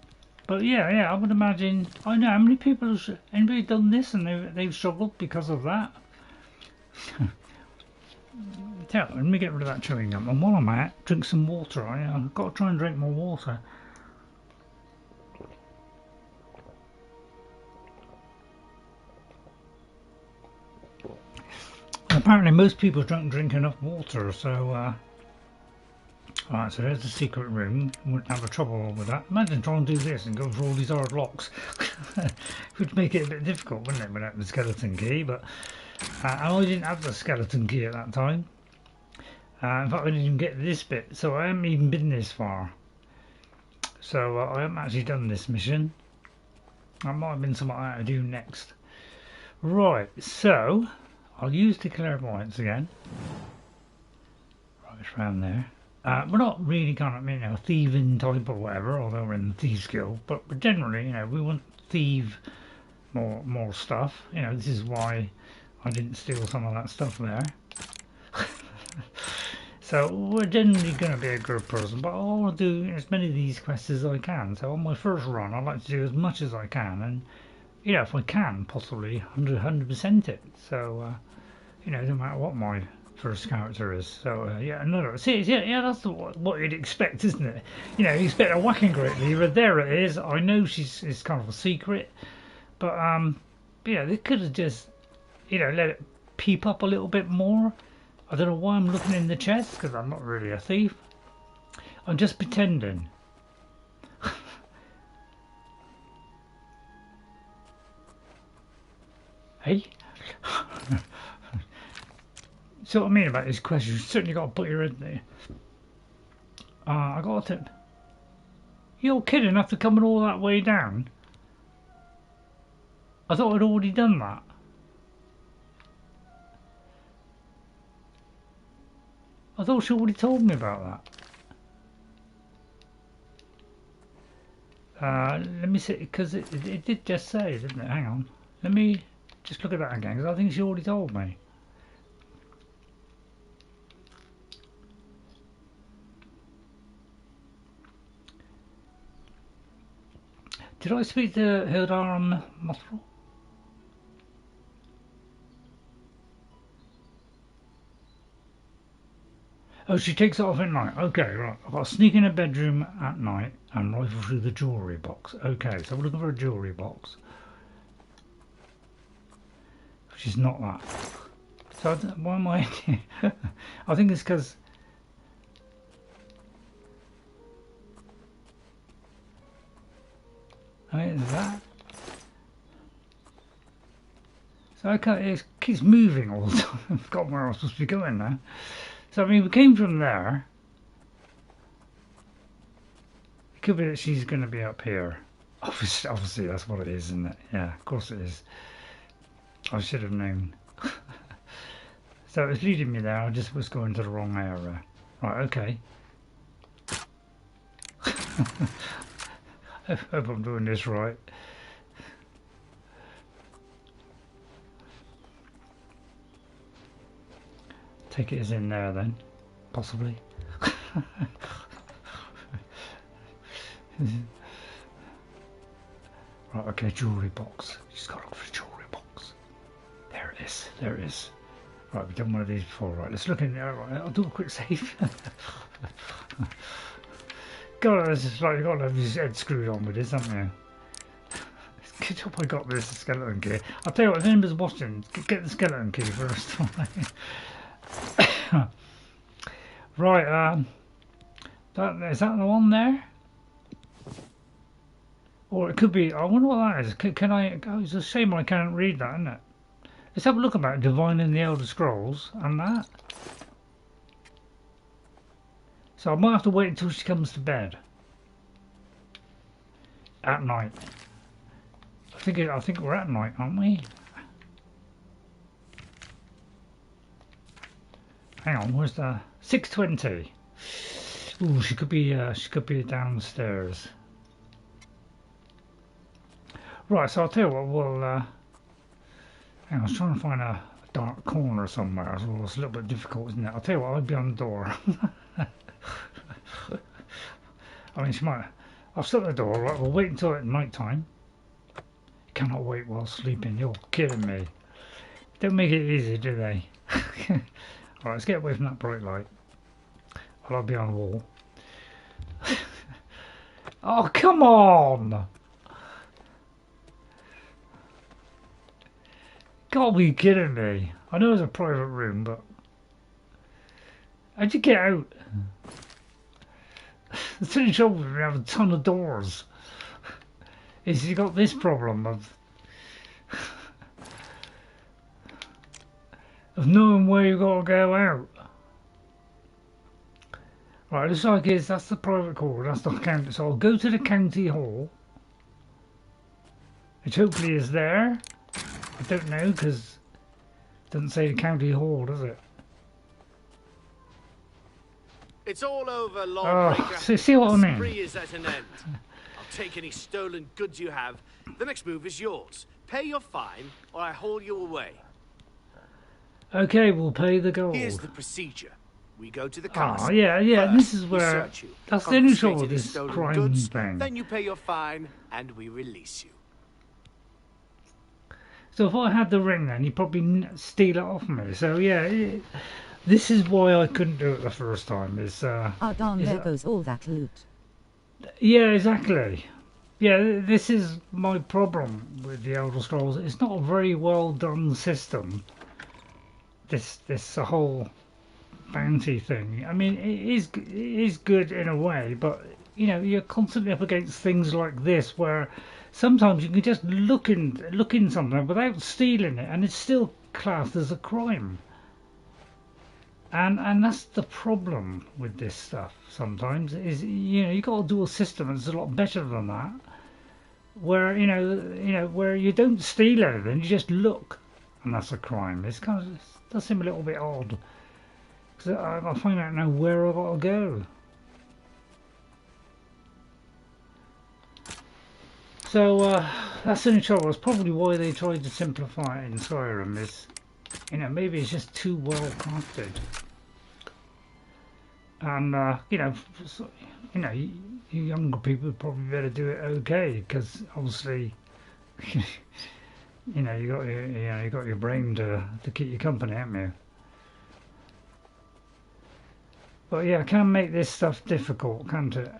C: But yeah, I would imagine. I know how many people have anybody done this and they've struggled because of that. Let me get rid of that chewing gum. And while I'm at, drink some water. I've got to try and drink more water. Apparently most people don't drink enough water, so alright, so there's the secret room. Wouldn't have a trouble with that. Imagine trying to do this and go through all these hard locks. It would make it a bit difficult, wouldn't it, without the skeleton key? But I didn't have the skeleton key at that time. In fact, I didn't even get this bit, so I haven't even been this far. So I haven't actually done this mission. That might have been something I had to do next. Right, so I'll use the clairvoyance again. Right, it's round there. We're not really kind of, you know, thieving type or whatever, although we're in the Thieves Guild, but generally, you know, we want to thieve more stuff. You know, this is why I didn't steal some of that stuff there. So we're generally going to be a good person, but I want to do as many of these quests as I can. So on my first run, I like to do as much as I can, and you know, if I can, possibly 100% it. So you know, no matter what my first character is. So yeah, another. See, yeah, that's what you'd expect, isn't it? You know, you expect a whacking great lever. There it is. I know it's kind of a secret, but yeah, they could have just, you know, let it peep up a little bit more. I don't know why I'm looking in the chest, because I'm not really a thief. I'm just pretending. Hey? So what I mean about this question, you certainly got to put your head there. I got a tip. You're kidding, after coming all that way down? I thought I'd already done that. I thought she already told me about that. Let me see, because it did just say, didn't it? Hang on. Let me just look at that again, because I think she already told me. Did I speak to Hlidara Mothril? Oh, she takes it off at night. Okay, right. I've got to sneak in a bedroom at night and rifle through the jewellery box. Okay, so we're looking for a jewellery box. Which is not that. So, why am I here? I think it's because... that. So I can't, it keeps moving all the time. I've forgotten where I'm supposed to be going now. So I mean, we came from there. It could be that she's going to be up here. Obviously that's what it is, isn't it? Yeah, of course it is. I should have known. So it was leading me there. I just was going to the wrong area. Right, okay. I hope I'm doing this right. Take it as in there then, possibly. Right, okay, jewellery box. Just got to look for a jewellery box. There it is, there it is. Right, we've done one of these before. Right, let's look in there. Right, I'll do a quick save. God, it's just like you've got to have your head screwed on with this, haven't you? Good job I got this skeleton key. I'll tell you what, if anybody's watching, get the skeleton key first. Right, is that the one there? Or it could be, I wonder what that is. Can I, oh, it's a shame I can't read that, isn't it? Let's have a look about Divining the Elder Scrolls and that. So I might have to wait until she comes to bed. At night. I think we're at night, aren't we? Hang on, where's the 6:20? Ooh, she could be downstairs. Right, so I'll tell you what, we'll hang on, I was trying to find a dark corner somewhere as well. It's a little bit difficult, isn't it? I'll tell you what, I'll be on the door. I mean, she might. I'll shut the door, right? We'll wait until at night time. You cannot wait while sleeping. You're kidding me. Don't make it easy, do they? Alright, let's get away from that bright light. I'll be on the wall. Oh, come on! Can't be kidding me. I know it's a private room, but... How'd you get out? The only trouble with me having a ton of doors is you got this problem of knowing where you got to go out. Right, looks like that's the private call, that's the county. So I'll go to the county hall, which hopefully is there. I don't know, because it doesn't say the county hall, does it?
F: It's all over, lawbreaker.
C: See what I mean?
F: The spree is at an end. I'll take any stolen goods you have. The next move is yours. Pay your fine, or I haul you away.
C: Okay, we'll pay the gold.
F: Here's the procedure. We go to the castle.
C: Oh, yeah.
F: First,
C: This is where... That's the only trouble with this crime
F: goods,
C: thing.
F: Then you pay your fine, and we release you.
C: So if I had the ring then, you'd probably steal it off me. So yeah, this is why I couldn't do it the first time.
K: There goes all that loot.
C: Yeah, exactly. Yeah, this is my problem with the Elder Scrolls. It's not a very well done system. This whole bounty thing. I mean, it is good in a way, but you know, you're constantly up against things like this where sometimes you can just look in something without stealing it, and it's still classed as a crime. And that's the problem with this stuff. Sometimes is you got to do a system that's a lot better than that, where where you don't steal anything, you just look, and that's a crime. It does seem a little bit odd, because I find out now where I got to go. So that's the only trouble. That's probably why they tried to simplify it in Skyrim. Is maybe it's just too well crafted, and you younger people probably better do it okay, because obviously you got your brain to keep you company, haven't you? But yeah, it can make this stuff difficult, can't it?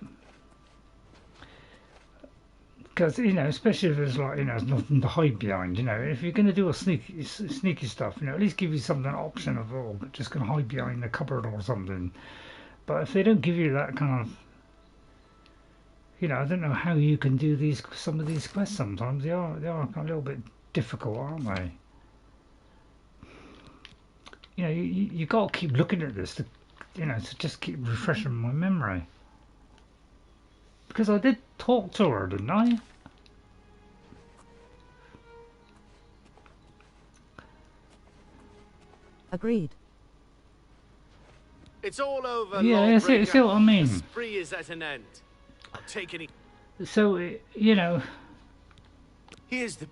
C: Because especially if there's there's nothing to hide behind. If you're going to do a sneaky stuff, at least give you something option of just going to hide behind the cupboard or something. But if they don't give you that kind of, I don't know how you can do some of these quests. Sometimes they are a little bit difficult, aren't they? You got to keep looking at this to just keep refreshing my memory. Because I did talk to her, didn't I?
K: Agreed.
F: It's all over.
C: Yeah, see what I mean.
F: The spree is at an end. I'll take any.
C: So
F: Here's the.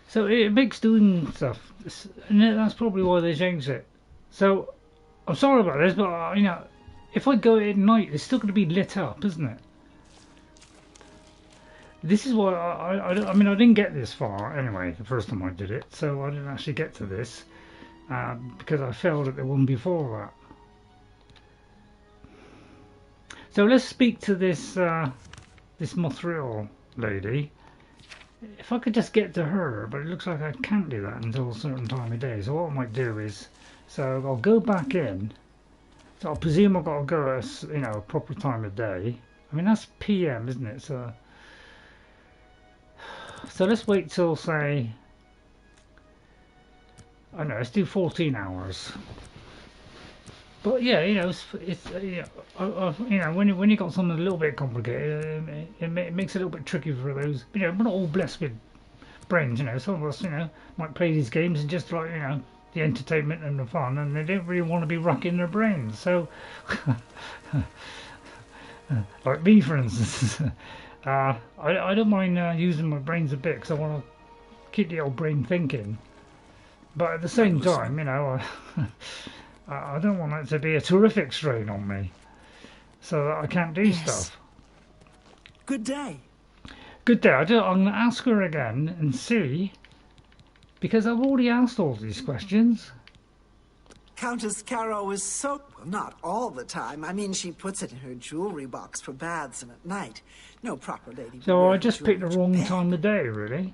C: So it makes doing stuff, and that's probably why they changed it. So I'm sorry about this, but if I go at night, it's still going to be lit up, isn't it? This is why I mean I didn't get this far anyway the first time I did it, so I didn't actually get to this because I failed at the one before that. So let's speak to this Mothril lady. If I could just get to her, but it looks like I can't do that until a certain time of day. So what I might do is, so I'll go back in. So I'll presume I've got to go at a proper time of day. I mean that's PM, isn't it? So let's wait till say, I don't know, let's do 14 hours. But yeah, it's when you got something a little bit complicated, it makes it a little bit tricky for those. We're not all blessed with brains. Some of us, might play these games and just like the entertainment and the fun, and they don't really want to be racking their brains. So, like me, for instance. I don't mind using my brains a bit because I want to keep the old brain thinking, but at the same time, I don't want it to be a terrific strain on me, so that I can't do stuff.
N: Good day.
C: Good day. I'm going to ask her again and see, because I've already asked all these questions.
N: Countess Caro is so... Well, not all the time. I mean, she puts it in her jewelry box for baths and at night. No proper lady.
C: So I just picked the wrong time of day, really.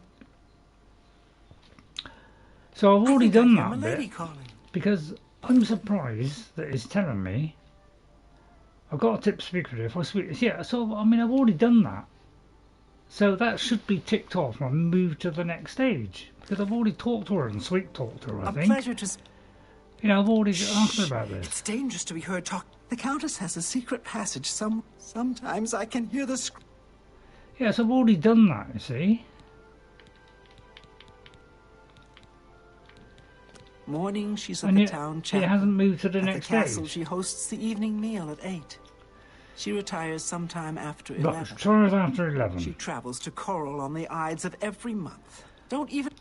C: So I've already done that bit, because I'm surprised that it's telling me I've got a tip speaker if I speak. Yeah, so I mean I've already done that. So that should be ticked off and moved to the next stage, because I've already talked to her and sweet talked to her, I think.
N: A pleasure to...
C: I've already asked her about this.
N: It's dangerous to be heard talk. The Countess has a secret passage. Sometimes I can hear the...
C: Yes, I've already done that, you see.
N: Morning, she's at
A: And
N: the
A: yet,
N: town
A: she
N: chapel.
A: hasn't moved to the
N: At
A: next
N: the castle,
A: stage.
N: she hosts the evening meal at 8. She retires sometime after
A: Look,
N: 11.
A: retires after 11.
N: She travels to Coral on the Ides of every month. Don't even...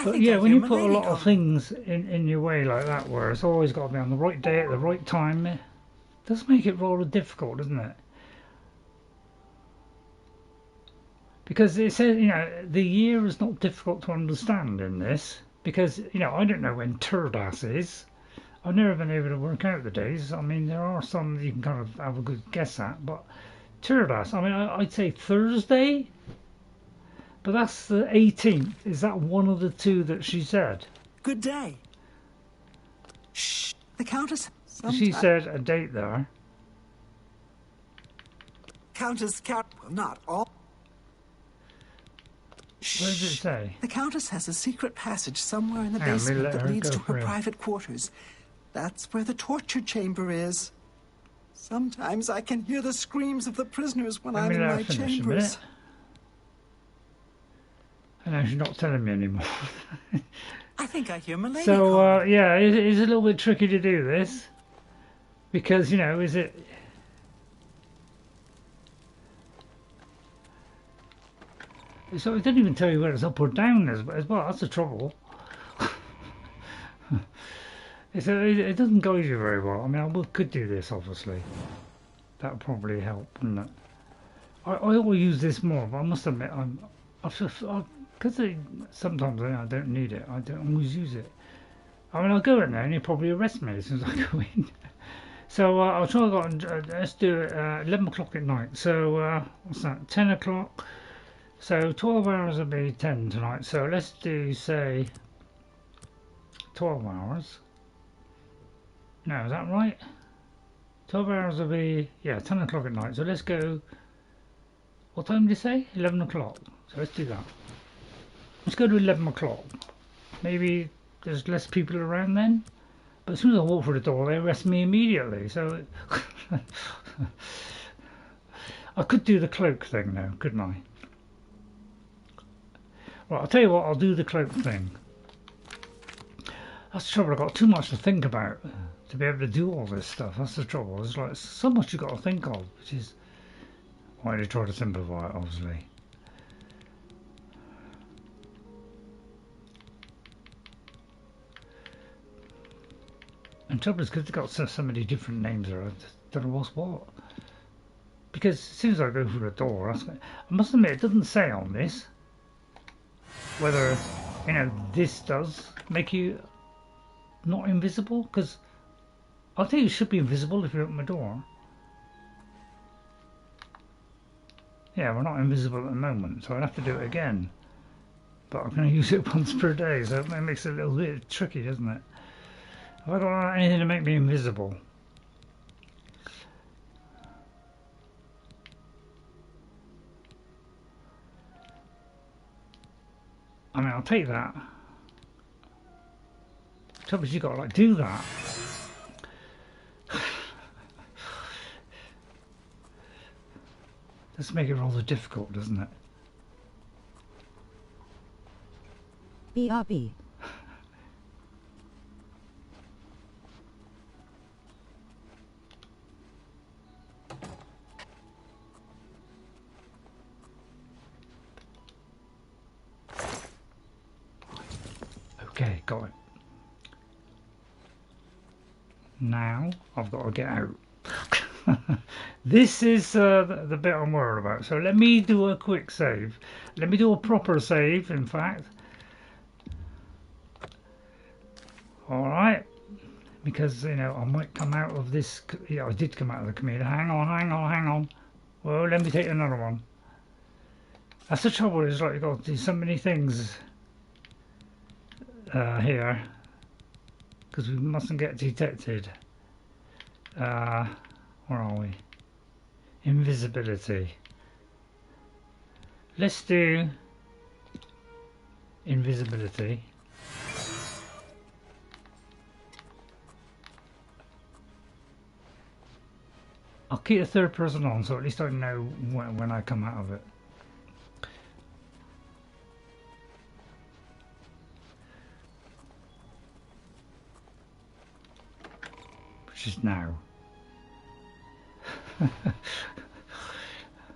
A: But yeah, when you put a lot of things in your way like that, where it's always got to be on the right day at the right time, it does make it rather difficult, doesn't it? Because it says, you know, the year is not difficult to understand in this, because, you know, I don't know when Turdas is. I've never been able to work out the days. I mean, there are some you can kind of have a good guess at, but Turdas, I mean, I'd say Thursday, but that's the 18th. Is that one of the two that she said?
N: Good day. Shh, the Countess...
A: She said a date there.
N: Countess Caro... Well, not all...
A: Where does it say?
N: The Countess has a secret passage somewhere in the basement that leads to her private quarters. That's where the torture chamber is. Sometimes I can hear the screams of the prisoners when I'm in my chambers.
A: I know she's not telling me anymore.
N: I think I hear Milady.
A: So, yeah, it's a little bit tricky to do this. Because, you know, is it... So it doesn't even tell you whether it's up or down as well. That's the trouble. It doesn't guide you very well. I mean, I could do this, obviously. That would probably help, wouldn't it? I always use this more, but I must admit, because sometimes I don't need it. I don't always use it. I mean, I'll go in there and you'll probably arrest me as soon as I go in. So I'll try let's do it 11 o'clock at night. So what's that? 10 o'clock. So 12 hours will be 10 tonight. So let's do, say, 12 hours. No, is that right? 12 hours will be, yeah, 10 o'clock at night. So let's go, what time did you say? 11 o'clock. So let's do that. Let's go to 11 o'clock. Maybe there's less people around then. But as soon as I walk through the door, they arrest me immediately. So I could do the cloak thing now, couldn't I? Right, I'll tell you what, I'll do the cloak thing. That's the trouble, I've got too much to think about to be able to do all this stuff. That's the trouble. It's like so much you've got to think of, which is why they try to simplify it, obviously. And the trouble is because they've got so many different names there, I just don't know what's what. Because as soon as I go through the door, I must admit, it doesn't say on this whether, you know, this does make you not invisible, because I think you should be invisible if you open the door. Yeah, we're not invisible at the moment, so I'd have to do it again. But I'm going to use it once per day, so it makes it a little bit tricky, doesn't it? Have I got anything to make me invisible? I mean, I'll take that. Trouble is, you got to like do that. Does make it rather difficult, doesn't it?
K: BRB.
A: Okay, got it. Now I've got to get out. This is the bit I'm worried about. So let me do a quick save. Let me do a proper save, in fact. Alright. Because, you know, I might come out of this. Yeah, I did come out of the community. Hang on. Well, let me take another one. That's the trouble, is like you've got to do so many things here. Because we mustn't get detected. Where are we? Invisibility. Let's do invisibility. I'll keep the third person on, so at least I know when I come out of it.
C: which is now.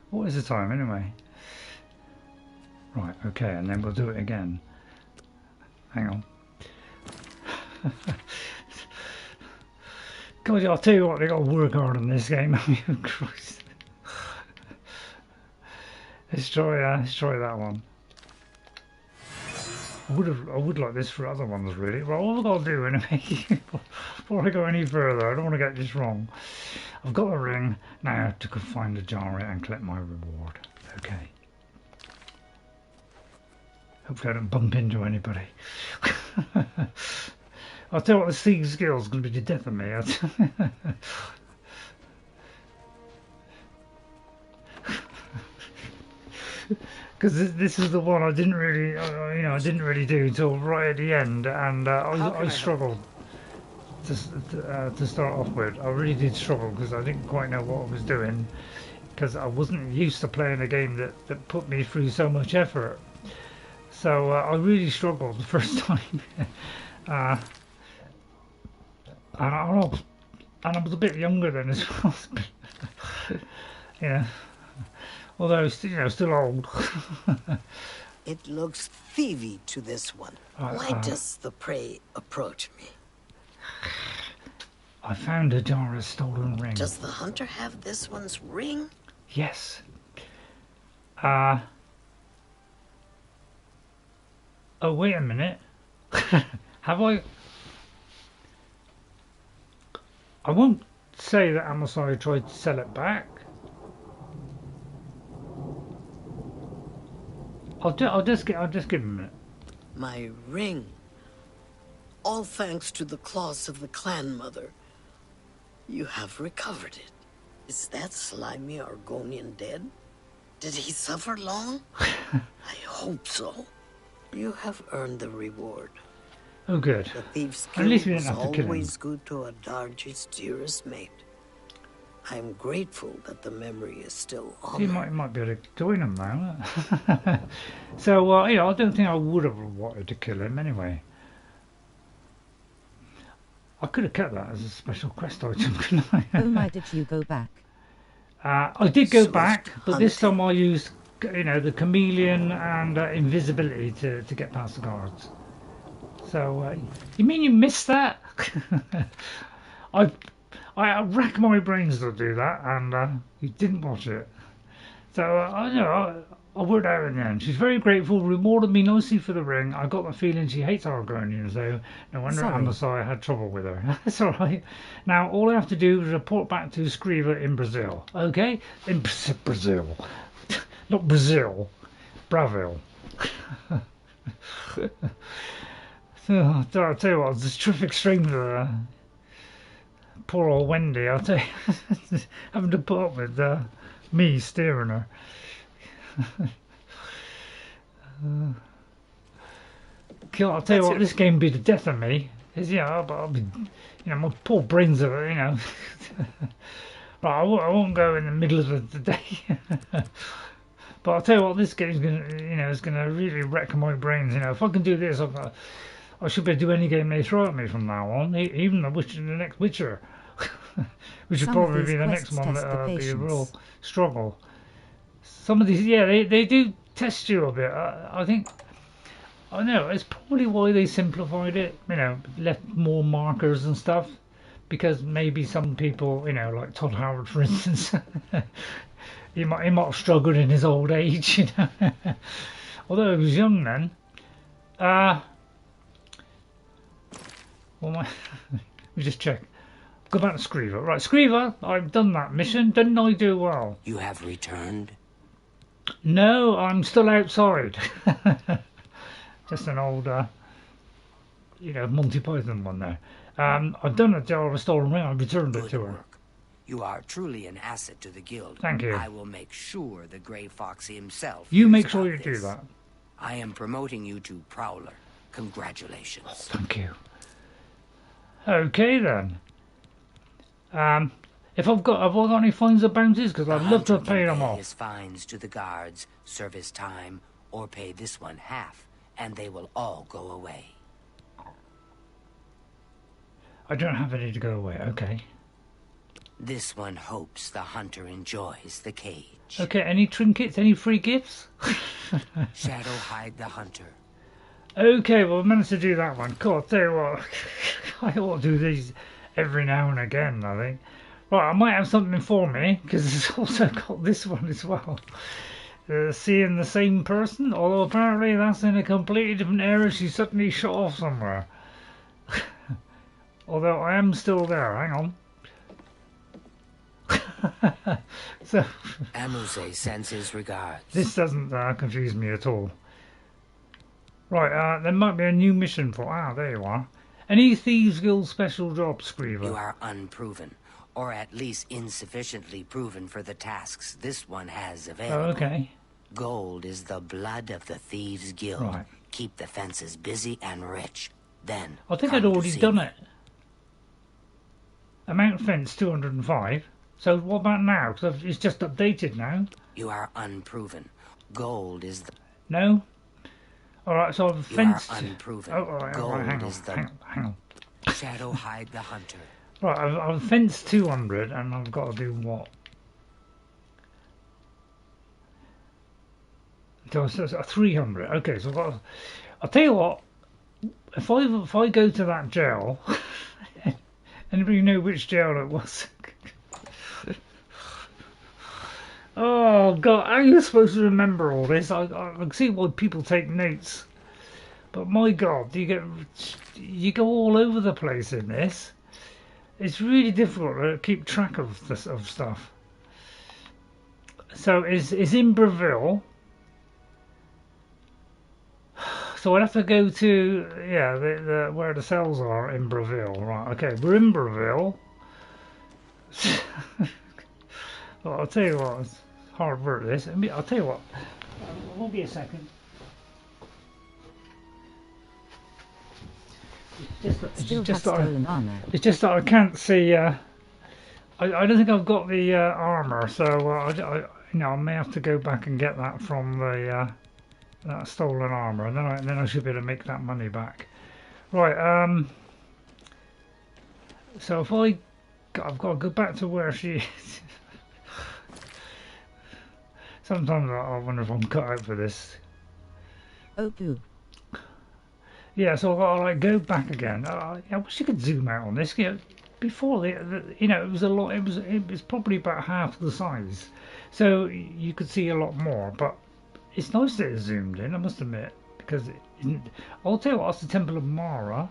C: What is the time anyway? Right, okay, and then we'll do it again. Hang on. God, I'll tell you what, they got to work hard on this game. Christ. Let's try that one. I would like this for other ones really. Well, all I've got to do anyway, before I go any further, I don't want to get this wrong. I've got a ring now to go find Ahjari and collect my reward. Okay. Hopefully I don't bump into anybody. I'll tell you what, the Thieves Guild is going to be the death of me. Because this is the one I didn't really, I didn't really do until right at the end, and I struggled to start off with. I really did struggle because I didn't quite know what I was doing, because I wasn't used to playing a game that put me through so much effort. So I really struggled the first time, and I was a bit younger then as well. Yeah. Although, still old.
L: It looks thievy to this one. Why does the prey approach me?
C: I found Ahjari's stolen ring.
L: Does the hunter have this one's ring?
C: Yes. Oh, wait a minute. Have I... I won't say that Amusei tried to sell it back. I'll just give him a minute.
L: My ring. All thanks to the claws of the clan mother. You have recovered it. Is that slimy Argonian dead? Did he suffer long? I hope so. You have earned the reward.
C: Oh, good.
L: The Thieves
C: At least we
L: Guild
C: didn't
L: was
C: have to kill him.
L: always good to Ahdarji's dearest mate. I'm grateful that the memory is still on.
C: You might be able to join him now. So, I don't think I would have wanted to kill him anyway. I could have kept that as a special quest item, couldn't I?
K: Why did you go back?
C: I did go back, but this time I used, the chameleon and invisibility to get past the guards. So, you mean you missed that? I racked my brains to do that, and you didn't watch it. So I worked out in the end. She's very grateful, rewarded me nicely for the ring. I got the feeling she hates Argonians, though. No wonder Amusei had trouble with her. That's all right. Now all I have to do is report back to Scriva in Brazil. Okay, in Brazil, not Brazil, Bravil. So I'll tell you what, it's a terrific stream for poor old Wendy. I'll tell you, having to put up with me steering her. I'll tell you what, this game be the death of me. I'll be, my poor brains are, Right, I won't go in the middle of the day. But I'll tell you what, this game's gonna, is gonna really wreck my brains. If I can do this, I should be able to do any game they throw at me from now on, even the next Witcher, which would probably be the next one that'll be a real struggle. Some of these, they do test you a bit. I know it's probably why they simplified it. Left more markers and stuff, because maybe some people, like Todd Howard, for instance, he might have struggled in his old age. Although he was young then. Let me just check. Go back to Scriva. Right, Scriva, I've done that mission. Didn't I do well?
J: You have returned?
C: No, I'm still outside. Just an old, Monty Python one there. I've done a jar of stolen ring. I returned it to her.
J: You are truly an asset to the guild.
C: Thank you.
J: I will make sure the Grey Fox himself.
C: You make sure you do that.
J: I am promoting you to Prowler. Congratulations.
C: Oh, thank you. Okay then. Have I got any fines or bounties? Because I'd love to pay them off.
J: His fines to the guards, service time, or pay this one half, and they will all go away.
C: I don't have any to go away. Okay.
J: This one hopes the hunter enjoys the cage.
C: Okay, any trinkets, any free gifts?
J: Shadow hide the hunter.
C: Okay, well, I managed to do that one. Cool, I'll tell you what, I ought to do these every now and again, I think. Right, I might have something for me, because it's also got this one as well. Seeing the same person, although apparently that's in a completely different area. She suddenly shot off somewhere. Although I am still there, hang on. So
J: Amusei sends his regards.
C: This doesn't confuse me at all. Right, there might be a new mission for... Ah, there you are. Any Thieves Guild special job, Screever?
J: You are unproven, or at least insufficiently proven for the tasks this one has available.
C: Oh, okay.
J: Gold is the blood of the Thieves Guild.
C: Right.
J: Keep the fences busy and rich. Then
C: I think I'd already done it. Amount fence 205. So what about now? Because it's just updated now.
J: You are unproven. Gold is the...
C: No? Alright, so I've fenced...
J: You are unproven.
C: Oh, alright,
J: Gold
C: hang on,
J: is the...
C: hang on.
J: Shadow hide the hunter.
C: Right, I've fenced 200 and I've got to do what? So it's 300. Okay, so I've got to, I'll tell you what, if I go to that jail, anybody know which jail it was? Oh God, how are you supposed to remember all this? I can see why people take notes, but my God, you go all over the place in this. It's really difficult to keep track of this stuff. So it's in Bravil. So I'd have to go to the where the cells are in Bravil. Right, okay, we're in Bravil. Well, I'll tell you what, it's hard work this. I'll tell you what, it won't be a second. It's just that I can't see. I don't think I've got the armor, so I may have to go back and get that from the that stolen armor, and then I should be able to make that money back. Right. So if I've got to go back to where she is. Sometimes I wonder if I'm cut out for this.
K: Oh, boo.
C: Yeah, so I've got to go back again. I wish you could zoom out on this. Before it was a lot. It was probably about half the size, so you could see a lot more. But it's nice that it's zoomed in, I must admit, because I'll tell you what, that's the Temple of Mara.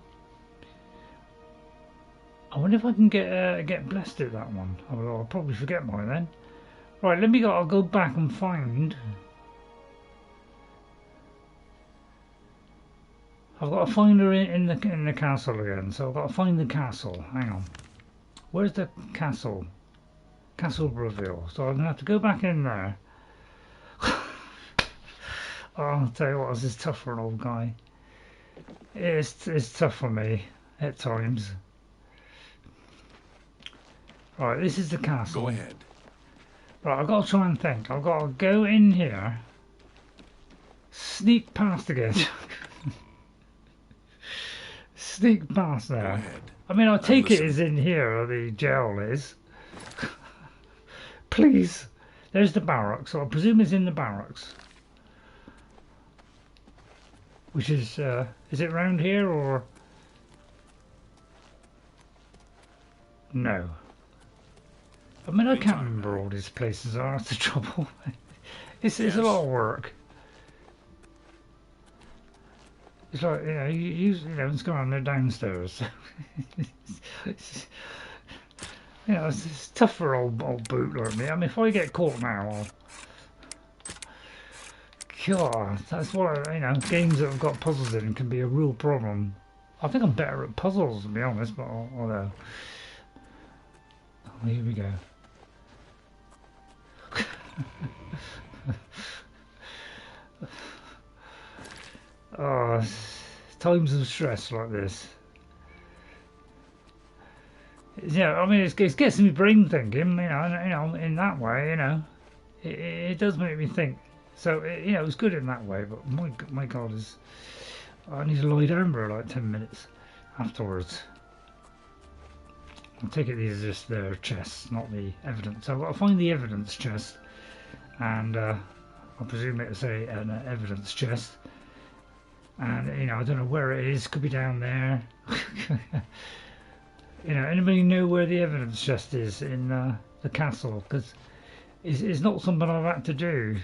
C: I wonder if I can get blessed at that one. I'll probably forget by then. Right, I'll go back and find. I've got to find her in the castle again, so I've got to find the castle. Hang on. Where's the castle? Castle Bravil. So I'm going to have to go back in there. Oh, I'll tell you what, this is tough for an old guy. It's tough for me at times. Right, this is the castle.
D: Go ahead.
C: Right, I've got to try and think. I've got to go in here, sneak past again. Sneak past there. I mean, I take it is in here, the jail is. Please. There's the barracks, so I presume it's in the barracks. Which is it round here or? No. I mean, I can't remember all these places are, that's the trouble. It's a lot of work. It's like, let's go on, they're downstairs. It's tough for old boot like me. I mean, if I get caught now, God, that's what, games that have got puzzles in can be a real problem. I think I'm better at puzzles, to be honest, but although. Oh, here we go. Oh, times of stress like this. Yeah, I mean, it gets me brain thinking. In that way, it does make me think. So, it's good in that way. But my God, I need to lie down for like 10 minutes afterwards. I take it these are just their chests, not the evidence. So I've got to find the evidence chest, and I presume it's an evidence chest. And you know, I don't know where it is. Could be down there. You know, anybody know where the evidence chest is in the castle? Because it's not something I've had to do,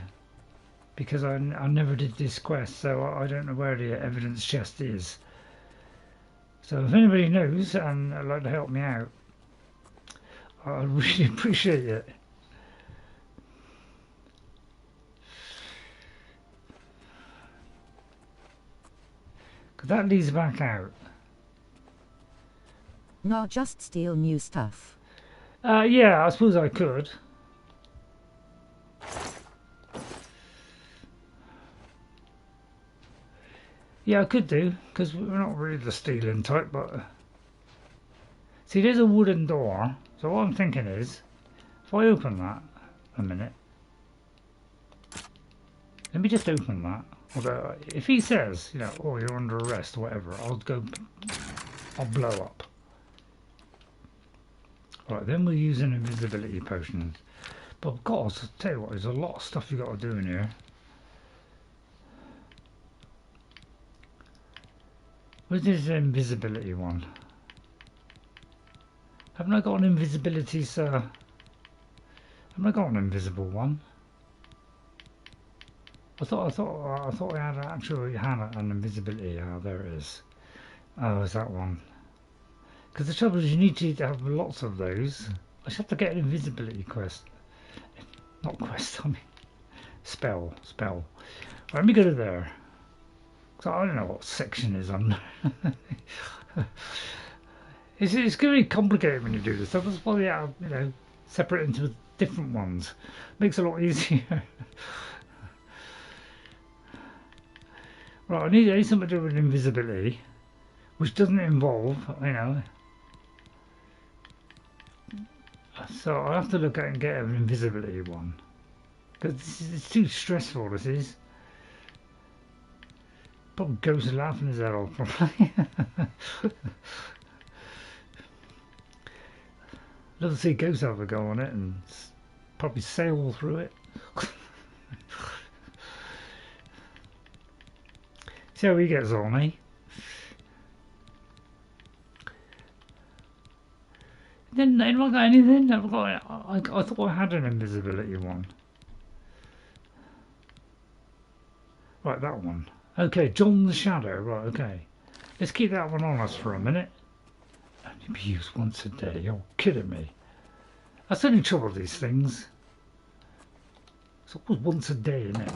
C: because I never did this quest, so I don't know where the evidence chest is. So if anybody knows and would like to help me out, I really appreciate it. Because that leads back out.
K: Not just steal new stuff.
C: Yeah, I suppose I could. Yeah, I could do, because we're not really the stealing type, but... See, there's a wooden door, so what I'm thinking is, if I open that, a minute, let me just open that. Although, if he says, you know, oh, you're under arrest or whatever, I'll blow up. Right, then we'll use an invisibility potion. But God, I'll tell you what, there's a lot of stuff you got to do in here. Where's this invisibility one? Haven't I got an invisibility, sir? Haven't I got an invisible one? I thought I had an invisibility. Oh, there it is. Oh, is that one? Because the trouble is, you need to have lots of those. I should have to get an invisibility quest. Not quest, I mean spell. Right, let me go to there. So I don't know what section is on. It's going to be complicated when you do this stuff. That's why they are, you know, separate into different ones. Makes it a lot easier. Right, I need something to do with invisibility, which doesn't involve, you know. So I'll have to look at and get an invisibility one, because it's too stressful. This is. Probably Ghost laughing his head off. Probably. Love to see Ghost have a go on it and probably sail through it. See how he gets on, eh? Then have I got anything? I thought I had an invisibility one. Right, that one. Okay, John the Shadow. Right, okay. Let's keep that one on us for a minute. Only be used once a day. You're kidding me. That's the only trouble with these things. It's always once a day, isn't it?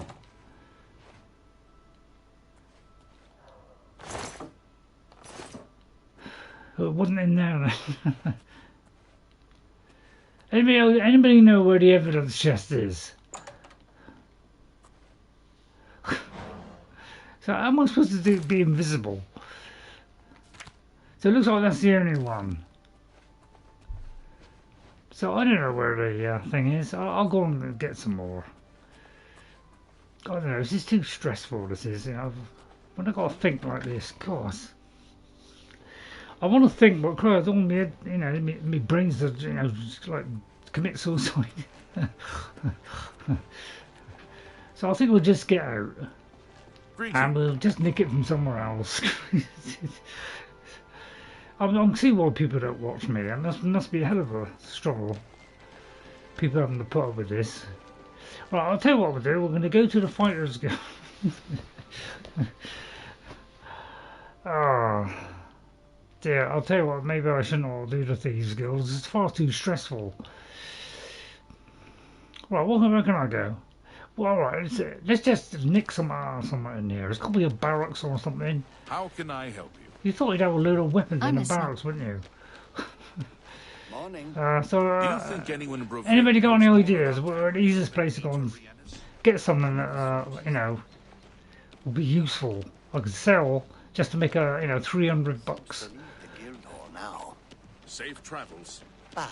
C: Oh, it wasn't in there then. Anybody know where the evidence chest is? So how am I supposed to be invisible? So it looks like that's the only one. So I don't know where the thing is. I'll go and get some more. I don't know, this is too stressful, this is. You know, when I got to think like this, God. I want to think, but I don't want me, you know, my brains to, you know, just like commit suicide. So I think we'll just get out. And we'll just nick it from somewhere else. I'm seeing why people don't watch me. That must be a hell of a struggle. People having to put up with this. Right, I'll tell you what we'll do. We're going to go to the Fighters Guild. Oh dear, I'll tell you what, maybe I shouldn't do the Thieves Guild. It's far too stressful. Right, where can I go? Well, alright, let's just nick somewhere in here. There's got to be a barracks or something.
E: How can I help you?
C: You thought you'd have a load of weapons in the barracks, wouldn't you?
E: Morning.
C: Do you
E: think anyone
C: anybody got any ideas? Where the easiest place to go and get something that, you know, will be useful. I could sell just to make a, you know, $300.
E: Now. Safe travels.
L: Bye.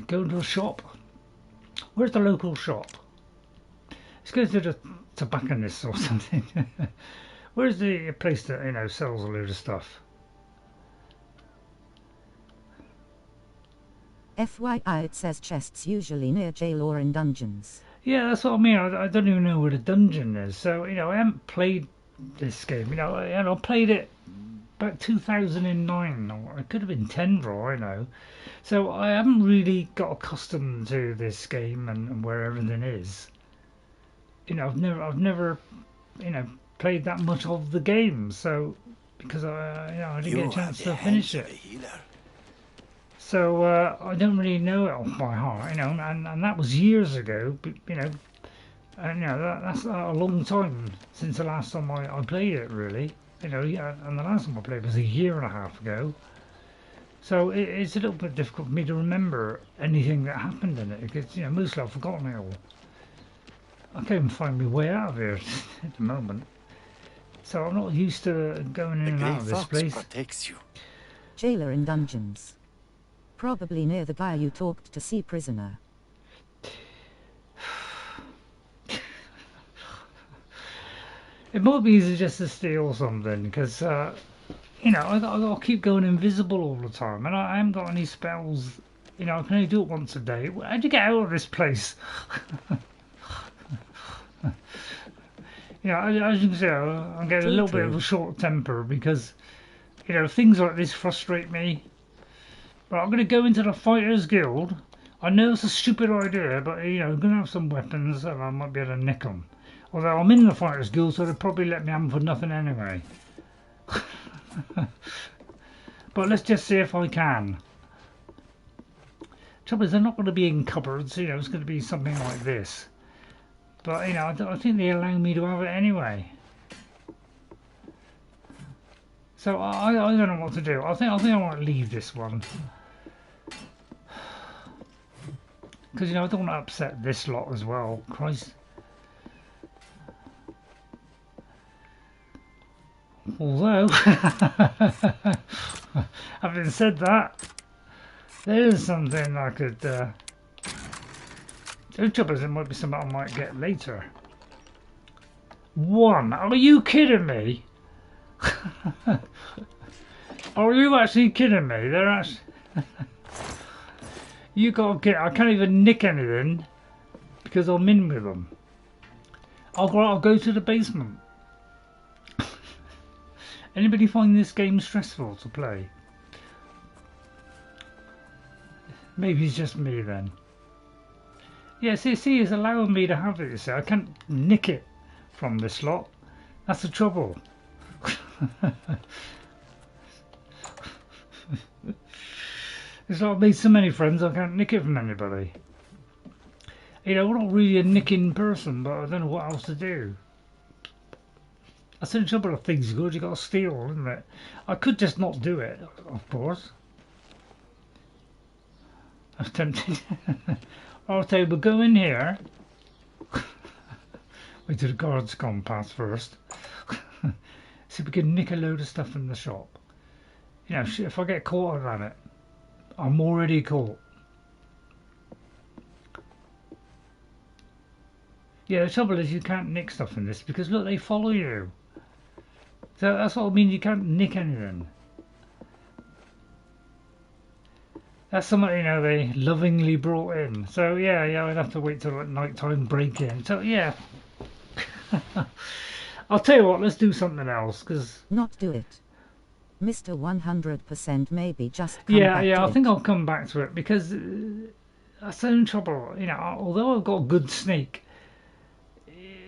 C: Go to a shop. Where's the local shop? Let's go to the tobacconist or something. Where's the place that, you know, sells a load of stuff?
K: FYI, it says chests usually near jail or in dungeons.
C: Yeah, that's what I mean. I don't even know where the dungeon is. So, you know, I haven't played this game. You know, I played it about 2009. Or it could have been 10 for all I know. So I haven't really got accustomed to this game and where everything is. You know, I've never, you know, played that much of the game. So, because I didn't get a chance to finish it. So I don't really know it off by heart, you know, and that was years ago, you know, and you know that's a long time since the last time I played it, really, you know, yeah, and the last time I played was a year and a half ago. So it's a little bit difficult for me to remember anything that happened in it because, you know, mostly I've forgotten it all. I can't even find my way out of here at the moment. So I'm not used to going in and out of this place.
M: Protects you.
K: Jailer in dungeons. Probably near the guy you talked to see prisoner.
C: It might be easy just to steal something because, you know, I got to keep going invisible all the time and I haven't got any spells. You know, I can only do it once a day. How'd you get out of this place? You know, as you can see, I'm getting a little bit of a short temper because, you know, things like this frustrate me. But I'm going to go into the Fighters Guild. I know it's a stupid idea, but, you know, I'm going to have some weapons and I might be able to nick them. Although I'm in the Fighters Guild, so they'll probably let me have them for nothing anyway. But let's just see if I can. Trouble is, they're not going to be in cupboards, you know, it's going to be something like this. But, you know, I think they allow me to have it anyway. So I don't know what to do. I think I want to leave this one. Because, you know, I don't want to upset this lot as well. Christ. Although, having said that, there is something I could... the trouble is, it might be something I might get later. One. Are you kidding me? Are you actually kidding me? They're actually... You gotta get... I can't even nick anything because I'm in with them. I'll go to the basement. Anybody find this game stressful to play? Maybe it's just me then. Yeah, see, it's allowing me to have it, you see. I can't nick it from this lot. That's the trouble. It's like I've made so many friends I can't nick it from anybody. You know, I'm not really a nicking person, but I don't know what else to do. That's the trouble of Thieves Guild, you got to steal, isn't it? I could just not do it, of course. I was tempted. I'll tell you, we'll go in here. Wait till the guards come past first. See if we can nick a load of stuff from the shop. You know, if I get caught on it, I'm already caught. Yeah, the trouble is you can't nick stuff in this because look, they follow you. So that's what I mean, you can't nick anything. That's something, you know, they lovingly brought in. So yeah, I'd have to wait till night time break in. So yeah. I'll tell you what, let's do something else, because...
K: Not do it. Mr. 100% maybe just come
C: back
K: to
C: I
K: it.
C: think I'll come back to it, because that's in trouble. You know, although I've got a good sneak,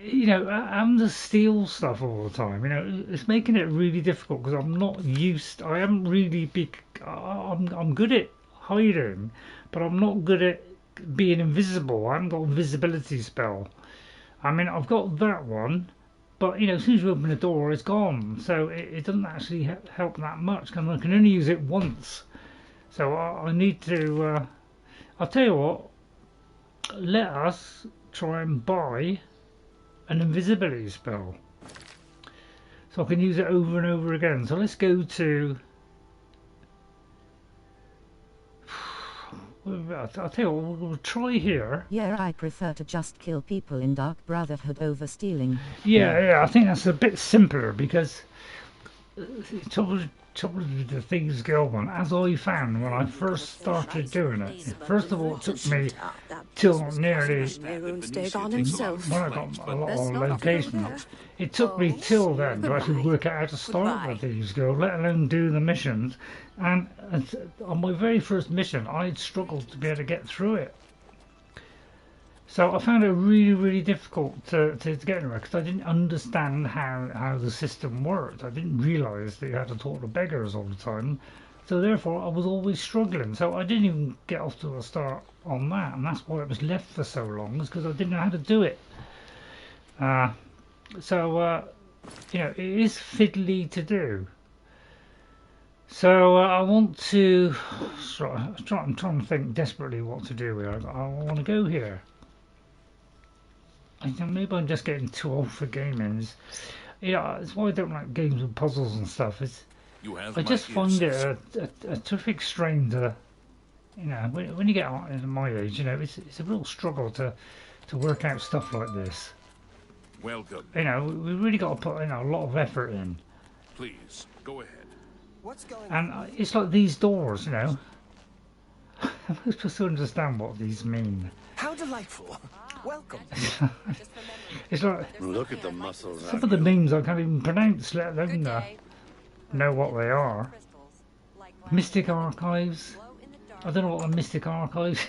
C: you know, I'm to steal stuff all the time. You know, it's making it really difficult, because I'm not used... I haven't really... I'm good at hiding, but I'm not good at being invisible. I haven't got a invisibility spell. I mean, I've got that one, but, you know, as soon as you open the door, it's gone. So it doesn't actually help that much, because I can only use it once. So I need to... I'll tell you what, let us try and buy an invisibility spell. So I can use it over and over again. So let's go to... I'll tell you what, we'll try here.
K: Yeah, I prefer to just kill people in Dark Brotherhood over stealing.
C: Yeah, I think that's a bit simpler, because trouble with the Thieves Guild one, as I found when I first started doing it. First of all, it took me till nearly when I got a lot of locations. It took me till then to actually work out how to start the Thieves Guild, let alone do the missions. And on my very first mission, I had struggled to be able to get through it. So I found it really, really difficult to get anywhere because I didn't understand how the system worked. I didn't realise that you had to talk to beggars all the time. So therefore I was always struggling. So I didn't even get off to a start on that. And that's why it was left for so long, is because I didn't know how to do it. You know, it is fiddly to do. So I want to... I'm trying to think desperately what to do here. I want to go here. Maybe I'm just getting too old for gaming. Yeah, it's why I don't like games with puzzles and stuff. I just find it a terrific strain to, you know, when you get into my age, you know, it's a real struggle to work out stuff like this.
E: Welcome.
C: You know, we really got to put a lot of effort in.
E: Please go ahead.
N: What's going
C: on? And it's like these doors, you know. I'm supposed to understand what these mean.
N: How delightful. Welcome.
C: It's like,
M: look at the muscles.
C: Some of the names I can't even pronounce, let alone know what they are. Mystic Archives. I don't know what the Mystic Archives.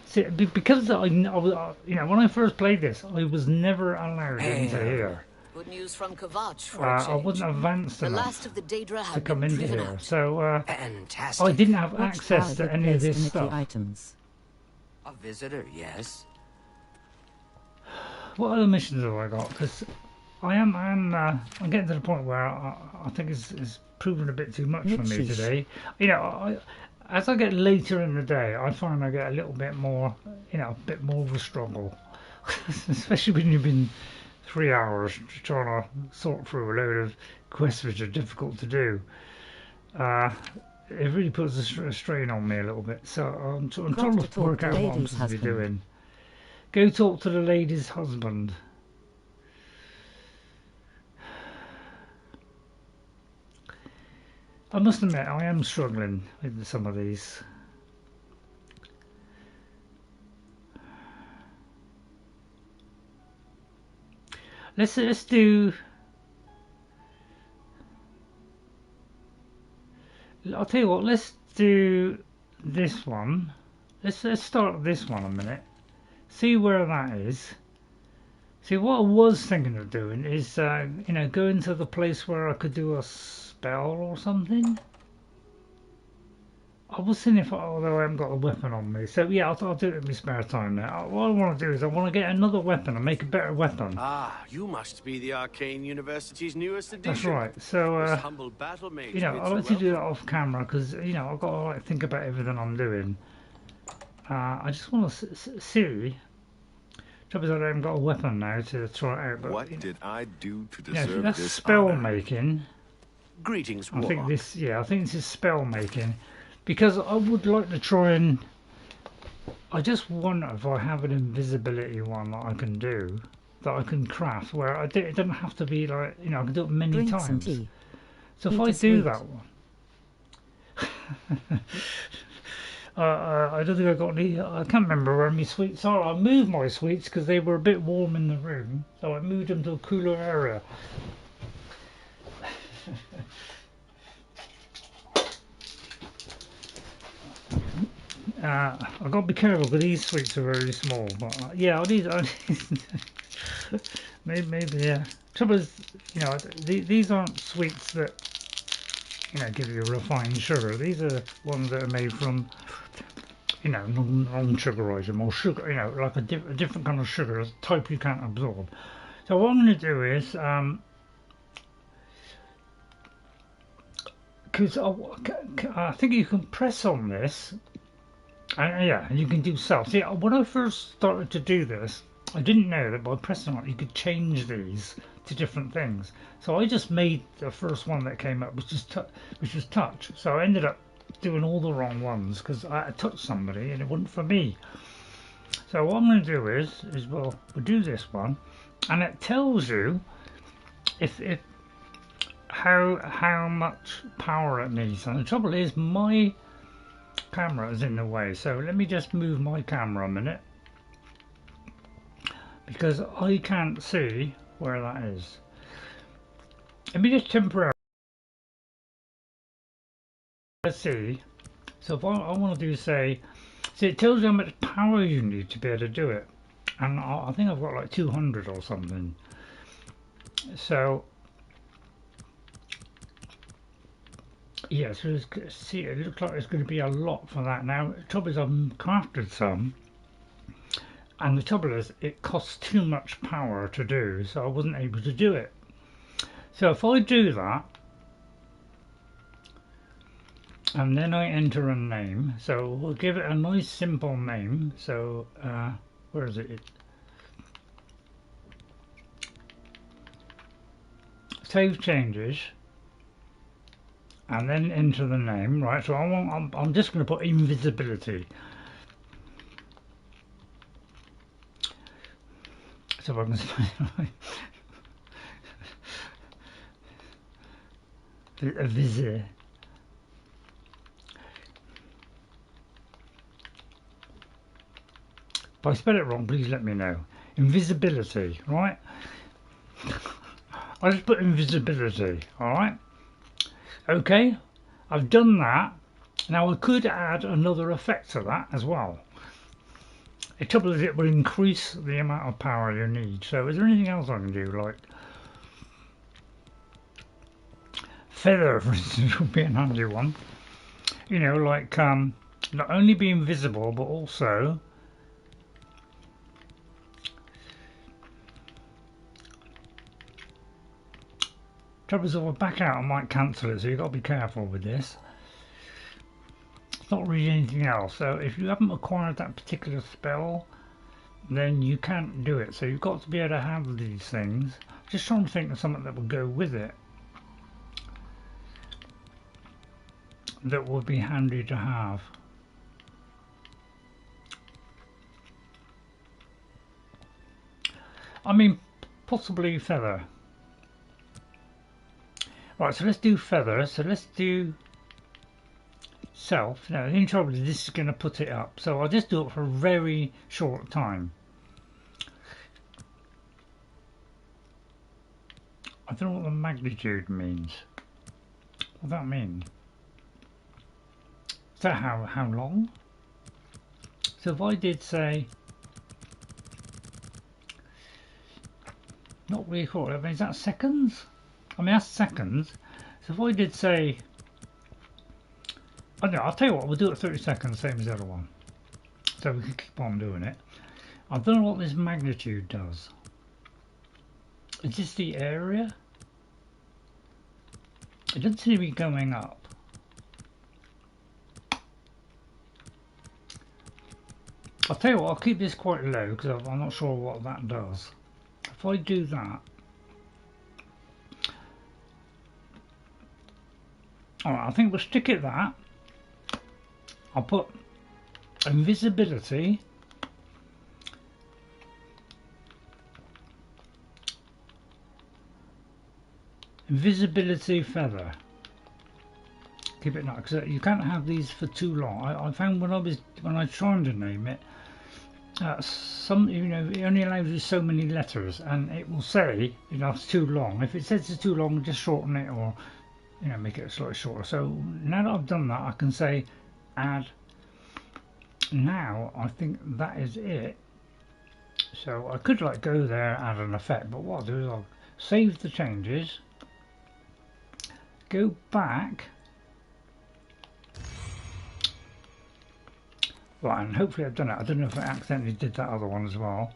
C: See, because I, you know, when I first played this, I was never allowed into here.
G: Good news from Kavach.
C: I wasn't advanced enough to come into here, so I didn't have access to any of this stuff.
J: Items. A visitor, yes.
C: What other missions have I got? Because I'm getting to the point where I think it's proven a bit too much for me today. You know, as I get later in the day, I find I get a little bit more, you know, a bit more of a struggle, especially when you've been 3 hours trying to sort through a load of quests which are difficult to do. It really puts a strain on me a little bit. So I'm trying to work out what I'm supposed to be doing. Go talk to the lady's husband. I must admit, I am struggling with some of these. Let's do. I'll tell you what. Let's do this one. Let's start this one a minute. See where that is. See, what I was thinking of doing is, you know, going to the place where I could do a spell or something. I was thinking although I haven't got a weapon on me. So yeah, I'll do it in my spare time now. What I want to do is I want to get another weapon and make a better weapon.
F: Ah, you must be the Arcane University's newest edition.
C: That's right. So,
F: humble Battlemage,
C: you know, I like to do that off camera because, you know, I've got to like think about everything I'm doing. I just want to see. Trouble is, I haven't got a weapon now to try it out. But,
B: what did I do to
C: this
B: deserve this
C: spell
B: honor?
C: making.
F: Greetings,
C: I think this. Yeah, I think this is spell making, because I would like to try and. I just wonder if I have an invisibility one that I can do, that I can craft, where it doesn't have to be like, you know, I can do it many times. So if I do that one. I don't think I got any. I can't remember where my sweets are. I moved my sweets because they were a bit warm in the room, so I moved them to a cooler area. I've got to be careful because these sweets are very small. But yeah, I need maybe yeah. Trouble is, you know, these aren't sweets that, you know, give you refined sugar. These are ones that are made from, you know, non-sugar item or sugar, you know, like a different kind of sugar, a type you can't absorb. So what I'm going to do is, because I think you can press on this, and yeah, you can do cells. See, when I first started to do this, I didn't know that by pressing on it, you could change these to different things. So I just made the first one that came up, which was touch. So I ended up doing all the wrong ones because I had touched somebody and it wasn't for me. So what I'm going to do is we'll do this one, and it tells you if how much power it needs. And the trouble is my camera is in the way, so let me just move my camera a minute because I can't see where that is. Let me just temporarily see. So if I want to do, say, it tells you how much power you need to be able to do it, and I think I've got like 200 or something. So yeah, so see, it looks like it's going to be a lot for that. Now the trouble is I've crafted some, and the trouble is it costs too much power to do, so I wasn't able to do it. So if I do that and then I enter a name, so we'll give it a nice simple name. So where is it? Save changes and then enter the name, right? So I'm just going to put invisibility. So I can a visit. If I spell it wrong, please let me know. Invisibility, right? I just put invisibility, alright? Okay, I've done that. Now I could add another effect to that as well. The trouble is it will increase the amount of power you need. So is there anything else I can do, like feather, for instance, would be an handy one. You know, like not only be invisible but also trouble is if I back out I might cancel it, so you've got to be careful with this. It's not really anything else, so if you haven't acquired that particular spell then you can't do it, so you've got to be able to have these things. Just trying to think of something that will go with it that would be handy to have. I mean, possibly feather. Right, so let's do feather. So let's do self. Now, the trouble is this is going to put it up. So I'll just do it for a very short time. I don't know what the magnitude means. What does that mean? Is that how long? So if I did say, not really sure, I mean, is that seconds? I mean, that's seconds. So if I did say, I don't know, I'll tell you what, we'll do it 30 seconds, same as the other one. So we can keep on doing it. I don't know what this magnitude does. Is this the area? It doesn't seem to be going up. I'll tell you what, I'll keep this quite low because I'm not sure what that does. If I do that, alright, I think we'll stick it that. I'll put invisibility, invisibility feather. Keep it now because you can't have these for too long. I found when I tried to name it, some, you know, it only allows you so many letters, and it will say, you know, it's too long. If it says it's too long, just shorten it, or you know, make it slightly shorter. So now that I've done that, I can say add. Now I think that is it. So I could like go there, add an effect, but what I'll do is I'll save the changes, go back. Right, and hopefully I've done it. I don't know if I accidentally did that other one as well.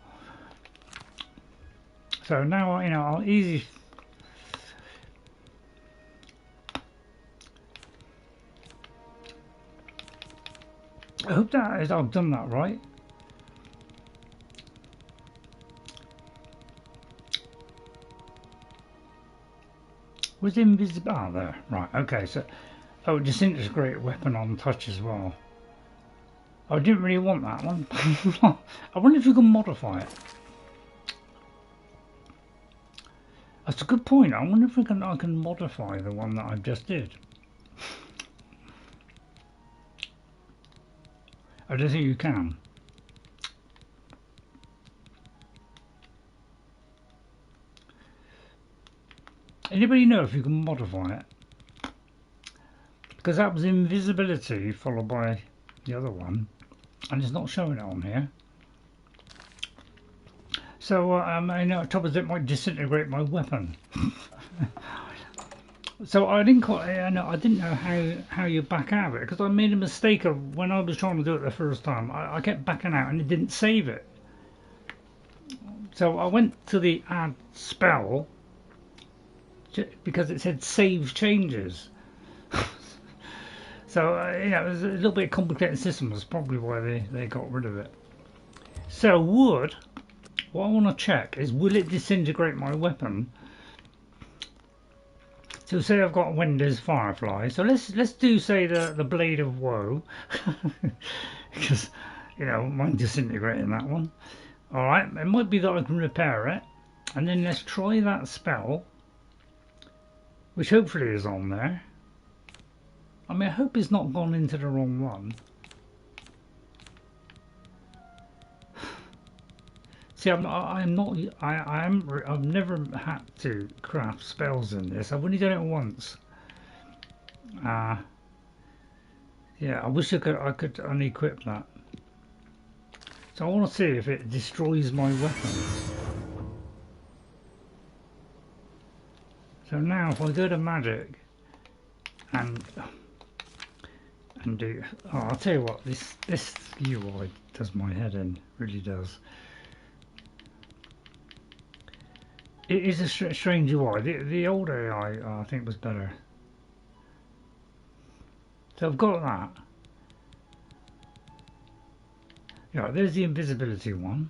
C: So now, you know, I'll easy. I hope that is, I've done that right. Was invisible? Ah, there. Right. Okay. So, oh, disintegrate weapon on touch as well. I didn't really want that one. I wonder if you can modify it. That's a good point. I wonder if I can modify the one that I just did. I don't think you can. Anybody know if you can modify it? Because that was invisibility followed by the other one, and it's not showing it on here. So I know trouble is it might disintegrate my weapon. So I didn't know how you back out of it, because I made a mistake of when I was trying to do it the first time. I kept backing out and it didn't save it. So I went to the add spell because it said save changes. So it was a little bit complicated system. That's probably why they got rid of it. So what I want to check is, will it disintegrate my weapon? So say I've got Wendy's Firefly. So let's do, say, the Blade of Woe, because mine disintegrating that one. All right, it might be that I can repair it, and then let's try that spell, which hopefully is on there. I mean, I hope it's not gone into the wrong one. See, I've never had to craft spells in this. I've only done it once. Yeah, I wish I could unequip that. So I want to see if it destroys my weapon. So now, if I go to magic and do, I'll tell you what, this UI does my head in, really does. It is a strange UI. The old AI I think was better. So I've got that. Yeah, there's the invisibility one.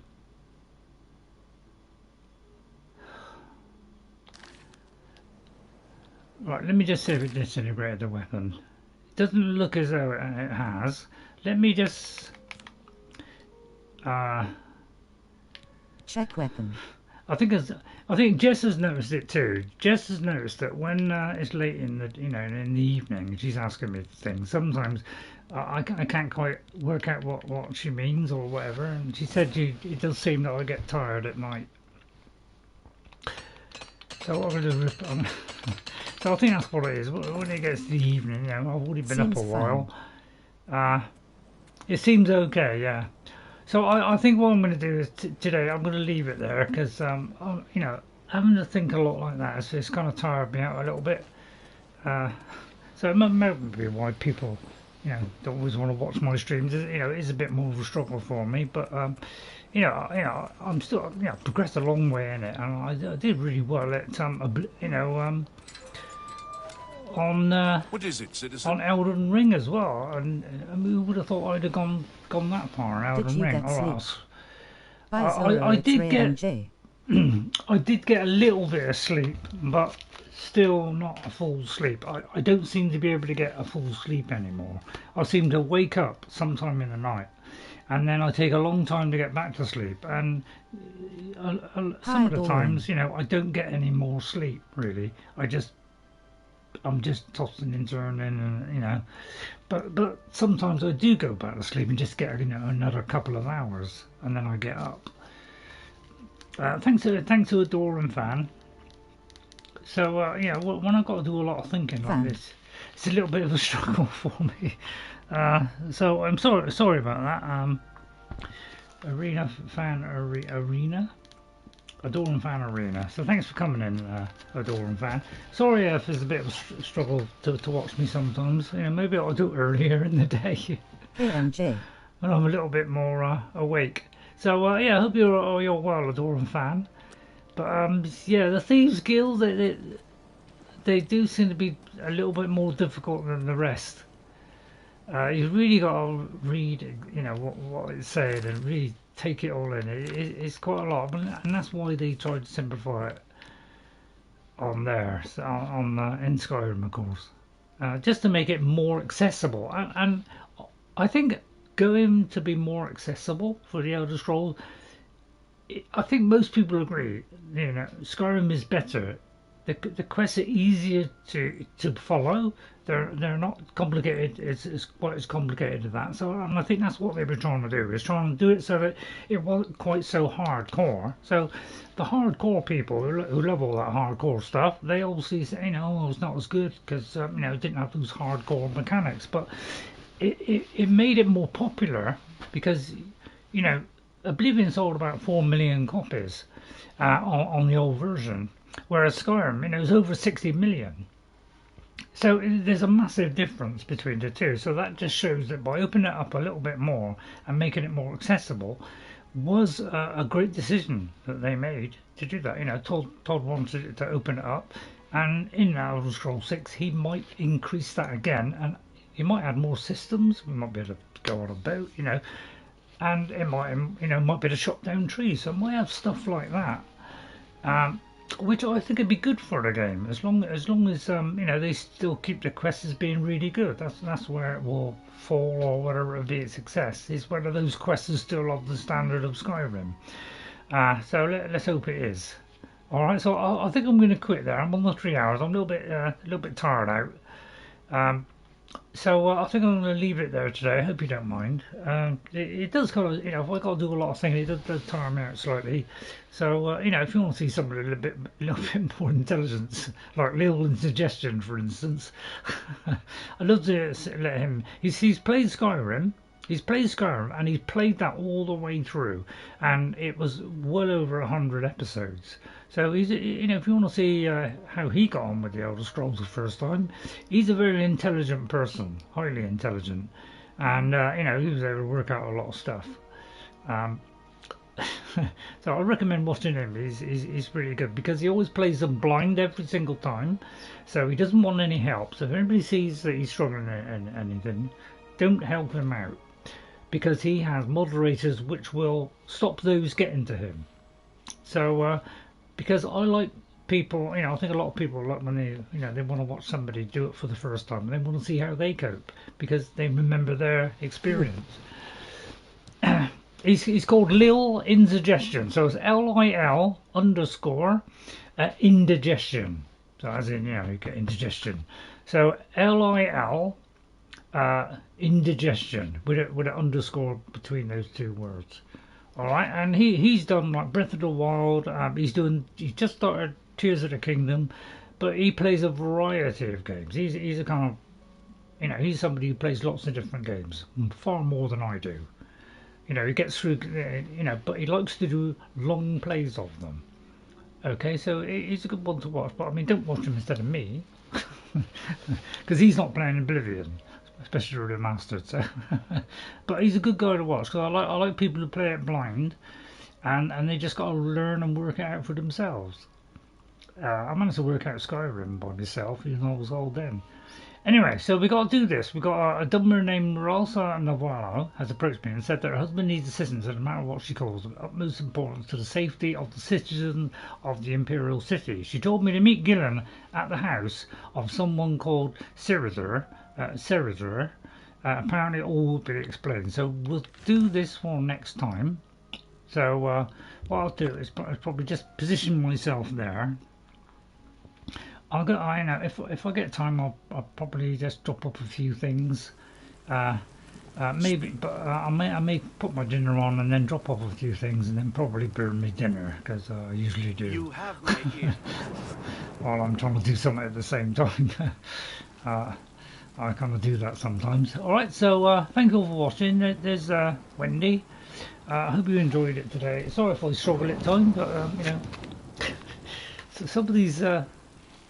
C: Right, let me just see if it disintegrated the weapon. It doesn't look as though it has. Let me just
K: check weapon.
C: I think Jess has noticed it too. Jess has noticed that when it's late in the in the evening, she's asking me things. Sometimes I can't quite work out what she means or whatever, and she said it does seem that I get tired at night. So what I'm going to do, so I think that's what it is. When it gets to the evening, I've already been up a while. It seems okay, yeah. So I think what I'm going to do is today I'm going to leave it there, because having to think a lot like that it's kind of tired me out a little bit. So it might be why people don't always want to watch my streams. It is a bit more of a struggle for me, but I'm still progressed a long way in it, and I did really well at on
E: what is it, citizen?
C: On Elden Ring as well, and who would have thought I'd have gone that far in Elden Ring? I did get I did get a little bit of sleep, but still not a full sleep. I don't seem to be able to get a full sleep anymore. I seem to wake up sometime in the night, and then I take a long time to get back to sleep, and some of the times I don't get any more sleep really. I'm just tossing and turning, and but sometimes I do go back to sleep and just get another couple of hours, and then I get up. Thanks to Adoran Fan. So when I've got to do a lot of thinking like this, it's a little bit of a struggle for me. So I'm sorry about that. Arena Fan Arena. Adoran Fan Arena. So thanks for coming in, Adoran Fan. Sorry if there's a bit of a struggle to watch me sometimes. Maybe I'll do it earlier in the day.
K: PMG.
C: When I'm a little bit more awake. So I hope you're well, Adoran Fan. But the Thieves Guild, they do seem to be a little bit more difficult than the rest. You've really got to read, what it's saying, and really take it all in. It's quite a lot, and that's why they tried to simplify it on there, in Skyrim, of course, just to make it more accessible. And I think going to be more accessible for the Elder Scrolls, I think most people agree. Skyrim is better the quests are easier to follow. They're not complicated. It's quite as complicated as that. So and I think that's what they were trying to do. Is trying to do it so that it wasn't quite so hardcore. So the hardcore people who love all that hardcore stuff, they obviously say, oh, it's not as good because it didn't have those hardcore mechanics. But it made it more popular because Oblivion sold about 4 million copies on the old version, whereas Skyrim, was over 60 million. So there's a massive difference between the two. So that just shows that by opening it up a little bit more and making it more accessible was a great decision that they made to do that. Todd wanted to open it up, and in Elder Scrolls 6 he might increase that again, and he might add more systems. We might be able to go on a boat, and it might, might be able to chop down trees. So it might have stuff like that. Which I think would be good for the game, as long as they still keep the quests as being really good. That's where it will fall, or whatever it will be a success, is whether those quests are still of the standard of Skyrim. So let's hope it is. All right, so I think I'm going to quit there. I'm on the 3 hours. I'm a little bit tired out. So I think I'm going to leave it there today. I hope you don't mind. It does kind of, if I got to do a lot of things, it does tire me out slightly. So if you want to see something a little bit more intelligence, like Lil Suggestion, for instance, I'd love to let him. He's played Skyrim. And he's played that all the way through, and it was well over 100 episodes. So he's, if you want to see how he got on with the Elder Scrolls the first time, he's a very intelligent person, highly intelligent, and he was able to work out a lot of stuff. So I recommend watching him. He's really good because he always plays them blind every single time, so he doesn't want any help. So if anybody sees that he's struggling in anything, don't help him out, because he has moderators which will stop those getting to him. So because I like people, I think a lot of people like when they want to watch somebody do it for the first time, and they want to see how they cope because they remember their experience. He's called Lil Indigestion, so it's LIL _ indigestion. So as in, you get indigestion. So LIL indigestion with an underscore between those two words. All right, and he's done like Breath of the Wild. He's just started Tears of the Kingdom, but he plays a variety of games. He's a kind of, he's somebody who plays lots of different games, far more than I do. He gets through, but he likes to do long plays of them. Okay, so he's a good one to watch, but I mean, don't watch him instead of me, because he's not playing Oblivion, especially remastered. So, but he's a good guy to watch because I like people who play it blind, and they just got to learn and work it out for themselves. I managed to work out Skyrim by myself, even though I was old then. Anyway, so we got to do this. We got a dumber named Ralsa Norvalo has approached me and said that her husband needs assistance no matter what she calls of utmost importance to the safety of the citizens of the Imperial City. She told me to meet Gillen at the house of someone called Ceridor. Apparently all will be explained. So we'll do this one next time. So what I'll do is probably just position myself there. If I get time, I'll probably just drop up a few things, maybe. But I may put my dinner on and then drop off a few things and then probably burn my dinner because I usually do.
F: You have my ear.
C: While I'm trying to do something at the same time, I kind of do that sometimes. All right, so thank you all for watching. There's Wendy. I hope you enjoyed it today. Sorry if I struggle at times, but so some of these.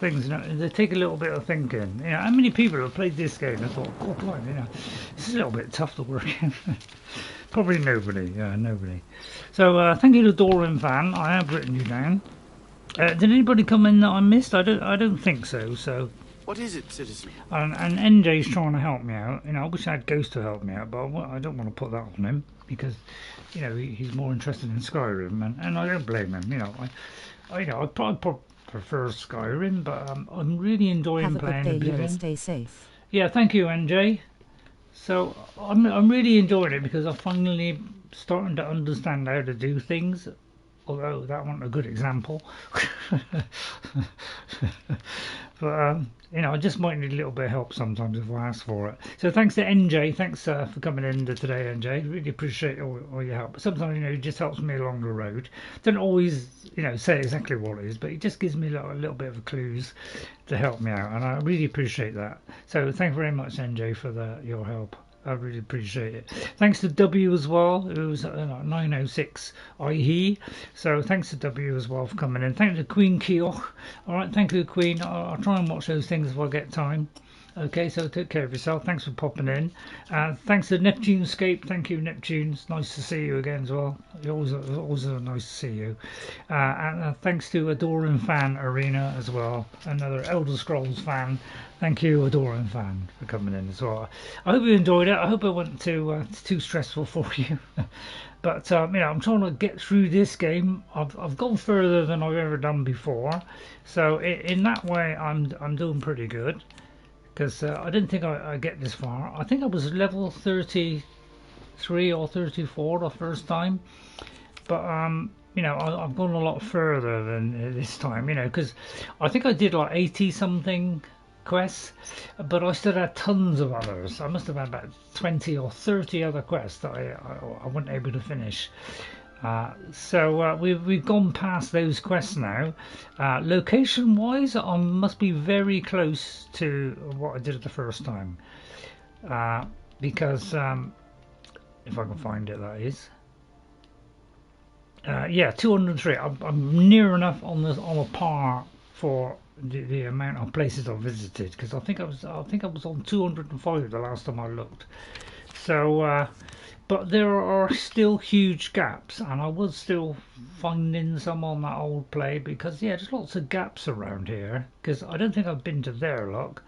C: Things, they take a little bit of thinking. How many people have played this game and thought, God, blimey, this is a little bit tough to work in. Probably nobody, nobody. So thank you to Doran Fan. I have written you down. Did anybody come in that I missed? I don't think so. So
F: what is it, citizen?
C: And NJ's trying to help me out. I wish I had Ghost to help me out, but I don't want to put that on him because he's more interested in Skyrim, and I don't blame him. I probably prefer Skyrim, but I'm really enjoying playing Oblivion.
K: Stay safe.
C: Yeah, thank you, NJ. So I'm really enjoying it because I'm finally starting to understand how to do things although that wasn't a good example. But I just might need a little bit of help sometimes if I ask for it. So thanks to NJ, thanks for coming in today, NJ. Really appreciate all your help. Sometimes it just helps me along the road. Don't always say exactly what it is, but it just gives me a little bit of clues to help me out, and I really appreciate that. So thank you very much, NJ, for your help. I really appreciate it. Thanks to W as well, who's 906 IE. So thanks to W as well for coming in. Thank you to Queen Keogh. All right, thank you, Queen. I'll try and watch those things if I get time. Okay, so take care of yourself. Thanks for popping in. Thanks to Neptunescape. Thank you, Neptune. It's nice to see you again as well. Always nice to see you. And thanks to Adoring Fan Arena as well. Another Elder Scrolls fan. Thank you, Adoring Fan, for coming in as well. I hope you enjoyed it. I hope it wasn't too stressful for you. But I'm trying to get through this game. I've gone further than I've ever done before. So in that way, I'm doing pretty good. Because I didn't think I'd get this far. I think I was level 33 or 34 the first time. But, I've gone a lot further than this time, because I think I did like 80-something quests. But I still had tons of others. I must have had about 20 or 30 other quests that I wasn't able to finish. So we've gone past those quests now. Location wise, I must be very close to what I did the first time, because if I can find it, that is 203. I'm near enough on a par for the amount of places I've visited, because I think I was on 205 the last time I looked. So but there are still huge gaps, and I was still finding some on that old play, because there's lots of gaps around here, because I don't think I've been to there, look.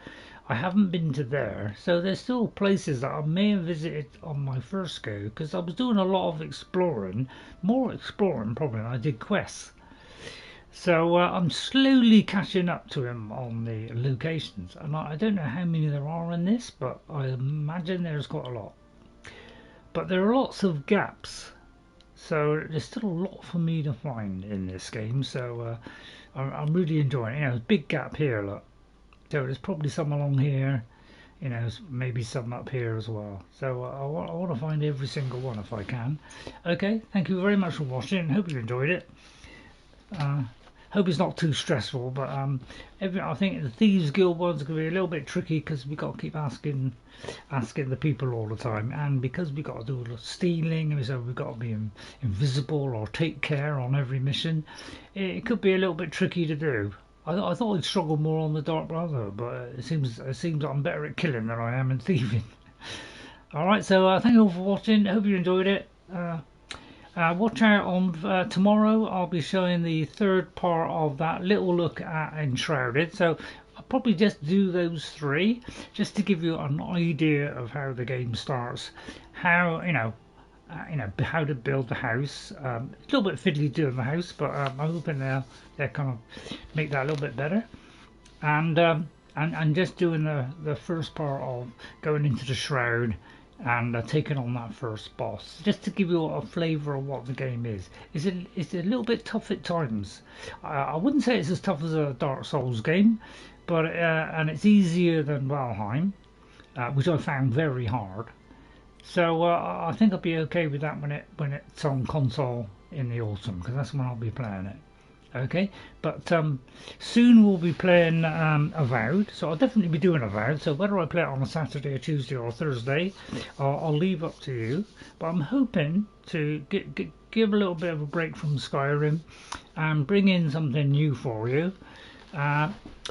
C: I haven't been to there, so there's still places that I may have visited on my first go, because I was doing a lot of exploring, more exploring probably than I did quests. So I'm slowly catching up to him on the locations, and I don't know how many there are in this, but I imagine there's quite a lot. But there are lots of gaps, so there's still a lot for me to find in this game. So I'm really enjoying it. There's a big gap here, look. So there's probably some along here, maybe some up here as well. So I want to find every single one if I can. Okay, thank you very much for watching. Hope you enjoyed it. Hope it's not too stressful, but I think the Thieves Guild one's going to be a little bit tricky, because we've got to keep asking the people all the time, and because we've got to do a lot of stealing, so we've got to be invisible or take care on every mission. It could be a little bit tricky to do. I thought I'd struggle more on the Dark Brother, but it seems I'm better at killing than I am in thieving. Alright, so thank you all for watching. Hope you enjoyed it. Watch out on tomorrow. I'll be showing the third part of that little look at Enshrouded. So I'll probably just do those 3 just to give you an idea of how the game starts, how how to build the house. A little bit fiddly doing the house, but I'm hoping they'll kind of make that a little bit better. And just doing the first part of going into the Shroud and taking on that first boss, just to give you a flavour of what the game is. It's a little bit tough at times. I wouldn't say it's as tough as a Dark Souls game, but and it's easier than Valheim, which I found very hard. So I think I'll be okay with that when it's on console in the autumn, because that's when I'll be playing it. Okay, but soon we'll be playing Avowed, so I'll definitely be doing Avowed. So whether I play it on a Saturday or Tuesday or Thursday, I'll leave up to you. But I'm hoping to give a little bit of a break from Skyrim and bring in something new for you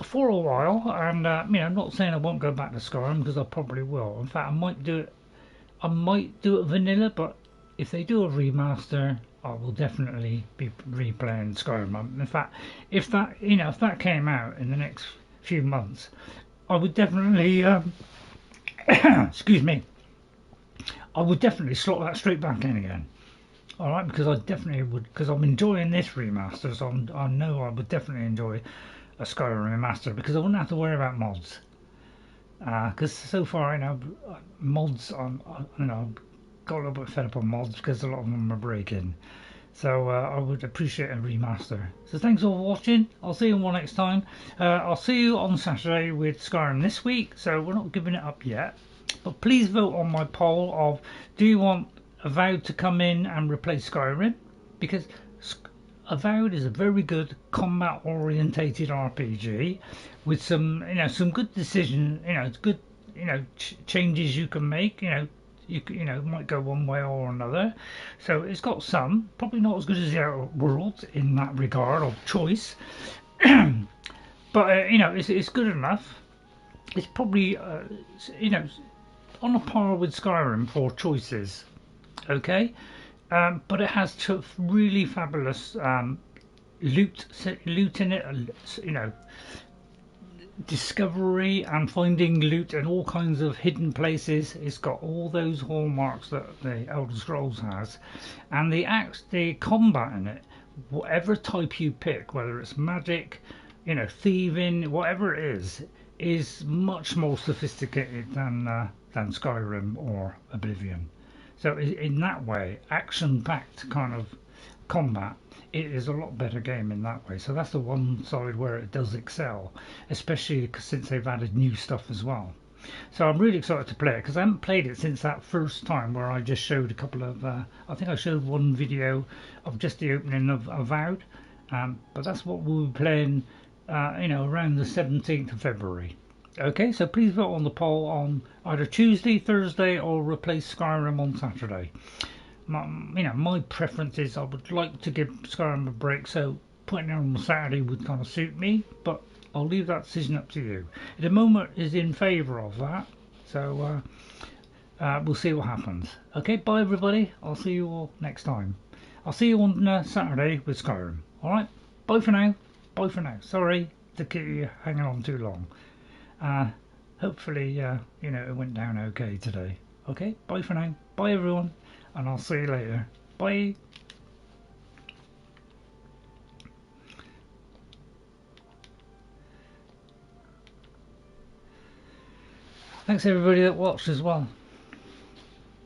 C: for a while. And I'm not saying I won't go back to Skyrim, because I probably will. In fact, I might do it vanilla, but if they do a remaster, I will definitely be replaying Skyrim. In fact, if that came out in the next few months, I would definitely excuse me, I would definitely slot that straight back in again. All right, because I definitely would, because I'm enjoying this remaster, so I know I would definitely enjoy a Skyrim remaster, because I wouldn't have to worry about mods. Because so far, mods, got a little bit fed up on mods, because a lot of them are breaking. So I would appreciate a remaster. So thanks all for watching. I'll see you all next time. I'll see you on Saturday with Skyrim this week. So we're not giving it up yet. But please vote on my poll of, do you want Avowed to come in and replace Skyrim? Because Avowed is a very good combat orientated RPG with some, some good decision, good, changes you can make, you might go one way or another. So it's got some, probably not as good as the Outer Worlds in that regard of choice, but it's good enough. It's probably on a par with Skyrim for choices, okay. But it has really fabulous loot in it, discovery and finding loot and all kinds of hidden places. It's got all those hallmarks that the Elder Scrolls has, and the combat in it, whatever type you pick, whether it's magic, thieving, whatever it is much more sophisticated than Skyrim or Oblivion. So in that way, action-packed kind of combat, it is a lot better game in that way. So that's the one side where it does excel, especially since they've added new stuff as well. So I'm really excited to play it, because I haven't played it since that first time where I just showed a couple of, I think I showed one video of just the opening of Avowed, but that's what we'll be playing, around the 17th of February. Okay, so please vote on the poll on either Tuesday, Thursday, or replace Skyrim on Saturday. My preference is I would like to give Skyrim a break, so putting it on Saturday would kind of suit me, but I'll leave that decision up to you. At the moment is in favour of that, so we'll see what happens. Okay, bye everybody. I'll see you all next time. I'll see you on Saturday with Skyrim. Alright, bye for now. Bye for now. Sorry to keep you hanging on too long. Hopefully, it went down okay today. Okay, bye for now. Bye everyone, and I'll see you later. Bye. Thanks everybody that watched as well.